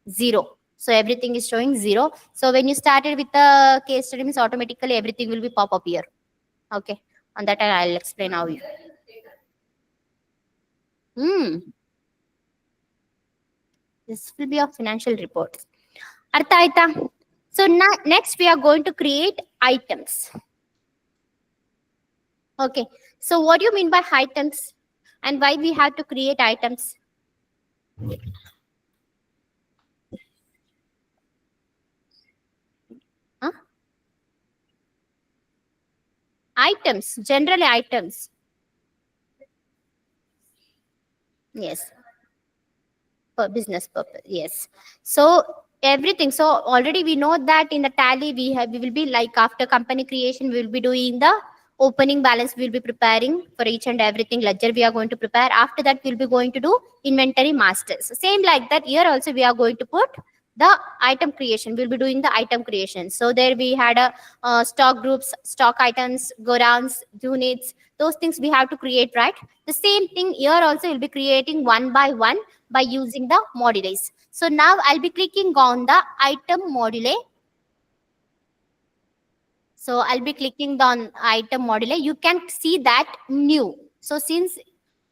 0. So everything is showing 0. So when you started with the case study, means automatically everything will be pop up here. Okay, on that I'll explain how you. This will be a financial report. Artha aita? So now next we are going to create items. Okay, so what do you mean by items and why we have to create items? Items, generally items. Yes, for business purpose. Yes, so everything. So already we know that in the tally we will be like, after company creation we will be doing the opening balance, we will be preparing for each and everything. Ledger we are going to prepare. After that we'll be going to do inventory masters. So same like that here also we are going to put the item creation. We'll be doing the item creation. So there we had a stock groups, stock items, godowns, units, those things we have to create, right? The same thing here also we'll be creating one by one by using the modules. So now I'll be clicking on the item module. So I'll be clicking on item module. You can see that new. So since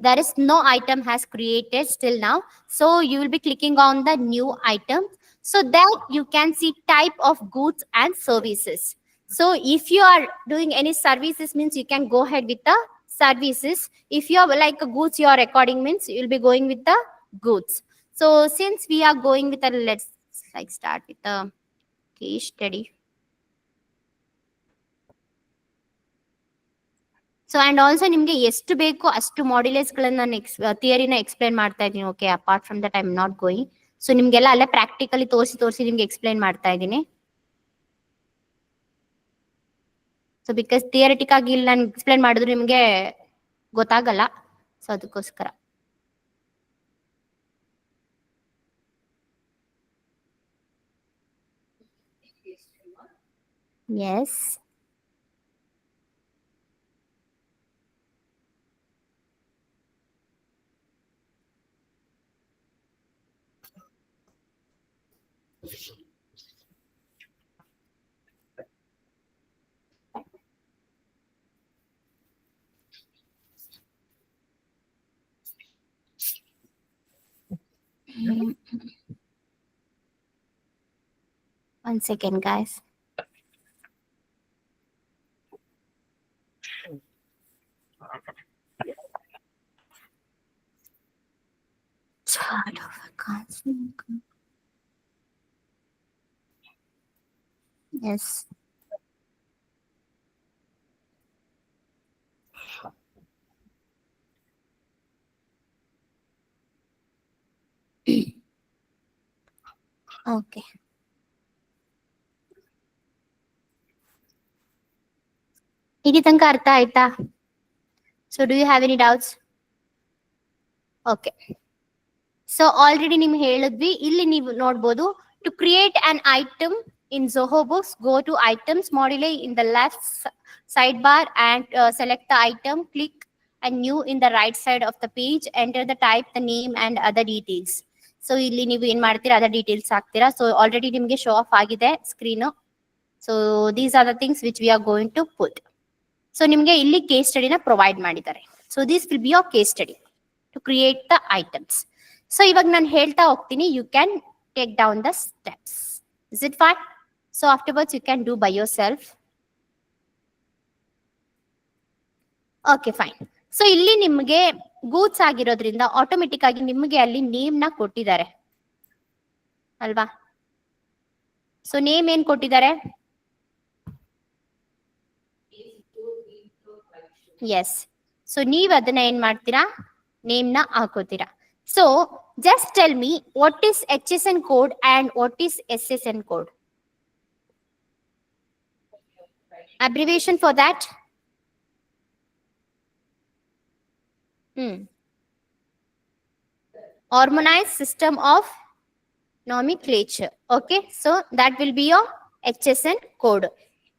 there is no item has created still now, so you will be clicking on the new item. So that you can see type of goods and services. So if you are doing any services, means you can go ahead with the services. If you are like a goods, you are recording, means you will be going with the goods. So since we are going with the, let's like start with the case study. So and also ನಿಮ್ಗೆ ಎಷ್ಟು ಬೇಕು ಅಷ್ಟು ಮಾಡ್ಯುಲೇಸ್ ಗಳನ್ನ ನಾನು ಥಿಯರಿನ explain ಮಾಡ್ತಾ ಇದ್ದೀನಿ. Okay, apart from that I am not going. So ನಿಮ್ಗೆಲ್ಲ ಅಲ್ಲೇ ಪ್ರಾಕ್ಟಿಕಲಿ ತೋರಿಸಿ ನಿಮ್ಗೆ ಎಕ್ಸ್ಪ್ಲೈನ್ ಮಾಡ್ತಾ ಇದ್ದೀನಿ. ಸೊ ಬಿಕಾಸ್ ಥಿಯರಿಟಿಕ್ ಆಗಿ ಇಲ್ಲಿ ನಾನು ಎಕ್ಸ್ಪ್ಲೈನ್ ಮಾಡಿದ್ರು ನಿಮ್ಗೆ ಗೊತ್ತಾಗಲ್ಲ. ಸೊ ಅದಕ್ಕೋಸ್ಕರ. Yes, one second guys. Chart of accounts. Yes. Okay. ಇಲ್ಲಿ ತನಕ ಅರ್ಥ ಆಯ್ತಾ? So do you have any doubts? Okay, so already ನಿಮ್ಗೆ ಹೇಳಿದ್ವಿ. ಇಲ್ಲಿ ನೀವು ನೋಡ್ಬೋದು, to create an item in Zoho Books, go to items module in the left sidebar and select the item, click and new in the right side of the page, enter the type, the name and other details. So ಇಲ್ಲಿ ನೀವು ಏನ್ ಮಾಡ್ತೀರಾ, other details ಹಾಕ್ತೀರಾ. So already ನಿಮ್ಗೆ show off ಆಗಿದೆ screen. So these are the things which we are going to put. So ನಿಮ್ಗೆ ಇಲ್ಲಿ case ಸ್ಟಡಿನ ಪ್ರೊವೈಡ್ ಮಾಡಿದ್ದಾರೆ. So this will be your case study to create the items. So ಇವಾಗ ನಾನು ಹೇಳ್ತಾ ಹೋಗ್ತೀನಿ, you can take down the steps. Is it fine? So afterwards you can do by yourself. Okay, fine. So ಇಲ್ಲಿ ನಿಮಗೆ goods ಆಗಿರೋದ್ರಿಂದ automatic ಆಗಿ ನಿಮಗೆ ಅಲ್ಲಿ ನೇಮ್ ನ ಕೊಟ್ಟಿದ್ದಾರೆ ಅಲ್ವಾ? ಸೊ ನೇಮ್ ಏನ್ ಕೊಟ್ಟಿದ್ದಾರೆ? ಎಸ್. ಸೊ ನೀವ್ ಅದನ್ನ ಏನ್ ಮಾಡ್ತೀರಾ, ನೇಮ್ ನ ಹಾಕೋತೀರಾ. So just tell me what is HSN code and what is SSN code. Abbreviation for that? Harmonized system of nomenclature. Okay, so that will be your HSN code.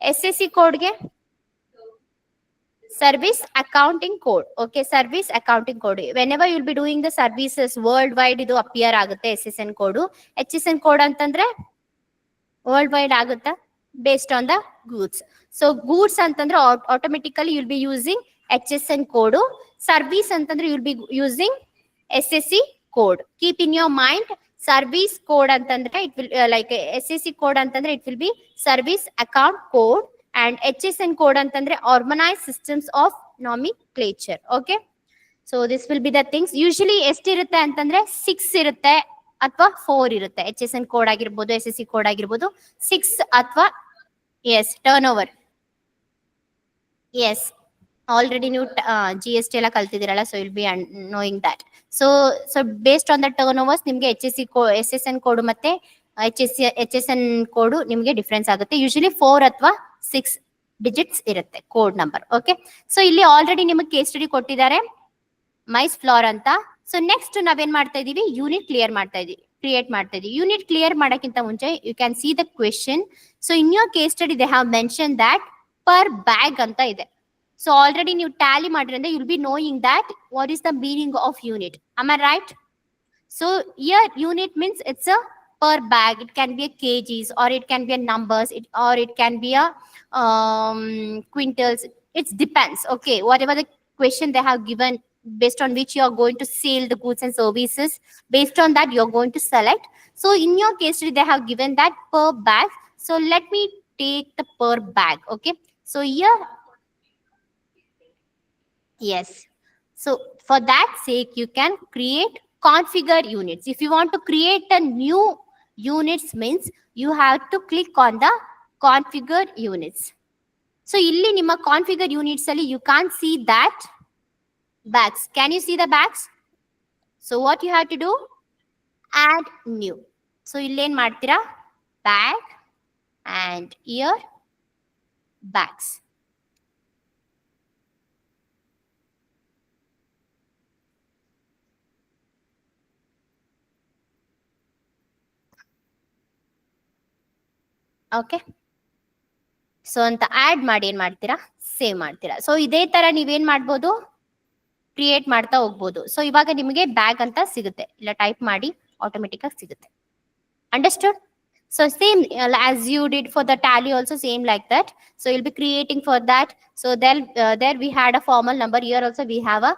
SSC code ge service accounting code. Okay, service accounting code. Whenever you will be doing the services worldwide, idu appear agutte SSN code. HSN code antandre worldwide agutta based on the goods. So goods antandre automatically you will be using HSN code. Service antandre you will be using SSC code. Keep in your mind, service code antandre it will like SSC code antandre it will be service account code, and HSN code antandre harmonized systems of nomenclature. Okay, so this will be the things. Usually ಎಷ್ಟು ಇರುತ್ತೆ ಅಂತಂದ್ರೆ 6 ಇರುತ್ತೆ ಅಥವಾ 4 ಇರುತ್ತೆ. HSN code ಆಗಿರ್ಬೋದು, SSC code ಆಗಿರ್ಬೋದು, 6 ಅಥವಾ as turnover. Yes, already ನೀವು GST ಎಲ್ಲ ಕಲ್ತಿದ್ದೀರಲ್ಲ, so will be knowing that. So based on the turnovers ಓವರ್ಸ್ ನಿಮ್ಗೆ SSN ಕೋಡ್ ಮತ್ತೆ HSN ಕೋಡ್ ನಿಮ್ಗೆ ಡಿಫ್ರೆನ್ಸ್ ಆಗುತ್ತೆ. ಯೂಶಲಿ 4 ಅಥವಾ 6 ಡಿಜಿಟ್ಸ್ ಇರುತ್ತೆ ಕೋಡ್ ನಂಬರ್. ಓಕೆ, ಸೊ ಇಲ್ಲಿ ಆಲ್ರೆಡಿ ನಿಮಗೆ ಕೇಸ್ ಸ್ಟಡಿ ಕೊಟ್ಟಿದ್ದಾರೆ ಮೈಸ್ ಫ್ಲೋರ್ ಅಂತ. ಸೊ ನೆಕ್ಸ್ಟ್ ನಾವೇನ್ ಮಾಡ್ತಾ ಇದೀವಿ, ಯೂನಿಟ್ ಕ್ರಿಯೇಟ್ ಮಾಡ್ತಾ ಇದೀವಿ. ಯೂನಿಟ್ ಕ್ಲಿಯರ್ ಮಾಡಕ್ಕಿಂತ ಮುಂಚೆ you can see the question. So in your case study they have mention that per bag ಅಂತ ಇದೆ. ಸೊ ಆಲ್ರೆಡಿ ನೀವು ಟ್ಯಾಲಿ ಮಾಡಿದ್ರೆ you will be knowing that what is the meaning of unit. Am I right? So here unit means it's a per bag. It can be a kgs, or it can be a numbers, or it can be a quintals. It depends. Okay, whatever the question they have given, based on which you are going to sell the goods and services, based on that you are going to select. So in your case study they have given that per bag. So let me take the per bag. Okay, so here, yes, so for that sake you can create configure units. If you want to create a new units, means you have to click on the configure units. So illi nimma configure units alli you can't see that bags. Can you see the bags? So what you have to do, add new. So illi en ಮಾಡ್ತೀರಾ, bag and here bags. Okay, so ಅಂತ add ಮಾಡಿ ಏನ್ ಮಾಡ್ತೀರಾ, save ಮಾಡ್ತೀರಾ. So ಇದೇ ತರ ನೀವೇನ್ ಮಾಡ್ಬೋದು, ಕ್ರಿಯೇಟ್ ಮಾಡ್ತಾ ಹೋಗ್ಬೋದು. ಸೊ ಇವಾಗ ನಿಮಗೆ ಬ್ಯಾಗ್ ಅಂತ ಸಿಗುತ್ತೆ, ಇಲ್ಲ ಟೈಪ್ ಮಾಡಿ ಆಟೋಮೆಟಿಕ್ ಆಗಿ ಸಿಗುತ್ತೆ. Understood? So same as you did for the Tally also, same like that. So will be creating for that. So there we had a formal number. Here also we have a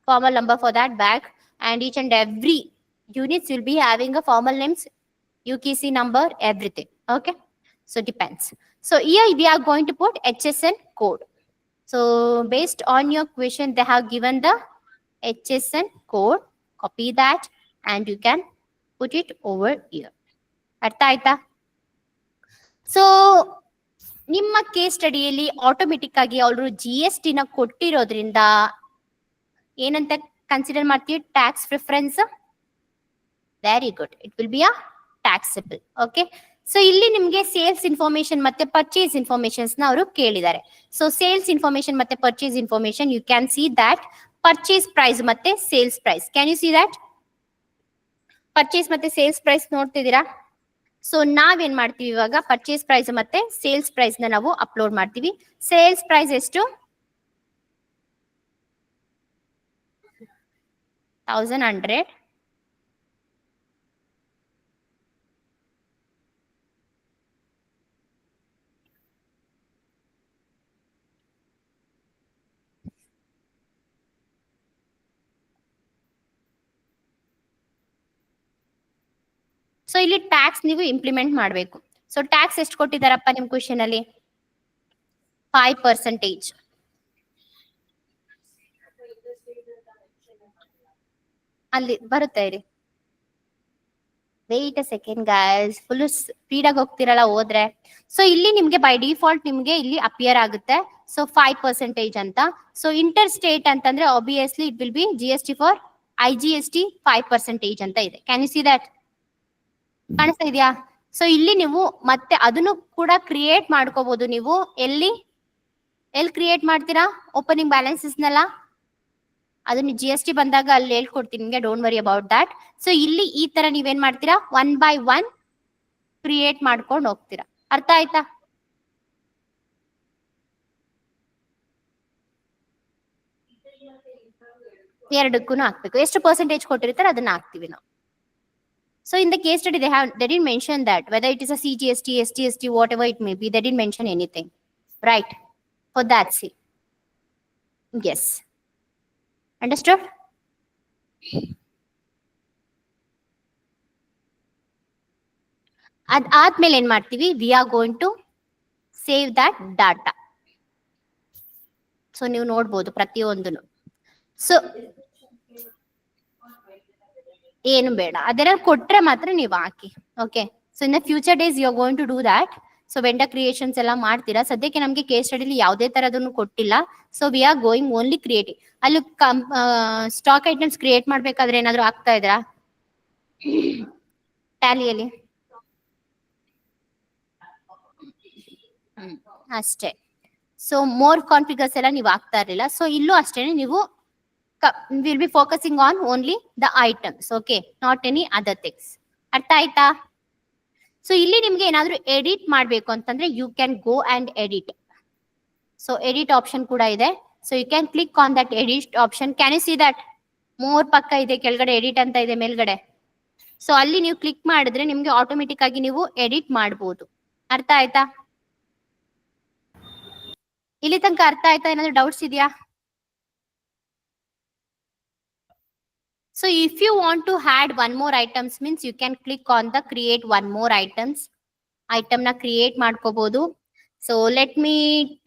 formal number for that bag, and each and every units will be having a formal names, UKC number, everything. Okay, so depends. So here we are going to put HSN code. So based on your question they have given the HSN code. Copy that and you can put it over here. Artha aita? So ನಿಮ್ಮ case ಸ್ಟಡಿಯಲ್ಲಿ automatic ಆಗಿ ಅವರು GST ನ ಕೊಟ್ಟಿರೋದ್ರಿಂದ ಏನಂತ consider ಮಾಡ್ತೀವಿ, tax preference. Very good, it will be a taxable. Okay, so ಇಲ್ಲಿ ನಿಮ್ಗೆ ಸೇಲ್ಸ್ ಇನ್ಫಾರ್ಮೇಶನ್ ಮತ್ತೆ ಪರ್ಚೇಸ್ ಇನ್ಫಾರ್ಮೇಶನ್ಸ್ ನ ಅವರು ಕೇಳಿದ್ದಾರೆ. ಸೊ ಸೇಲ್ಸ್ ಇನ್ಫಾರ್ಮೇಶನ್ ಮತ್ತೆ purchase information you can see that purchase price ಮತ್ತೆ sales price. Can you see that? Purchase ಮತ್ತೆ sales price ನೋಡ್ತಿದ್ದೀರಾ? ಸೊ ನಾವೇನ್ ಮಾಡ್ತೀವಿ ಇವಾಗ ಪರ್ಚೇಸ್ ಪ್ರೈಸ್ ಮತ್ತೆ ಸೇಲ್ಸ್ ಪ್ರೈಸ್ ನ ನಾವು ಅಪ್ಲೋಡ್ ಮಾಡ್ತೀವಿ. ಸೇಲ್ಸ್ ಪ್ರೈಸ್ ಎಷ್ಟು? 1100. ಸೊ ಇಲ್ಲಿ ಟ್ಯಾಕ್ಸ್ ನೀವು ಇಂಪ್ಲಿಮೆಂಟ್ ಮಾಡಬೇಕು. ಸೊ ಟ್ಯಾಕ್ಸ್ ಎಷ್ಟು ಕೊಟ್ಟಿದ್ದಾರಪ್ಪ ನಿಮ್ ಕ್ವಶನ್ ಅಲ್ಲಿ? 5%. ಅಲ್ಲಿ ಬರುತ್ತೆ ಇರಿ. Wait a second guys, full speed ಆಗಿ ಹೋಗ್ತಿರಲ್ಲ ಹೋದ್ರೆ. ಸೊ ಇಲ್ಲಿ ನಿಮ್ಗೆ ಬೈ ಡಿಫಾಲ್ಟ್ ನಿಮ್ಗೆ ಇಲ್ಲಿ ಅಪಿಯರ್ ಆಗುತ್ತೆ. ಸೊ 5% ಅಂತ. ಸೊ ಇಂಟರ್ ಸ್ಟೇಟ್ ಅಂತಂದ್ರೆ obviously it will B GST for IGST 5% ಅಂತ ಇದೆ. Can you see that? ಕಾಣಿಸ್ತಾ ಇದೆಯಾ? ಸೊ ಇಲ್ಲಿ ನೀವು ಮತ್ತೆ ಅದನ್ನು ಕೂಡ ಕ್ರಿಯೇಟ್ ಮಾಡ್ಕೋಬಹುದು ನೀವು. ಎಲ್ಲಿ ಕ್ರಿಯೇಟ್ ಮಾಡ್ತೀರಾ ಓಪನಿಂಗ್ ಬ್ಯಾಲೆನ್ಸಸ್ನೆಲ್ಲ? ಅದನ್ನ GST ಬಂದಾಗ ಅಲ್ಲಿ ಹೇಳ್ಕೊಡ್ತೀನಿ ನಿಮ್ಗೆ, don't worry about that. So ಇಲ್ಲಿ ಈ ತರ ನೀವೇನ್ ಮಾಡ್ತೀರಾ, 1 by 1 ಕ್ರಿಯೇಟ್ ಮಾಡ್ಕೊಂಡು ಹೋಗ್ತೀರಾ. ಅರ್ಥ ಆಯ್ತಾ? ಎರಡಕ್ಕೂ ಹಾಕ್ಬೇಕು. ಎಷ್ಟು ಪರ್ಸೆಂಟೇಜ್ ಕೊಟ್ಟಿರ್ತಾರೆ ಅದನ್ನ ಹಾಕ್ತಿವಿ ನಾವು. So in the case study, they didn't mention that whether it is a CGST, STST, whatever it may be, they didn't mention anything, right? For that, see, yes, understood? ಅದಾದ್ಮೇಲೆ ಏನ್ ಮಾಡ್ತೀವಿ, we are going to save that data. So ನೀವು ನೋಡ್ಬೋದು ಪ್ರತಿಯೊಂದನ್ನು. So ಏನು ಬೇಡ, ಅದೆಲ್ಲ ಕೊಟ್ರೆ ಮಾತ್ರ ನೀವು ಹಾಕಿ. Okay, so in the future days you are going to do that. So vendor creations ಎಲ್ಲ ಮಾಡ್ತೀರಾ. ಸದ್ಯಕ್ಕೆ ನಮ್ಗೆ ಕೇಸ್ ಸ್ಟಡಿಲಿ ಯಾವುದೇ ತರದನ್ನು ಕೊಟ್ಟಿಲ್ಲ. So we are going only creative. ಅಲ್ಲಿ ಸ್ಟಾಕ್ ಐಟಮ್ಸ್ ಕ್ರಿಯೇಟ್ ಮಾಡ್ಬೇಕಾದ್ರೆ ಏನಾದ್ರು ಆಗ್ತಾ ಇದ್ರಾ ಟ್ಯಾಲಿಯಲ್ಲಿ? ಅಷ್ಟೇ. ಸೊ ಮೋರ್ ಕಾನ್ಫಿಗರ್ಸ್ ಎಲ್ಲ ನೀವು ಆಗ್ತಾ ಇರಲಿಲ್ಲ. ಸೊ ಇಲ್ಲೂ ಅಷ್ಟೇನೆ, ನೀವು will be focusing on only the items, okay, not any other things. ಅರ್ಥ ಆಯ್ತಾ? ಸೊ ಇಲ್ಲಿ ನಿಮ್ಗೆ ಏನಾದ್ರೂ ಎಡಿಟ್ ಮಾಡ್ಬೇಕು ಅಂತಂದ್ರೆ you can go and edit. So edit option ಕೂಡ ಇದೆ. So you can click on that edit option. Can you see that? More ಪಕ್ಕ ಇದೆ, ಕೆಳಗಡೆ ಎಡಿಟ್ ಅಂತ ಇದೆ ಮೇಲ್ಗಡೆ. ಸೊ ಅಲ್ಲಿ ನೀವು ಕ್ಲಿಕ್ ಮಾಡಿದ್ರೆ ನಿಮ್ಗೆ ಆಟೋಮೆಟಿಕ್ ಆಗಿ ನೀವು ಎಡಿಟ್ ಮಾಡಬಹುದು. ಅರ್ಥ ಆಯ್ತಾ? ಇಲ್ಲಿ ತನಕ ಅರ್ಥ ಆಯ್ತಾ? ಏನಾದ್ರು ಡೌಟ್ಸ್ ಇದೆಯಾ? So if you want to add one more items means you can click on the create one more items. Item na create ಮಾಡ್ಕೋಬಹುದು. So let me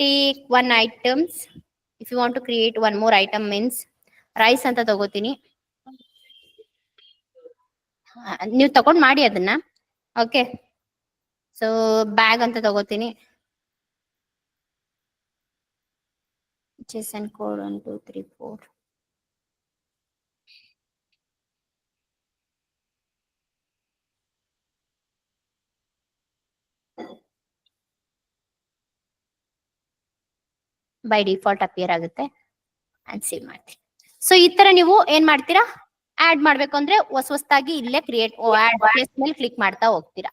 take one items. If you want to create one more item means rice ಅಂತ ತಗೋತೀನಿ. ನೀವು ತಗೊಂಡ್ ಮಾಡಿ ಅದನ್ನ. Okay, so bag ಅಂತ ತಗೋತೀನಿ. JSON code 1 2 3 4. By default appear ಆಗುತ್ತೆ. ಅಂಡ್ ಸೇವ್ ಮಾಡ್ತೀನಿ. ಸೊ ಈ ತರ ನೀವು ಏನ್ ಮಾಡ್ತೀರಾ, ಆಡ್ ಮಾಡ್ಬೇಕು ಅಂದ್ರೆ ಹೊಸದಾಗಿ ಇಲ್ಲೇ ಕ್ರಿಯೇಟ್ ಆಡ್ ಪ್ಲೇಸ್ ಮೇಲೆ ಕ್ಲಿಕ್ ಮಾಡ್ತಾ ಹೋಗ್ತೀರಾ.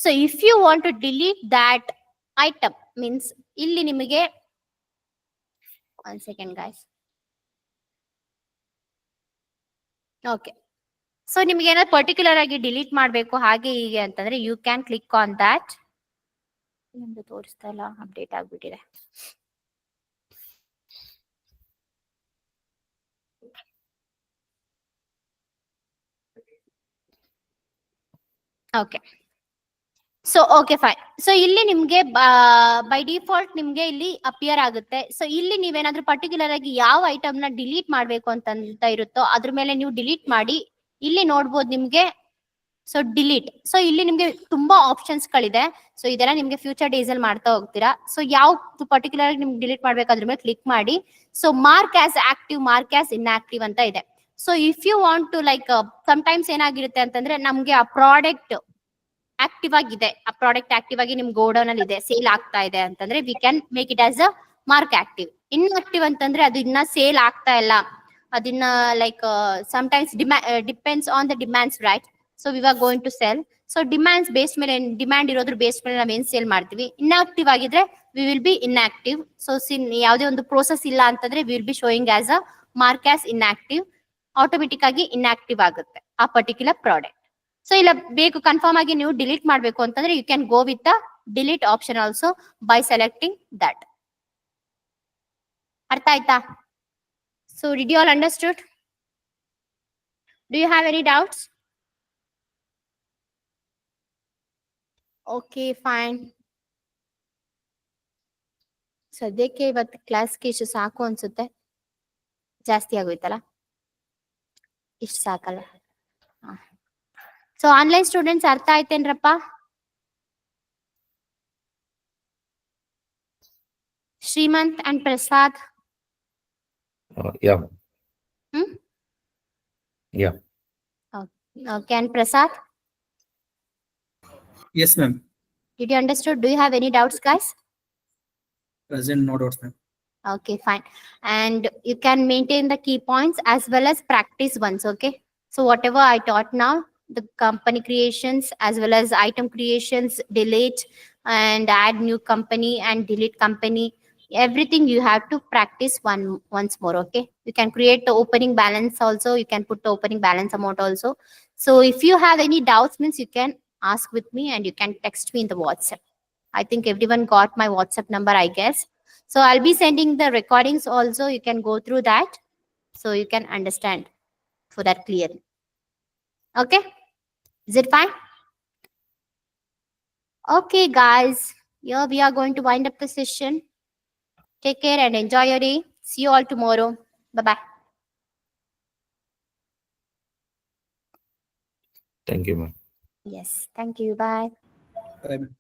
So if you want to delete that item means ಇಲ್ಲಿ ನಿಮಗೆ one second guys. Okay, so ನಿಮ್ಗೆ ಏನಾದ್ರು ಪರ್ಟಿಕ್ಯುಲರ್ ಆಗಿ ಡಿಲೀಟ್ ಮಾಡ್ಬೇಕು ಹಾಗೆ ಹೀಗೆ ಅಂತಂದ್ರೆ you can click on that. ನಿಮ್ದು ತೋರಿಸ್ತಾ ಇಲ್ಲ, ಅಪ್ಡೇಟ್ ಆಗ್ಬಿಟ್ಟಿದೆ. Okay, so okay fine. So ಇಲ್ಲಿ ನಿಮ್ಗೆ ಬೈ ಡಿಫಾಲ್ಟ್ ನಿಮ್ಗೆ ಇಲ್ಲಿ ಅಪಿಯರ್ ಆಗುತ್ತೆ. ಸೊ ಇಲ್ಲಿ ನೀವೇನಾದ್ರೂ ಪರ್ಟಿಕ್ಯುಲರ್ ಆಗಿ ಯಾವ ಐಟಮ್ ನ ಡಿಲೀಟ್ ಮಾಡ್ಬೇಕು ಅಂತ ಇರುತ್ತೋ ಅದ್ರ ಮೇಲೆ ನೀವು ಡಿಲೀಟ್ ಮಾಡಿ ಇಲ್ಲಿ ನೋಡ್ಬೋದು ನಿಮ್ಗೆ. So delete. ಸೊ ಇಲ್ಲಿ ನಿಮ್ಗೆ ತುಂಬಾ ಆಪ್ಷನ್ಸ್ ಗಳಿದೆ. ಸೊ ಇದೆಲ್ಲ ನಿಮ್ಗೆ ಫ್ಯೂಚರ್ ಡೇಸ್ ಅಲ್ಲಿ ಮಾಡ್ತಾ ಹೋಗ್ತೀರಾ. ಸೊ ಯಾವ ಪರ್ಟಿಕ್ಯುಲರ್ ಆಗಿ ನಿಮ್ಗೆ ಡಿಲೀಟ್ ಮಾಡ್ಬೇಕು ಅದ್ರ ಮೇಲೆ ಕ್ಲಿಕ್ ಮಾಡಿ. So mark as active, mark as inactive ಅಂತ ಇದೆ. So if you want to like sometimes ಏನಾಗಿರುತ್ತೆ ಅಂತಂದ್ರೆ ನಮ್ಗೆ ಆ ಪ್ರಾಡಕ್ಟ್ ಆಕ್ಟಿವ್ ಆಗಿದೆ, ಆ ಪ್ರಾಡಕ್ಟ್ ಆಕ್ಟಿವ್ ಆಗಿ ನಿಮ್ ಗೋಡೌನ್ ಅಲ್ಲಿ ಇದೆ, ಸೇಲ್ ಆಗ್ತಾ ಇದೆ ಅಂತಂದ್ರೆ we can make it as a mark active. Inactive ಅಂತಂದ್ರೆ ಅದು ಇನ್ನ ಸೇಲ್ ಆಗ್ತಾ ಇಲ್ಲ, ಅದನ್ನ like sometimes depends on the demands, right? So we are going to sell. So demands base ಮೇಲೆ, ಡಿಮ್ಯಾಂಡ್ ಇರೋದ್ರ ಬೇಸ್ ಮೇಲೆ ನಾವ್ ಏನ್ ಸೇಲ್ ಮಾಡ್ತೀವಿ. ಇನ್ಆಕ್ಟಿವ್ ಆಗಿದ್ರೆ we will be inactive. So ಯಾವುದೇ ಒಂದು ಪ್ರೋಸೆಸ್ ಇಲ್ಲ ಅಂತಂದ್ರೆ we will be showing as a mark as inactive. Automatic ಆಗಿ ಇನ್ಆಕ್ಟಿವ್ ಆಗುತ್ತೆ ಆ ಪರ್ಟಿಕ್ಯುಲರ್ ಪ್ರಾಡಕ್ಟ್. ಸೊ ಇಲ್ಲ ಬೇಕು ಕನ್ಫರ್ಮ್ ಆಗಿ ನೀವು ಡಿಲೀಟ್ ಮಾಡ್ಬೇಕು ಅಂತಂದ್ರೆ you can go with the delete option also by selecting that. ಅರ್ಥ ಆಯ್ತಾ? So did you all understood? Do you have any doubts? Okay, fine. ಸದ್ಯಕ್ಕೆ ಇವತ್ತು ಕ್ಲಾಸ್ಗೆ ಇಷ್ಟು ಸಾಕು ಅನ್ಸುತ್ತೆ, ಜಾಸ್ತಿ ಆಗೋಯ್ತಲ್ಲ, ಇಷ್ಟು ಸಾಕಲ್ಲ. ಸೊ ಆನ್ಲೈನ್ ಸ್ಟೂಡೆಂಟ್ಸ್ ಅರ್ಥ ಆಯ್ತೇನ್ರಪ್ಪ? Shrimant and Prasad. Yeah. Hmm? Yeah. Okay, and Prasad, Yes, ma'am. did you understood? Do you have any doubts, guys? Present, no doubts, ma'am. Okay, fine. And you can maintain the key points as well as practice ones, okay? So whatever I taught now, the company creations as well as item creations, delete and add new company and delete company, everything you have to practice once more, okay? You can create the opening balance also, you can put the opening balance amount also. So if you have any doubts means you can ask with me and you can text me in the WhatsApp. I think everyone got my WhatsApp number, I guess. So I'll be sending the recordings also. You can go through that so you can understand for that clearly. Okay? Is it fine? Okay, guys. Here we are going to wind up the session. Take care and enjoy your day. See you all tomorrow. Bye-bye. Thank you, ma'am. Yes. Thank you. Bye. Bye, ma'am.